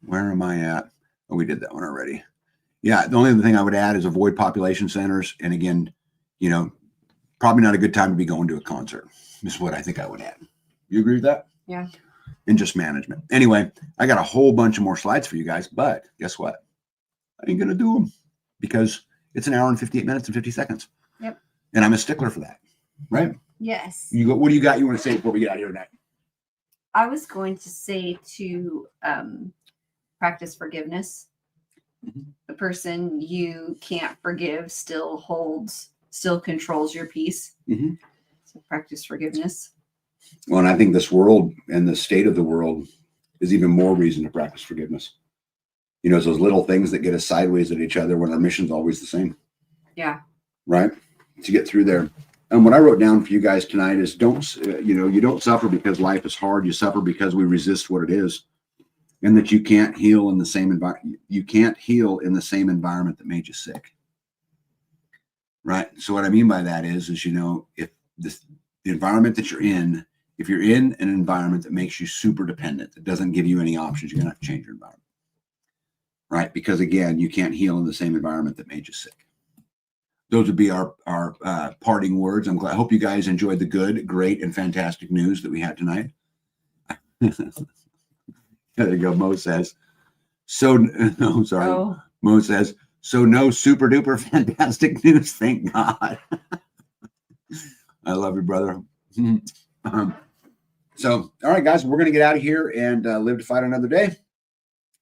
Where am I at? Oh, we did that one already. Yeah, the only other thing I would add is avoid population centers. And again, probably not a good time to be going to a concert is what I think I would add. You agree with that? Yeah. And just management. Anyway, I got a whole bunch of more slides for you guys, but guess what? I ain't going to do them because it's an hour and 58 minutes and 50 seconds. Yep. And I'm a stickler for that, right? Yes. What do you got you want to say before we get out of here tonight? I was going to say to practice forgiveness. Mm-hmm. The person you can't forgive still controls your peace. Mm-hmm. So practice forgiveness. Well, and I think this world and the state of the world is even more reason to practice forgiveness. It's those little things that get us sideways at each other when our mission's always the same. Yeah. Right? To get through there. And what I wrote down for you guys tonight is you don't suffer because life is hard. You suffer because we resist what it is. and that you can't heal in the same environment. You can't heal in the same environment that made you sick. Right. So what I mean by that is, if the environment that you're in, if you're in an environment that makes you super dependent, that doesn't give you any options, you're going to have to change your environment. Right. Because again, you can't heal in the same environment that made you sick. Those would be our parting words. I hope you guys enjoyed the good, great, and fantastic news that we had tonight. There you go. Mo says, no, sorry. Oh. Mo says, so no super duper fantastic news. Thank God. I love you, brother. So, all right, guys, we're going to get out of here and live to fight another day.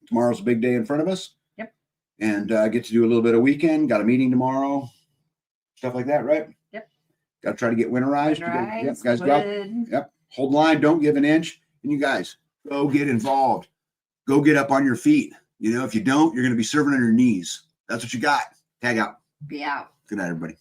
Tomorrow's a big day in front of us. Yep. And get to do a little bit of weekend. Got a meeting tomorrow. Stuff like that, right? Yep. Got to try to get winterized. Yep, guys, go out. Yep. Hold the line. Don't give an inch. And you guys, go get involved. Go get up on your feet. If you don't, you're going to be serving on your knees. That's what you got. Tag out. Be out. Good night, everybody.